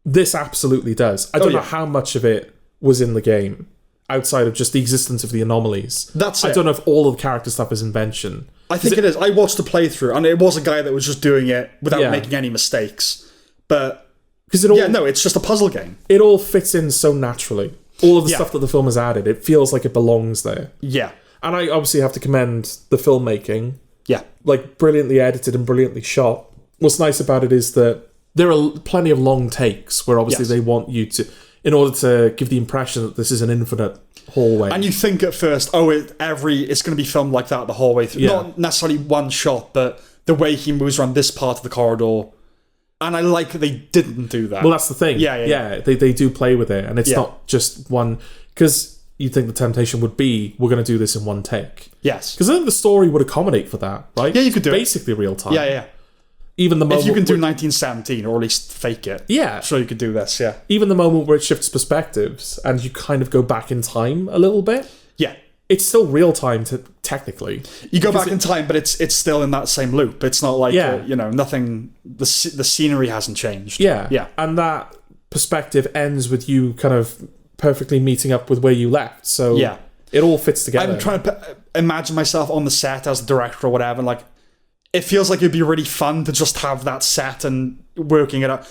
This absolutely does. I don't know how much of it was in the game, outside of just the existence of the anomalies. I don't know if all of the character stuff is invention. I think it is. I watched the playthrough, and it was a guy that was just doing it without making any mistakes. But... it's just a puzzle game. It all fits in so naturally. All of the stuff that the film has added, it feels like it belongs there. Yeah. And I obviously have to commend the filmmaking. Yeah. Like, brilliantly edited and brilliantly shot. What's nice about it is that there are plenty of long takes where obviously they want you to... in order to give the impression that this is an infinite hallway. And you think at first, it's going to be filmed like that the whole way through. Not necessarily one shot, but the way he moves around this part of the corridor... And I like that they didn't do that. Well, that's the thing. Yeah. They do play with it, and it's not just one... Because you'd think the temptation would be, we're going to do this in one take. Yes. Because I think the story would accommodate for that, right? Yeah, you could do basically real time. Yeah. Even the moment... If you can do 1917, or at least fake it. Yeah. I'm sure you could do this, yeah. Even the moment where it shifts perspectives, and you kind of go back in time a little bit. Yeah. It's still real time, technically. You go back in time, but it's still in that same loop. It's not like, nothing... The scenery hasn't changed. Yeah. And that perspective ends with you kind of perfectly meeting up with where you left. So it all fits together. I'm trying to imagine myself on the set as the director or whatever. Like, it feels like it'd be really fun to just have that set and working it out.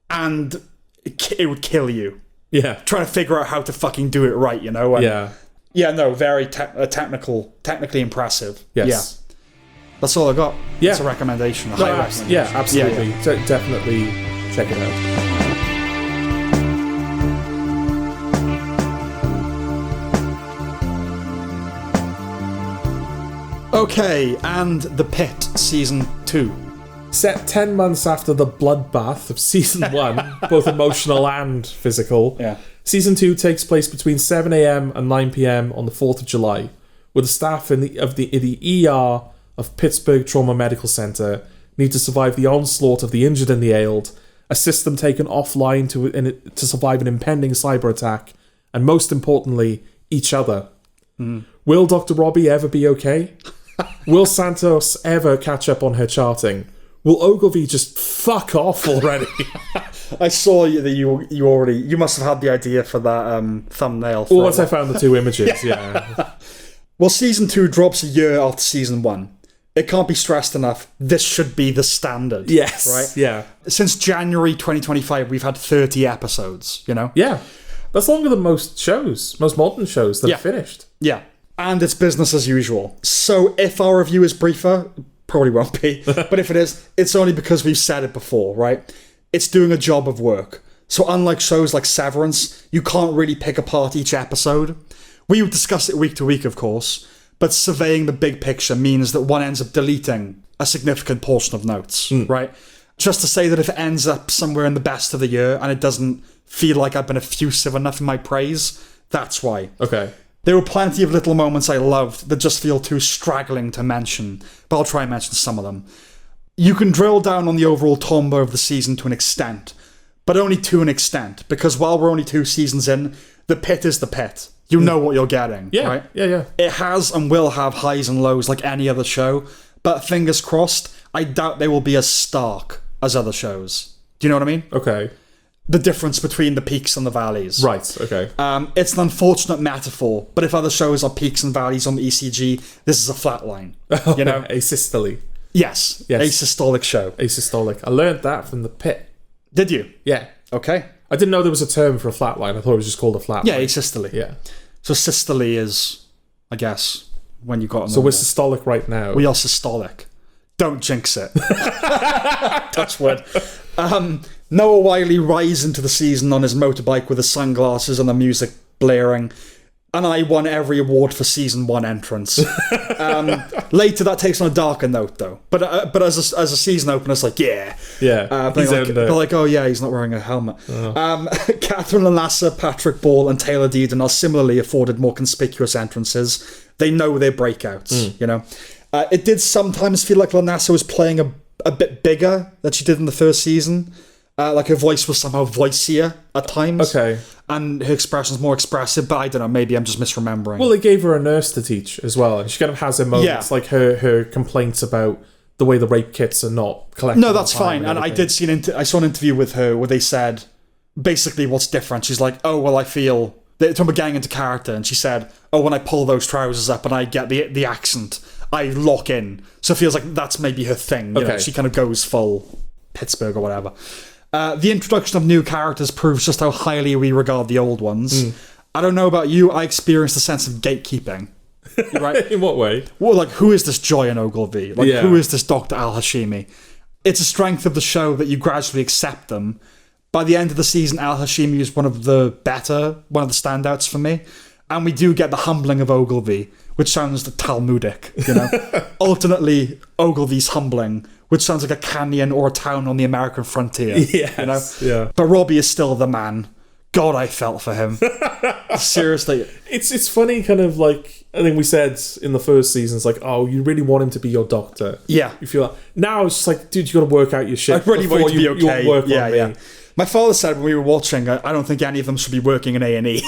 and it would kill you. Yeah. Trying to figure out how to fucking do it right, you know? And yeah, no, very technically impressive. Yes. Yeah. That's all I got. Yeah. It's a recommendation. A No, high recommendation. yeah, absolutely. Yeah. Definitely check it out. Okay, and The Pitt Season 2. Set 10 months after the bloodbath of Season 1, both emotional and physical, Yeah. Season 2 takes place between 7 a.m. and 9 p.m. on the 4th of July, where the staff in the ER of Pittsburgh Trauma Medical Center need to survive the onslaught of the injured and the ailed, assist them taken offline to survive an impending cyber attack, and most importantly, each other. Will Dr. Robbie ever be okay? Will Santos ever catch up on her charting? Will Ogilvy just fuck off already? I saw that you must have had the idea for that thumbnail. Well, once I found the two images, yeah. Well, Season 2 drops a year after Season 1. It can't be stressed enough. This should be the standard. Yes. Right? Yeah. Since January 2025, we've had 30 episodes, you know? Yeah. That's longer than most modern shows that are finished. Yeah. And it's business as usual. So if our review is briefer, probably won't be. But if it is, it's only because we've said it before, right? It's doing a job of work. So unlike shows like Severance, you can't really pick apart each episode. We would discuss it week to week, of course, but surveying the big picture means that one ends up deleting a significant portion of notes, right? Just to say that if it ends up somewhere in the best of the year and it doesn't feel like I've been effusive enough in my praise, that's why. Okay. There were plenty of little moments I loved that just feel too straggling to mention, but I'll try and mention some of them. You can drill down on the overall tombo of the season to an extent, but only to an extent, because while we're only 2 seasons in, the Pitt is the Pitt. You know what you're getting, right? Yeah. It has and will have highs and lows like any other show, but fingers crossed, I doubt they will be as stark as other shows. Do you know what I mean? Okay. The difference between the peaks and the valleys. Right, okay. It's an unfortunate metaphor, but if other shows are peaks and valleys on the ECG, this is a flat line. You know? Asystole. Yes. Asystolic show. Asystolic. I learned that from the Pitt. Did you? Yeah. Okay. I didn't know there was a term for a flat line. I thought it was just called a flat line. Yeah, asystole. Yeah. So systole is, I guess, when you got... So we're systolic right now. We are systolic. Don't jinx it. Touch wood. Noah Wiley rides into the season on his motorbike with his sunglasses and the music blaring, and I won every award for season 1 entrance. Later, that takes on a darker note, though. But as a season opener, it's like, yeah. They're like, oh yeah, he's not wearing a helmet. Catherine Lanassa, Patrick Ball, and Taylor Deedon are similarly afforded more conspicuous entrances. They know their breakouts, you know. It did sometimes feel like Lanassa was playing a bit bigger than she did in the first season. Like her voice was somehow voicier at times. Okay. And her expressions more expressive, but I don't know, maybe I'm just misremembering. Well, they gave her a nurse to teach as well, and she kind of has her moments, like her complaints about the way the rape kits are not collected. No, that's fine. And I did see I saw an interview with her where they said, basically what's different. She's like, oh, well, I feel... They're talking about getting into character, and she said, oh, when I pull those trousers up and I get the accent, I lock in. So it feels like that's maybe her thing. You know, she kind of goes full Pittsburgh or whatever. The introduction of new characters proves just how highly we regard the old ones. I don't know about you, I experienced a sense of gatekeeping. Right? In what way? Well, like, who is this Joy in Ogilvy? Like, who is this Dr. Al-Hashimi? It's a strength of the show that you gradually accept them. By the end of the season, Al-Hashimi is one of the standouts for me. And we do get the humbling of Ogilvy, which sounds Talmudic, you know? Alternately, Ogilvy's humbling, which sounds like a canyon or a town on the American frontier. Yes, you know? Yeah. But Robbie is still the man. God, I felt for him. Seriously. It's funny, kind of like, I think we said in the first season, it's like, oh, you really want him to be your doctor. Yeah. You feel like, now it's just like, dude, you got to work out your shit. I really want you to be okay. You work on me. My father said when we were watching, I don't think any of them should be working in A&E.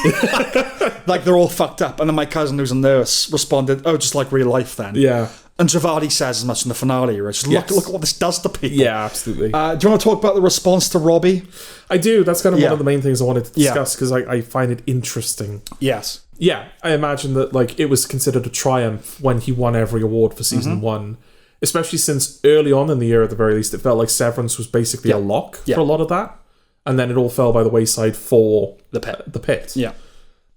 Like, they're all fucked up. And then my cousin, who's a nurse, responded, oh, just like real life then. Yeah. And Javadi says as much in the finale, Rich. Look at what this does to people. Yeah, absolutely. Do you want to talk about the response to Robbie? I do. That's kind of one of the main things I wanted to discuss, because I find it interesting. Yes. Yeah, I imagine that like it was considered a triumph when he won every award for season 1. Especially since early on in the year, at the very least, it felt like Severance was basically a lock for a lot of that. and then it all fell by the wayside for The Pitt. The Pitt. Yeah.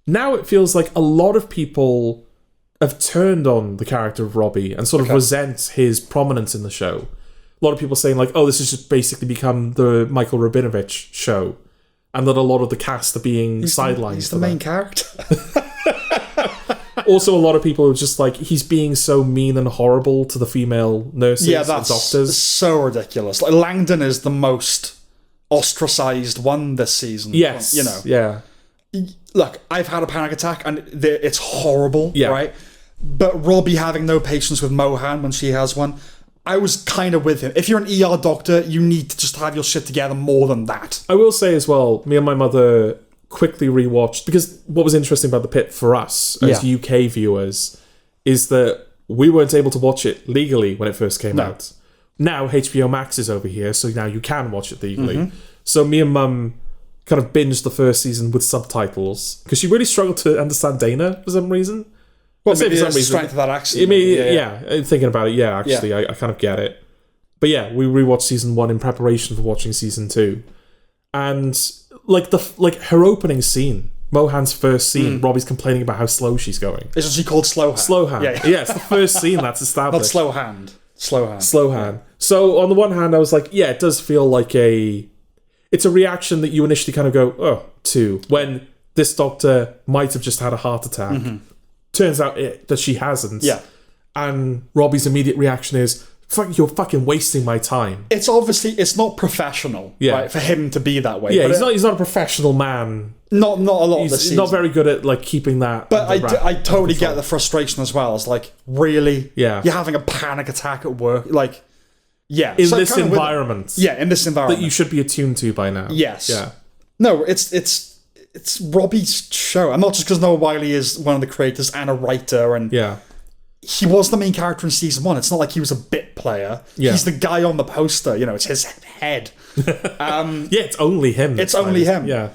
Now it feels like a lot of people have turned on the character of Robbie and sort of resent his prominence in the show. A lot of people saying like, oh, this has just basically become the Michael Rabinovich show, and that a lot of the cast are being sidelined. He's the main character. Also, a lot of people are just like, he's being so mean and horrible to the female nurses and that's doctors. so ridiculous. Like, Langdon is the most ostracized one this season. Yes. You know. Yeah. Look, I've had a panic attack, and it's horrible, Yeah. right? But Robbie having no patience with Mohan when she has one, I was kind of with him. If you're an ER doctor, you need to just have your shit together more than that. I will say as well, me and my mother quickly rewatched, because what was interesting about The Pitt for us as UK viewers is that we weren't able to watch it legally when it first came out. Now HBO Max is over here, so now you can watch it legally. So me and Mum kind of binged the first season with subtitles, because she really struggled to understand Dana for some reason. Well, maybe that's the strength of that accent. Thinking about it, actually, I kind of get it. But yeah, we rewatched season 1 in preparation for watching season 2. And like her opening scene, Mohan's first scene, Robbie's complaining about how slow she's going. Isn't she called Slow Hand? Slow Hand. Yeah, it's the first scene that's established. Not Slow Hand. Slow Hand. Slow Hand. So on the one hand, I was like, yeah, it does feel like it's a reaction that you initially kind of go, oh, to, when this doctor might have just had a heart attack. Turns out that she hasn't. Yeah. And Robbie's immediate reaction is, fuck, you're fucking wasting my time. It's obviously, it's not professional, right, for him to be that way. Yeah, but he's not a professional man. Not a lot of the He's season. not very good at like keeping that. But I totally get the frustration as well. It's like, really? Yeah. You're having a panic attack at work? Like, yeah. In this environment. In this environment. That you should be attuned to by now. Yes. Yeah. No, it's Robbie's show. And not just because Noah Wiley is one of the creators and a writer, and he was the main character in season 1. It's not like he was a bit player. Yeah. He's the guy on the poster. You know, it's his head. It's only him. It's only him. Yeah.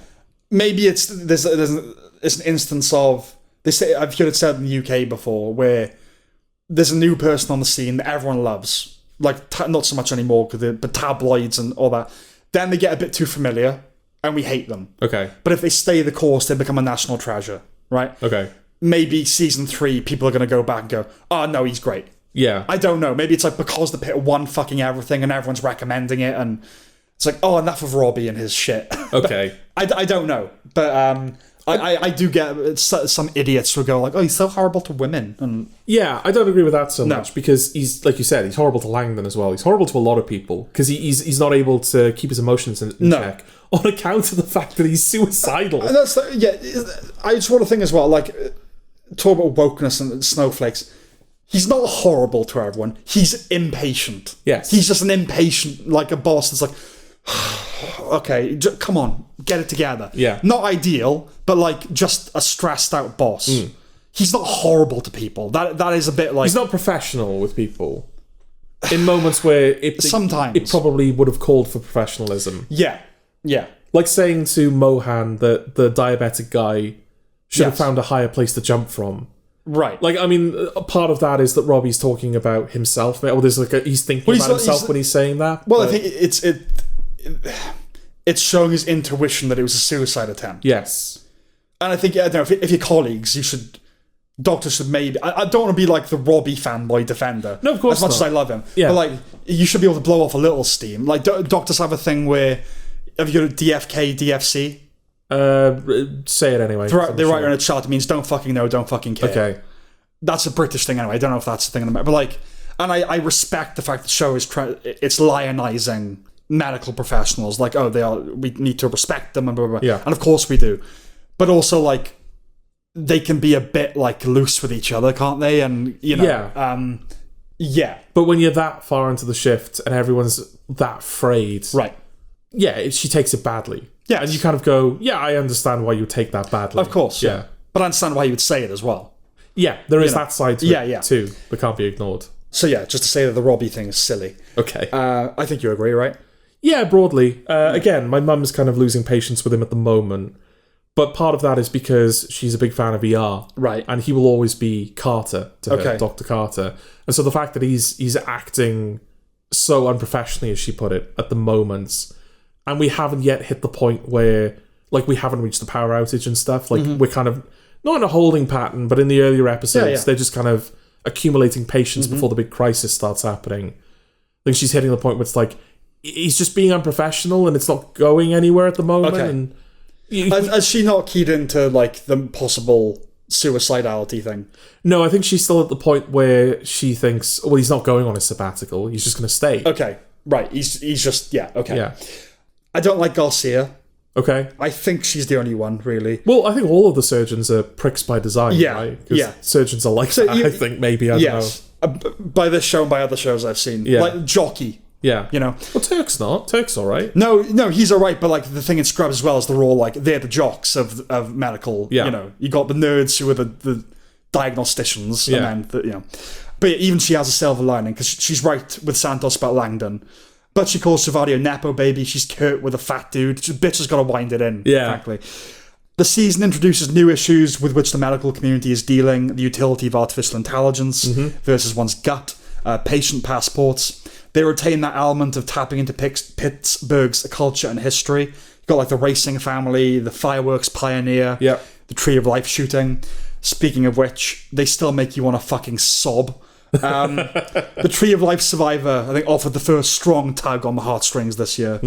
Maybe it's an instance of this. I've heard it said in the UK before, where there's a new person on the scene that everyone loves, like not so much anymore, but tabloids and all that. Then they get a bit too familiar, and we hate them. Okay. But if they stay the course, they become a national treasure, right? Okay. Maybe season 3, people are going to go back and go, oh, no, he's great. Yeah. I don't know. Maybe it's like because the Pitt won fucking everything and everyone's recommending it, and it's like, oh, enough of Robbie and his shit. Okay. I don't know. But I do get some idiots who go like, oh, he's so horrible to women. And yeah, I don't agree with that so much, because he's, like you said, he's horrible to Langdon as well. He's horrible to a lot of people, because he's not able to keep his emotions in check on account of the fact that he's suicidal. And that's I just want to think as well, like, talk about wokeness and snowflakes. He's not horrible to everyone. He's impatient. Yes. He's just an impatient, like a boss that's like, okay, come on, get it together. Yeah. Not ideal, but like just a stressed out boss. He's not horrible to people. That is a bit like... He's not professional with people. In moments where sometimes it probably would have called for professionalism. Yeah. Like saying to Mohan that the diabetic guy should have found a higher place to jump from. Right. Like, I mean, a part of that is that Robbie's talking about himself. Or there's like he's thinking about himself when he's saying that. Well, I think it's showing his intuition that it was a suicide attempt. Yes. And I think, I don't know, if your colleagues, doctors should maybe... I don't want to be like the Robbie fanboy defender. No, of course as much not. as I love him. Yeah. But like, you should be able to blow off a little steam. Like, doctors have a thing where... Have you heard of DFK, DFC? Say it anyway. They write in a chart. It means don't fucking know, don't fucking care. Okay. That's a British thing anyway. I don't know if that's the thing in America. But like... And I respect the fact the show is... It's lionizing medical professionals. Like, oh, we need to respect them and blah, blah, blah. Yeah. And of course we do. But also, like... They can be a bit like loose with each other, can't they? And you know, yeah. But when you're that far into the shift and everyone's that frayed, right? Yeah, she takes it badly. Yeah, and you kind of go, yeah, I understand why you take that badly. Of course, yeah. But I understand why you would say it as well. Yeah, there is that side to it too that can't be ignored. So yeah, just to say that the Robbie thing is silly. Okay, I think you agree, right? Yeah, broadly. Again, my mum's kind of losing patience with him at the moment. But part of that is because she's a big fan of ER. Right. And he will always be Carter to her, Dr. Carter. And so the fact that he's acting so unprofessionally, as she put it, at the moment, and we haven't yet hit the point where, like, we haven't reached the power outage and stuff. Like, we're kind of, not in a holding pattern, but in the earlier episodes, they're just kind of accumulating patience before the big crisis starts happening. I think she's hitting the point where it's like, he's just being unprofessional and it's not going anywhere at the moment. Okay. And Has she not keyed into, like, the possible suicidality thing? No, I think she's still at the point where she thinks, well, he's not going on a sabbatical. He's just going to stay. Okay, right. He's just, okay. Yeah. I don't like Garcia. Okay. I think she's the only one, really. Well, I think all of the surgeons are pricks by design, right? 'Cause surgeons are like that, I think, maybe. I don't know. By this show and by other shows I've seen. Yeah. Like Jockey. Yeah. You know? Well, Turk's not. Turk's all right. No, he's all right, but like the thing in Scrubs as well is they're all like, they're the jocks of medical, you know. You got the nerds who are the diagnosticians, and then, you know. But even she has a silver lining, because she's right with Santos about Langdon. But she calls Savario Nepo baby, she's curt with a fat dude. The bitch has got to wind it in, frankly. The season introduces new issues with which the medical community is dealing, the utility of artificial intelligence versus one's gut, patient passports. They retain that element of tapping into Pittsburgh's culture and history. You've got like the racing family, the fireworks pioneer, the Tree of Life shooting. Speaking of which, they still make you want to fucking sob. The Tree of Life survivor, I think, offered the first strong tug on the heartstrings this year.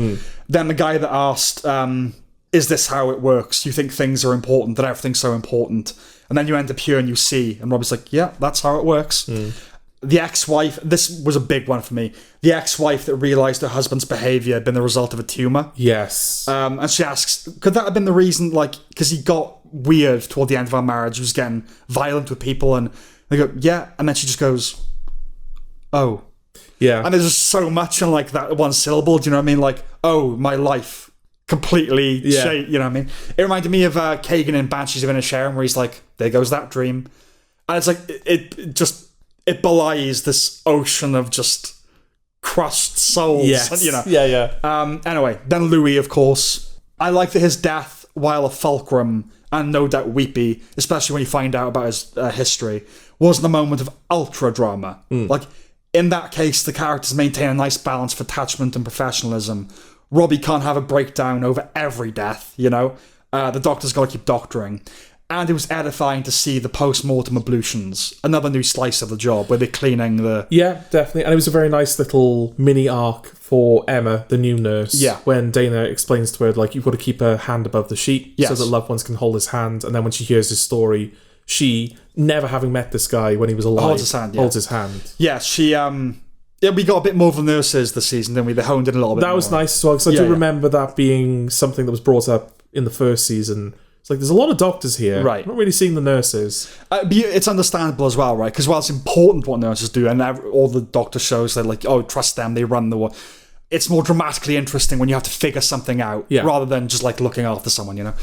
Then the guy that asked, is this how it works? You think things are important, that everything's so important. And then you enter Pure and you see, and Robbie's like, yeah, that's how it works. The ex-wife, this was a big one for me. The ex-wife that realised her husband's behaviour had been the result of a tumour. Yes. And she asks, could that have been the reason, like, because he got weird toward the end of our marriage, he was getting violent with people, and they go, yeah, and then she just goes, oh. Yeah. And there's just so much in, like, that one syllable, do you know what I mean? Like, oh, my life completely changed, you know what I mean? It reminded me of Kagan in Banshees of Inisherin, where he's like, there goes that dream. And it's like, it belies this ocean of just crushed souls. Yes. You know? Yeah. Anyway, then Louis, of course. I like that his death, while a fulcrum and no doubt weepy, especially when you find out about his history, was the moment of ultra drama. Like, in that case, the characters maintain a nice balance of attachment and professionalism. Robbie can't have a breakdown over every death, you know? The doctor's got to keep doctoring. And it was edifying to see the post-mortem ablutions. Another new slice of the job, where they're cleaning the... Yeah, definitely. And it was a very nice little mini arc for Emma, the new nurse. Yeah. When Dana explains to her, like, you've got to keep her hand above the sheet so that loved ones can hold his hand. And then when she hears his story, she, never having met this guy when he was alive... Holds his hand. Yeah, she... Yeah, we got a bit more of the nurses this season, didn't we? They honed in a little bit That was nice as well, because I do remember that being something that was brought up in the first season. It's like, there's a lot of doctors here. Right. I'm not really seeing the nurses. It's understandable as well, right? Because while it's important what nurses do, and all the doctor shows, they're like, oh, trust them, they run the war. It's more dramatically interesting when you have to figure something out, rather than just like looking after someone, you know?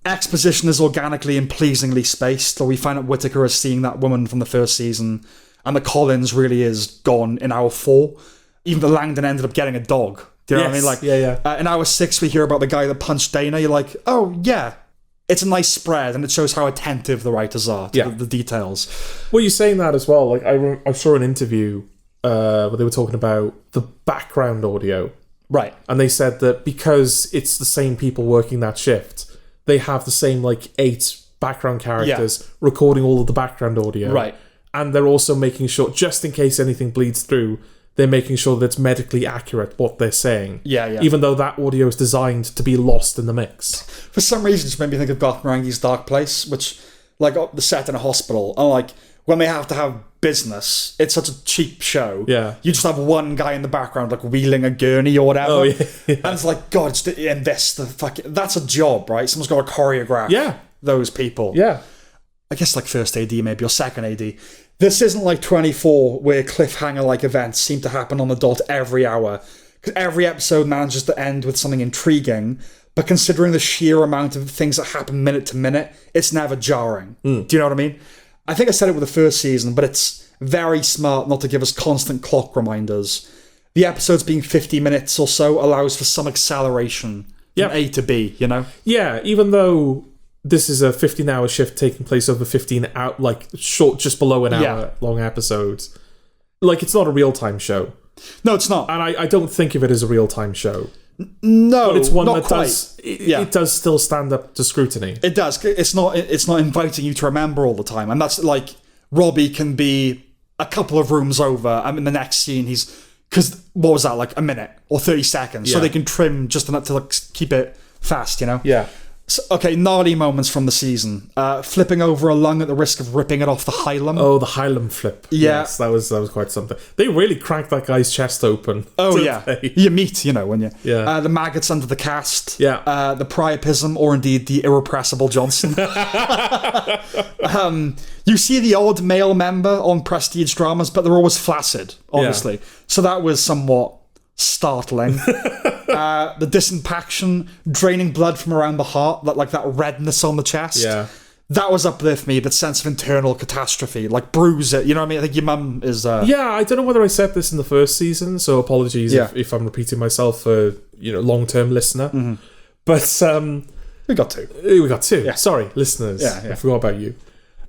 Exposition is organically and pleasingly spaced, or we find out Whittaker is seeing that woman from the first season, and the Collins really is gone in hour 4. Even the Langdon ended up getting a dog. Do you know what I mean? Like, in hour 6, we hear about the guy that punched Dana. You're like, oh, yeah. It's a nice spread, and it shows how attentive the writers are to the details. Well, you're saying that as well. Like, I saw an interview where they were talking about the background audio. Right. And they said that because it's the same people working that shift, they have the same, like, 8 background characters recording all of the background audio. Right. And they're also making sure, just in case anything bleeds through, they're making sure that it's medically accurate what they're saying. Yeah. Even though that audio is designed to be lost in the mix. For some reason, it made me think of Garth Marenghi's Dark Place, which, like, the set in a hospital. And, like, when they have to have business, it's such a cheap show. Yeah. You just have one guy in the background, like, wheeling a gurney or whatever. Oh, yeah. And it's like, God, just invest the fucking... That's a job, right? Someone's got to choreograph those people. Yeah. I guess, like, first AD maybe, or second AD. This isn't like 24, where cliffhanger-like events seem to happen on the dot every hour. Because every episode manages to end with something intriguing, but considering the sheer amount of things that happen minute to minute, it's never jarring. Do you know what I mean? I think I said it with the first season, but it's very smart not to give us constant clock reminders. The episodes being 50 minutes or so allows for some acceleration from A to B, you know? Yeah, even though... This is a 15-hour shift taking place over 15 out, like, short, just below an hour long episodes. Like, it's not a real-time show. No, it's not. And I don't think of it as a real-time show. No, But it's one not that quite. it does still stand up to scrutiny. It does. It's not inviting you to remember all the time, and that's like Robbie can be a couple of rooms over, and in the next scene because what was that, like a minute or 30 seconds, so Yeah. they can trim just enough to like keep it fast, you know. Yeah. So, okay, gnarly moments from the season. Flipping over a lung at the risk of ripping it off the hilum. Oh, the hilum flip. Yeah. Yes, that was quite something. They really cranked that guy's chest open. Oh didn't yeah, they? you meet, you know, when you. Yeah. The maggots under the cast. Yeah. The priapism, or indeed the irrepressible Johnson. You see the odd male member on prestige dramas, but they're always flaccid, obviously. So that was somewhat startling. The disimpaction, draining blood from around the heart, like that redness on the chest. Yeah. That was uplift me, that sense of internal catastrophe, like bruise it. You know what I mean? I think your mum is. Yeah, I don't know whether I said this in the first season, so apologies Yeah. if I'm repeating myself for long-term listener. Mm-hmm. But We got two. we got two. Sorry, listeners. Yeah. I forgot about you.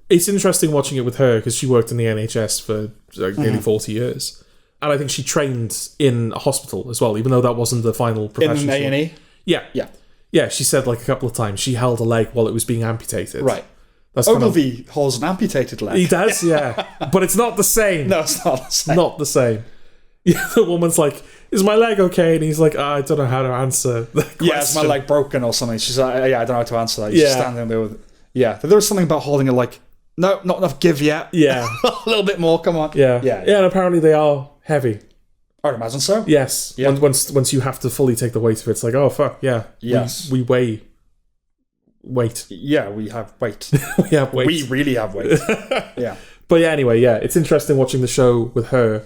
It's interesting watching it with her because she worked in the NHS for like nearly 40 years. And I think she trained in a hospital as well, even though that wasn't the final profession. In A&E? Yeah. Yeah. Yeah, she said like a couple of times she held a leg while it was being amputated. Right. That's kind of, Ogilvy holds an amputated leg. he does, yeah. But it's not the same. No, it's not the same. Not the same. Yeah, the woman's like, is my leg okay? And he's like, I don't know how to answer the question. Yeah, is my leg broken or something? She's like, yeah, I don't know how to answer that. She's Yeah. standing there with. Yeah, there was something about holding it like, no, not enough give yet. Yeah. A little bit more, come on. Yeah. Yeah. And apparently they are heavy. I'd imagine so. Yes. Yeah. Once you have to fully take the weight of it, it's like, oh, fuck, yeah. Yes. We weigh weight. Yeah, we have weight. We have weight. We really have weight. Yeah. But yeah, anyway, yeah, it's interesting watching the show with her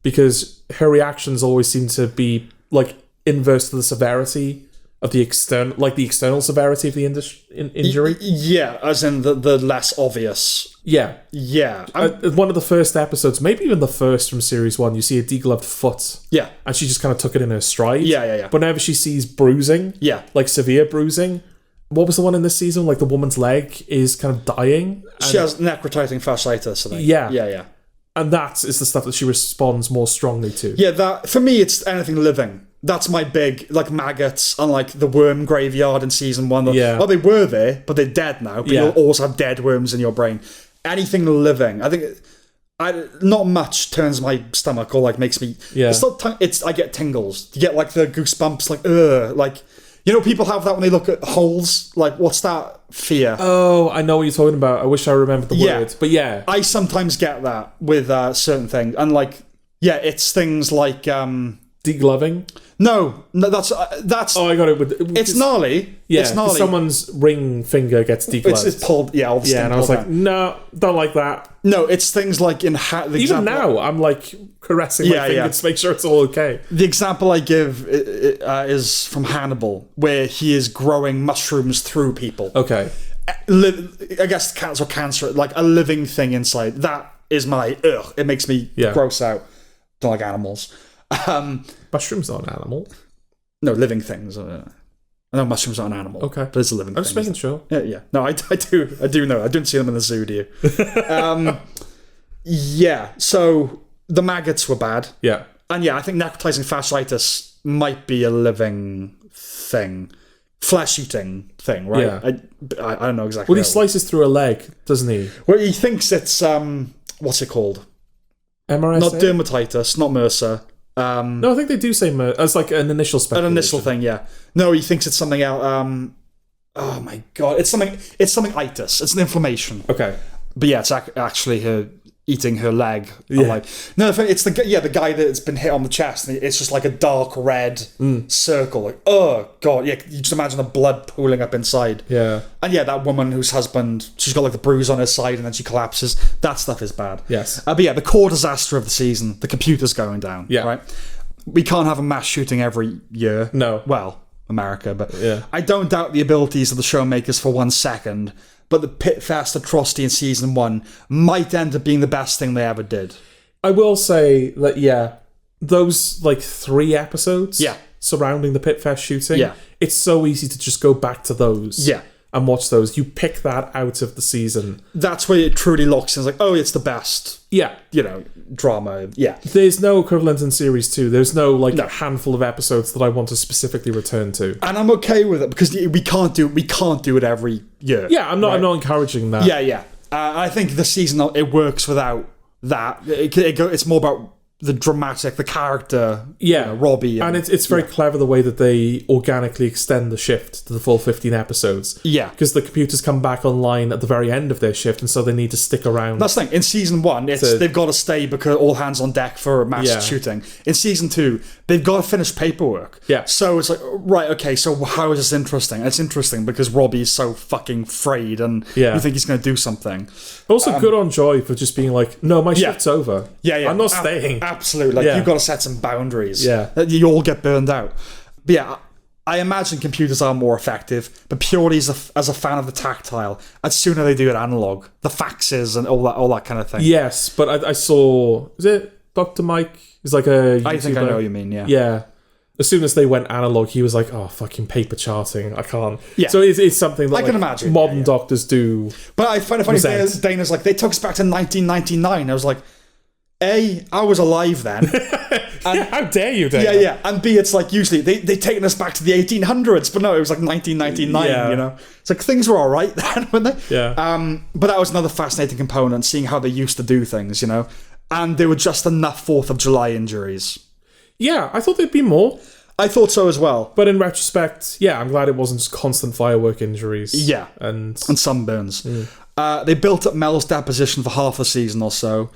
because her reactions always seem to be like inverse to the severity of the external severity of the injury. Yeah, as in the less obvious. Yeah. Yeah. One of the first episodes, maybe even the first from series 1, you see a degloved foot. Yeah. And she just kind of took it in her stride. Yeah. But whenever she sees bruising, Yeah. like severe bruising, what was the one in this season? Like the woman's leg is kind of dying. She has necrotizing fasciitis, I think. Yeah. Yeah. And that is the stuff that she responds more strongly to. Yeah, that for me, it's anything living. That's my big, like maggots and like the worm graveyard in season 1. Yeah. Oh, they were there, but they're dead now. But Yeah. you'll always have dead worms in your brain. Anything living, I think, not much turns my stomach or like makes me. Yeah. It's not. I get tingles. You get like the goosebumps, like you know, people have that when they look at holes. Like, what's that fear? Oh, I know what you're talking about. I wish I remembered the Yeah. word. But yeah. I sometimes get that with certain things, and like, yeah, it's things like. Degloving? No, that's. Oh, I got it. With It's gnarly. Yeah, it's gnarly. someone's ring finger gets degloved. It's pulled. Yeah, obviously. Yeah, and I was like, no, don't like that. no, it's things like in the Even example, now, I'm like caressing my Yeah, finger yeah. to make sure it's all okay. The example I give is from Hannibal, where he is growing mushrooms through people. Okay. I guess cancer, like a living thing inside. That is my ugh. It makes me Yeah. gross out. Don't like animals. Mushrooms are an animal. No, living things. I know mushrooms are an animal. Okay. But it's a living I'm thing. just making sure. Yeah. No, I do know. I didn't see them in the zoo, do you? Yeah, so the maggots were bad. Yeah. And yeah, I think necrotizing fasciitis might be a living thing. Flesh-eating thing, right? Yeah. I don't know exactly. Well, he slices through a leg, doesn't he? Well, he thinks it's, what's it called? MRSA? Not dermatitis, not MRSA. No, I think they do say as like an initial An speculation. initial thing, yeah. No, he thinks it's something else. Oh my god, it's something itis. It's an inflammation. Okay. But yeah, it's actually her eating her leg. Yeah. Like, no, it's the guy that's been hit on the chest. And it's just like a dark red circle. Like, oh god, yeah. You just imagine the blood pooling up inside. Yeah. And yeah, that woman whose husband, she's got like the bruise on her side, and then she collapses. That stuff is bad. Yes. But yeah, the core disaster of the season, the computer's going down. Yeah. Right. We can't have a mass shooting every year. No. Well, America, but Yeah. I don't doubt the abilities of the showmakers for 1 second. But the Pitt Fest atrocity in season 1 might end up being the best thing they ever did. I will say that, yeah, those like 3 episodes Yeah. surrounding the Pitfest shooting, Yeah. it's so easy to just go back to those. Yeah. and watch those. You pick that out of the season. That's where it truly locks in. It's like, oh, it's the best. Yeah. Drama. Yeah. There's no equivalent in series 2. There's no handful of episodes that I want to specifically return to. And I'm okay with it because we can't do it every year. Yeah, I'm not encouraging that. Yeah. I think the season it works without that. It's more about the dramatic, the character, Robbie. And it's very clever the way that they organically extend the shift to the full 15 episodes. Yeah. Because the computers come back online at the very end of their shift, and so they need to stick around. That's the thing. In season 1, they've got to stay because all hands on deck for mass shooting. In season 2, they've got to finish paperwork. Yeah. So it's like, right, okay, so how is this interesting? And it's interesting because Robbie's so fucking frayed and you think he's going to do something. Also, good on Joy for just being like, no, my shift's over. Yeah. I'm not staying. Absolutely. You've got to set some boundaries. Yeah. You all get burned out. But yeah, I imagine computers are more effective, but purely as a fan of the tactile, I'd sooner they do it analog. The faxes and all that kind of thing. Yes, but I saw... Is it Dr. Mike? He's like a YouTuber. I think I know what you mean, yeah. Yeah. As soon as they went analog, he was like, oh, fucking paper charting. I can't. Yeah. So it's something that I can imagine. Modern doctors do. But I find it funny, Dana's like, they took us back to 1999. I was like, A, I was alive then. And, how dare you, Dana? Yeah. And B, it's like, usually, they taken us back to the 1800s, but no, it was like 1999, It's like, things were all right then, weren't they? Yeah. But that was another fascinating component, seeing how they used to do things, And there were just enough 4th of July injuries. Yeah, I thought there'd be more. I thought so as well. But in retrospect, I'm glad it wasn't just constant firework injuries. Yeah. And sunburns. They built up Mel's deposition for half the season or so.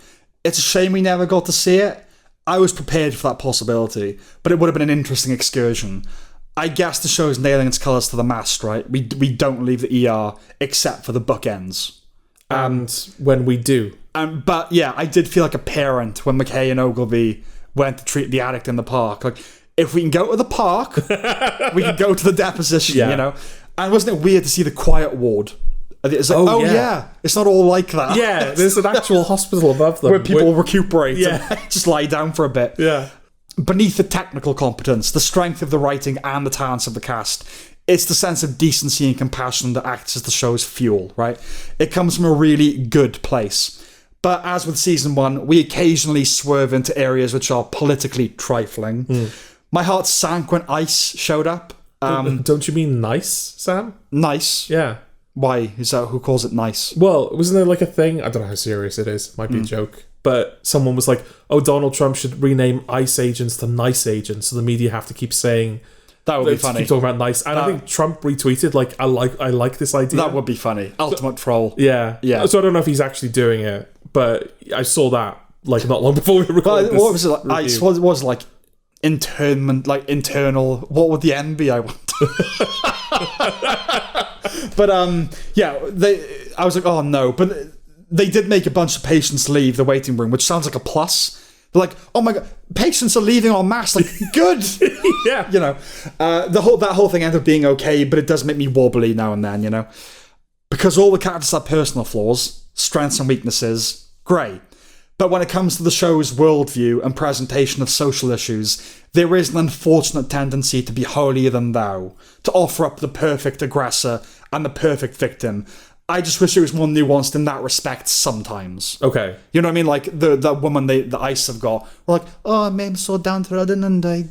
It's a shame we never got to see it. I was prepared for that possibility, but it would have been an interesting excursion. I guess the show's nailing its colours to the mast, right? We don't leave the ER except for the bookends. And when we do. But yeah, I did feel like a parent when McKay and Ogilvy went to treat the addict in the park. Like, if we can go to the park, we can go to the deposition, And wasn't it weird to see the quiet ward? It's like, yeah, it's not all like that. Yeah, there's an actual hospital above them. Where people recuperate and just lie down for a bit. Yeah. Beneath the technical competence, the strength of the writing and the talents of the cast, it's the sense of decency and compassion that acts as the show's fuel, right? It comes from a really good place. But as with season 1, we occasionally swerve into areas which are politically trifling. My heart sank when Ice showed up. Don't you mean nice, Sam? Nice? Yeah. Why? Is that who calls it nice? Well, wasn't there like a thing? I don't know how serious it is. Might be a joke. But someone was like, oh, Donald Trump should rename ICE agents to nice agents. So the media have to keep saying... That would be funny. Keep talking about nice. And I think Trump retweeted, like, I like this idea. That would be funny. Ultimate troll. Yeah. So I don't know if he's actually doing it. But I saw that, like, not long before we recorded this. What was it like? ICE was like internment, like internal. What would the N be? I want. But I was like, oh no. But they did make a bunch of patients leave the waiting room, which sounds like a plus. They're like, oh my god, patients are leaving en masse. Like, good. Yeah. That whole thing ended up being okay, but it does make me wobbly now and then, because all the characters have personal flaws, strengths and weaknesses. Great. But when it comes to the show's worldview and presentation of social issues, there is an unfortunate tendency to be holier than thou, to offer up the perfect aggressor and the perfect victim. I just wish it was more nuanced in that respect sometimes. Okay. You know what I mean? Like the woman the ICE have got, like, oh, I'm so downtrodden and I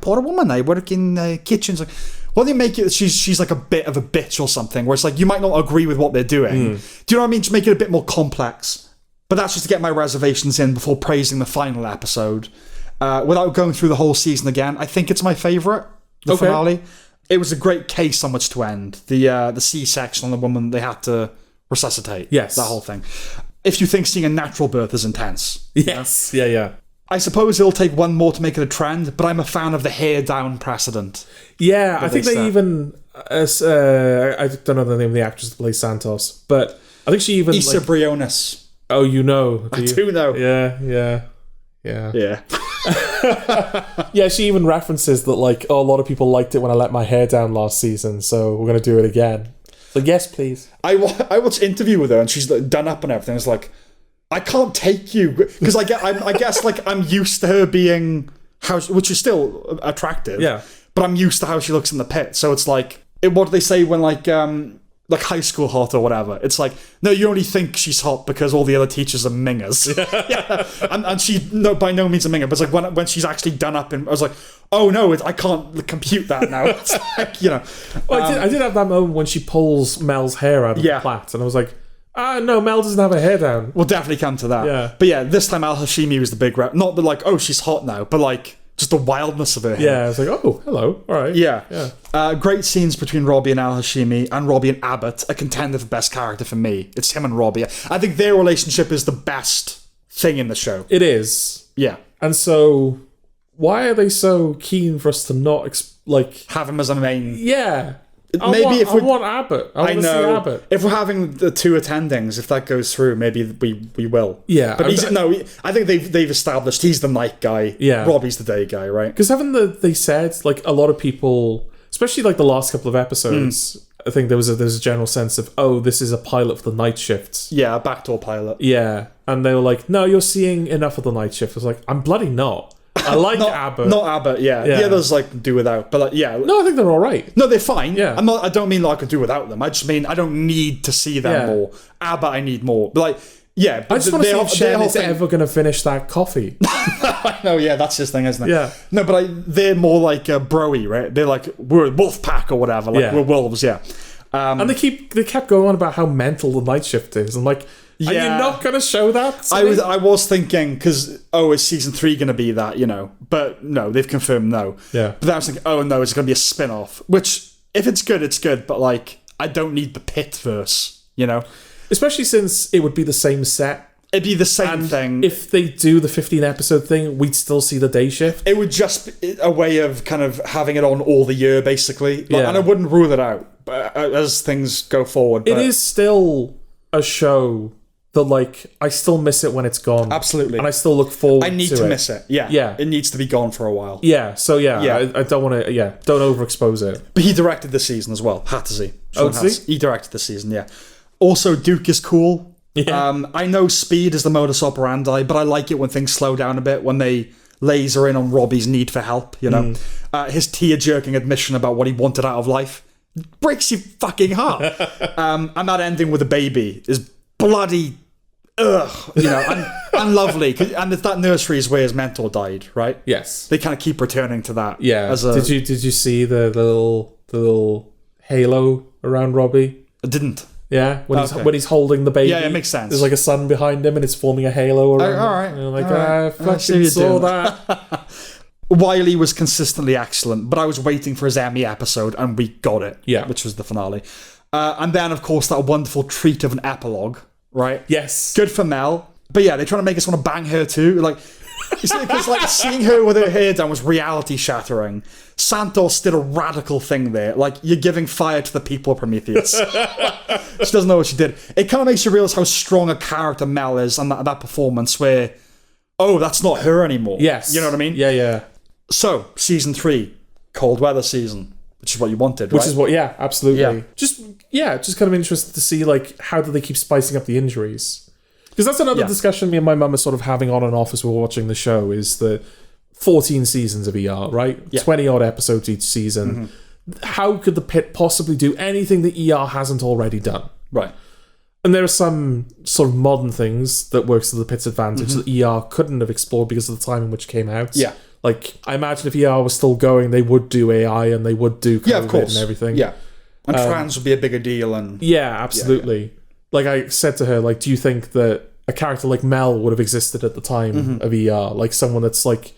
poor woman, I work in kitchens. Like, well, they make it she's like a bit of a bitch or something, where it's like you might not agree with what they're doing. Do you know what I mean? Just make it a bit more complex. But that's just to get my reservations in before praising the final episode. Without going through the whole season again, I think it's my favourite, the finale. It was a great case on which to end. The C-section on the woman they had to resuscitate. Yes. That whole thing. If you think seeing a natural birth is intense. Yes. Yeah. I suppose it'll take one more to make it a trend, but I'm a fan of the hair down precedent. Yeah, I think they even... I don't know the name of the actress that plays Santos, but I think she even... Issa Briones. Oh, you know. I do know. Yeah. Yeah, she even references that, like, a lot of people liked it when I let my hair down last season, so we're going to do it again. Like, yes, please. I watched an interview with her, and she's like, done up and everything. It's like, I can't take you, because I guess like I'm used to her being which is still attractive. Yeah, but I'm used to how she looks in the pit. So it's like, what do they say when like like high school hot or whatever. It's like, no, you only think she's hot because all the other teachers are mingers. Yeah. And she by no means a minger, but it's like when she's actually done up, and I was like, oh no, I can't compute that now. It's like, Well, I did have that moment when she pulls Mel's hair out of the klat, and I was like, no, Mel doesn't have her hair down. We'll definitely come to that. Yeah. But yeah, this time Al Hashimi was the big rep. Not that like, oh, she's hot now, but like just the wildness of her hair. Yeah, I was like, oh, hello, all right. Yeah. Great scenes between Robbie and Al Hashimi, and Robbie and Abbott, a contender for best character for me. It's him and Robbie. I think their relationship is the best thing in the show. It is. Yeah. And so, why are they so keen for us to not, have him as a main... Yeah. I want Abbott. I want to see Abbott. If we're having the two attendings, if that goes through, maybe we will. Yeah. But I think they've established he's the night guy. Yeah. Robbie's the day guy, right? Because they said, like, a lot of people, especially like the last couple of episodes, I think there's a general sense of, oh, this is a pilot for the night shifts. Yeah, a backdoor pilot. Yeah. And they were like, no, you're seeing enough of the night shift. I was like, I'm bloody not. I like Abbott. Not Abbott, yeah. The others like do without, but like, yeah. No, I think they're all right. No, they're fine. Yeah. I don't mean like I could do without them. I just mean I don't need to see them more. Abbott, I need more. But like, yeah. I just want to see if Shen is ever going to finish that coffee. No, yeah, that's his thing, isn't it? Yeah. No, but they're more like broy, right? They're like, we're a wolf pack or whatever. Like, we're wolves, yeah. And they kept going on about how mental the night shift is. I'm like, are you not going to show that? I was thinking, because, is season 3 going to be that, But no, they've confirmed no. Yeah. But then I was thinking, oh no, it's going to be a spin-off. Which, if it's good, it's good. But like, I don't need the Pitt verse, Especially since it would be the same set. It'd be the same thing. If they do the 15-episode thing, we'd still see the day shift. It would just be a way of kind of having it on all the year, basically. And I wouldn't rule it out as things go forward. It is still a show that, like, I still miss it when it's gone. Absolutely. And I still look forward to it. I need to miss it. Yeah. Yeah. It needs to be gone for a while. Yeah. So, I don't want to, don't overexpose it. But he directed this season as well. Had to see. He directed this season, yeah. Also, Duke is cool. Yeah. I know speed is the modus operandi, but I like it when things slow down a bit, when they laser in on Robbie's need for help, His tear-jerking admission about what he wanted out of life breaks your fucking heart. And that ending with a baby is bloody... and lovely. And it's that nursery is where his mentor died, right? Yes. They kind of keep returning to that. Yeah. Did you see the little halo around Robbie? I didn't. Yeah, when he's holding the baby. Yeah, it makes sense. There's like a sun behind him and it's forming a halo around him. All right. And I'm like, I fucking saw that. Wiley was consistently excellent, but I was waiting for his Emmy episode and we got it. Yeah. Which was the finale. And then, of course, that wonderful treat of an epilogue, right? Yes. Good for Mel. But yeah, they're trying to make us want to bang her too. Like, because like seeing her with her hair down was reality shattering. Santos did a radical thing there. Like, you're giving fire to the people, Prometheus. She doesn't know what she did. It kind of makes you realize how strong a character Mel is on that performance where, that's not her anymore. Yes. You know what I mean? Yeah. So, season 3, cold weather season, which is what you wanted, right? Which is what, absolutely. Yeah. Just kind of interested to see, like, how do they keep spicing up the injuries? Because that's another discussion me and my mum are sort of having on and off as we're watching the show, is the 14 seasons of ER, right? Yeah. 20-odd episodes each season. Mm-hmm. How could the Pitt possibly do anything that ER hasn't already done? Right. And there are some sort of modern things that works to the Pitt's advantage that ER couldn't have explored because of the time in which it came out. Yeah. Like, I imagine if ER was still going, they would do AI and they would do COVID of course. and everything. Yeah. And trans would be a bigger deal. And yeah, absolutely. Yeah. Like, I said to her, like, do you think that a character like Mel would have existed at the time of ER? Like, someone that's like...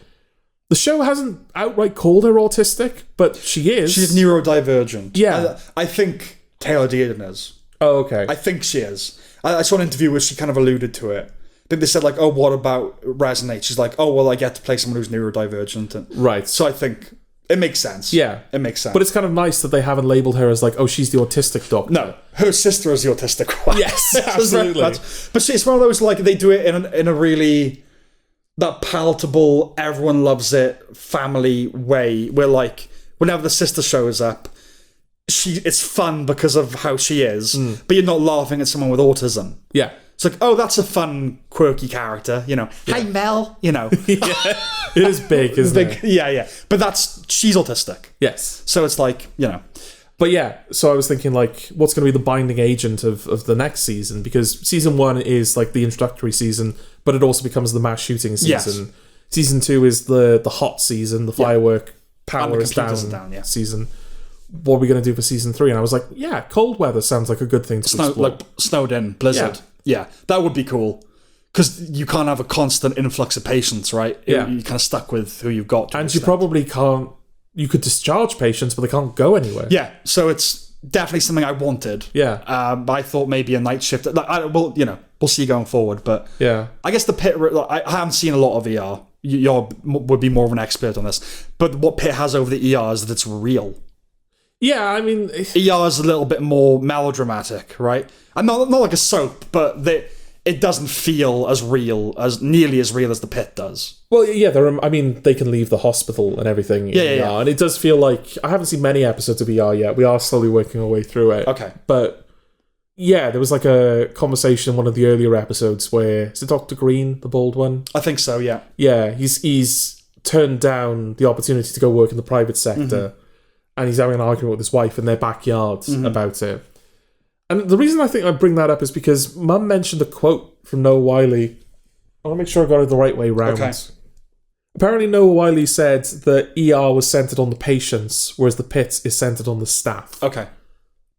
The show hasn't outright called her autistic, but she is. She's neurodivergent. Yeah. I think Taylor Dearden is. Oh, okay. I think she is. I saw an interview where she kind of alluded to it. But they said, like, oh, what about Resonate? She's like, oh, well, I get to play someone who's neurodivergent. And right. So I think it makes sense. Yeah. It makes sense. But it's kind of nice that they haven't labelled her as like, oh, she's the autistic doctor. No. Her sister is the autistic one. Yes, absolutely. But see, it's one of those, like, they do it in a really... that palatable, everyone loves it, family way, where, like, whenever the sister shows up, it's fun because of how she is, but you're not laughing at someone with autism. Yeah. It's like, oh, that's a fun, quirky character, Hi, Mel, It is big, isn't it? Yeah. But she's autistic. Yes. So it's like, But yeah, so I was thinking, like, what's going to be the binding agent of the next season? Because season 1 is, like, the introductory season, but it also becomes the mass shooting season. Yes. Season 2 is the hot season, the firework power is down season. What are we going to do for season 3? And I was like, yeah, cold weather sounds like a good thing to explore. Like snowed in, blizzard. Yeah, that would be cool. Because you can't have a constant influx of patients, right? Yeah. You're kind of stuck with who you've got. And you probably can't... You could discharge patients, but they can't go anywhere. Yeah, so it's definitely something I wanted. Yeah. I thought maybe a night shift. We'll see going forward. But yeah, I guess the Pitt... I haven't seen a lot of ER. You would be more of an expert on this. But what Pitt has over the ER is that it's real. Yeah, I mean... ER is a little bit more melodramatic, right? And not like a soap, but it doesn't feel nearly as real as the Pitt does. Well, yeah, they can leave the hospital and everything in ER, and it does feel like... I haven't seen many episodes of ER yet. We are slowly working our way through it. Okay. But, yeah, there was like a conversation in one of the earlier episodes where... Is it Dr. Green, the bald one? I think so, yeah. Yeah, he's turned down the opportunity to go work in the private sector, and he's having an argument with his wife in their backyard about it. And the reason I think I bring that up is because Mum mentioned a quote from Noah Wiley. I want to make sure I got it the right way round. Okay. Apparently Noah Wiley said that ER was centred on the patients, whereas the Pitt is centred on the staff. Okay.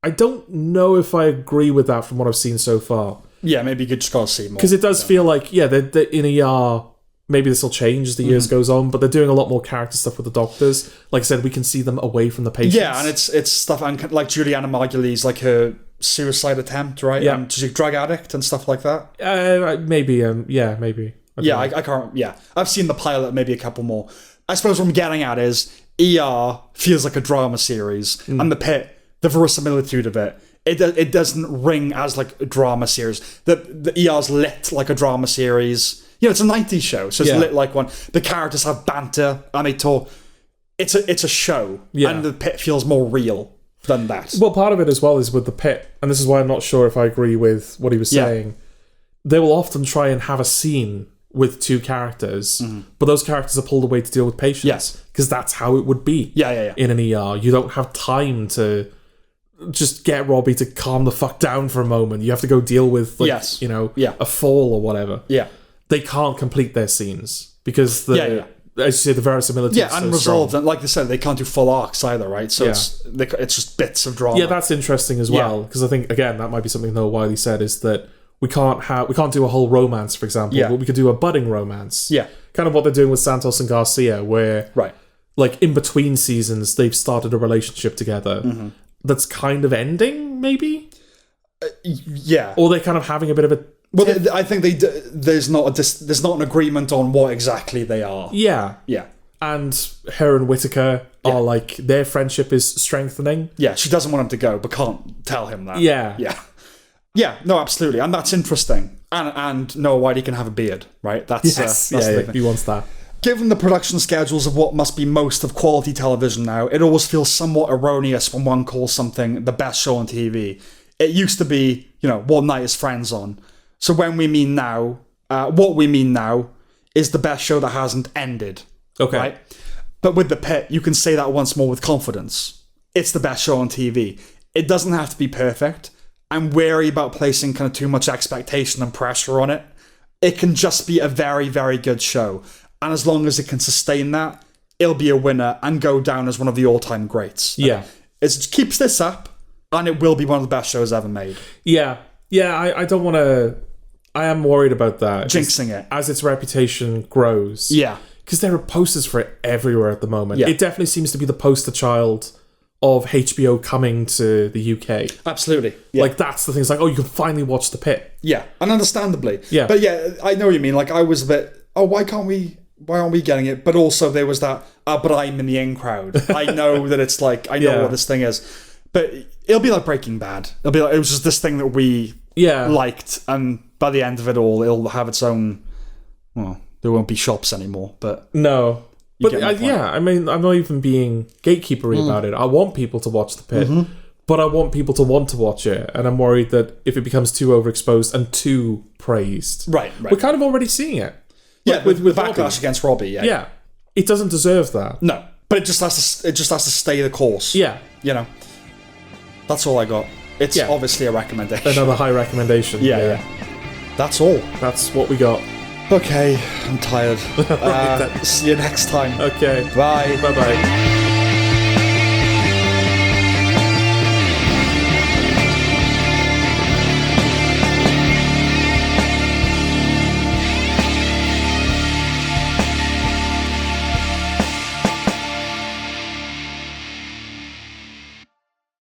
I don't know if I agree with that from what I've seen so far. Yeah, maybe you could just gotta see more. Because it does feel like, they're in ER... Maybe this will change as the years goes on, but they're doing a lot more character stuff with the doctors. Like I said, we can see them away from the patients. Yeah, and it's stuff and like Juliana Margulies, like her suicide attempt, right? Yeah, and she's a drug addict and stuff like that. Maybe. Maybe. I can't. Yeah, I've seen the pilot, maybe a couple more. I suppose what I'm getting at is ER feels like a drama series, and the Pitt, the verisimilitude of it doesn't ring as like a drama series. The ER's lit like a drama series. It's a 90s show, so it's lit like one. The characters have banter, and they talk. It's a show, and the Pitt feels more real than that. Well, part of it as well is with the Pitt, and this is why I'm not sure if I agree with what he was saying. They will often try and have a scene with two characters, but those characters are pulled away to deal with patients, because that's how it would be in an ER. You don't have time to just get Robbie to calm the fuck down for a moment. You have to go deal with, a fall or whatever. Yeah. They can't complete their scenes because as you say, the verisimilitude is so unresolved, strong. And like they said, they can't do full arcs either, right? So it's just bits of drama. Yeah, that's interesting as well, because I think again that might be something Noah Wiley said, is that we can't do a whole romance, for example, but we could do a budding romance. Yeah, kind of what they're doing with Santos and Garcia, where like in between seasons they've started a relationship together that's kind of ending, maybe. Or they're kind of having a bit of a... Well, I think there's not an agreement on what exactly they are. Yeah. And her and Whittaker are like, their friendship is strengthening. Yeah, she doesn't want him to go, but can't tell him that. Yeah, no, absolutely. And that's interesting. And Noah Wiley can have a beard, right? That's the thing. He wants that. Given the production schedules of what must be most of quality television now, it always feels somewhat erroneous when one calls something the best show on TV. It used to be, what night is Friends on? So what we mean now is the best show that hasn't ended. Okay. Right? But with the Pitt, you can say that once more with confidence. It's the best show on TV. It doesn't have to be perfect. I'm wary about placing kind of too much expectation and pressure on it. It can just be a very, very good show. And as long as it can sustain that, it'll be a winner and go down as one of the all-time greats. Yeah. It keeps this up, and it will be one of the best shows ever made. Yeah. I don't want to... I am worried about that. Jinxing it. As its reputation grows. Yeah. Because there are posters for it everywhere at the moment. Yeah. It definitely seems to be the poster child of HBO coming to the UK. Absolutely. Yeah. Like, that's the thing. It's like, you can finally watch the Pitt. Yeah. And understandably. Yeah. But I know what you mean. Like, I was a bit, why aren't we getting it? But also there was that, but I'm in the in crowd. I know that it's like, I know what this thing is. But it'll be like Breaking Bad. It'll be like, it was just this thing that we liked, and by the end of it all, it'll have its own, well, there won't be shops anymore, but... No. But I mean, I'm not even being gatekeepery about it. I want people to watch the Pitt, but I want people to want to watch it, and I'm worried that if it becomes too overexposed and too praised... Right. We're kind of already seeing it. Yeah, with backlash Robbie. Against Robbie, Yeah. It doesn't deserve that. No. But it just has to stay the course. Yeah. That's all I got. It's obviously a recommendation. Another high recommendation. Yeah. That's all. That's what we got. Okay, I'm tired. See you next time. Okay. Bye. Bye-bye.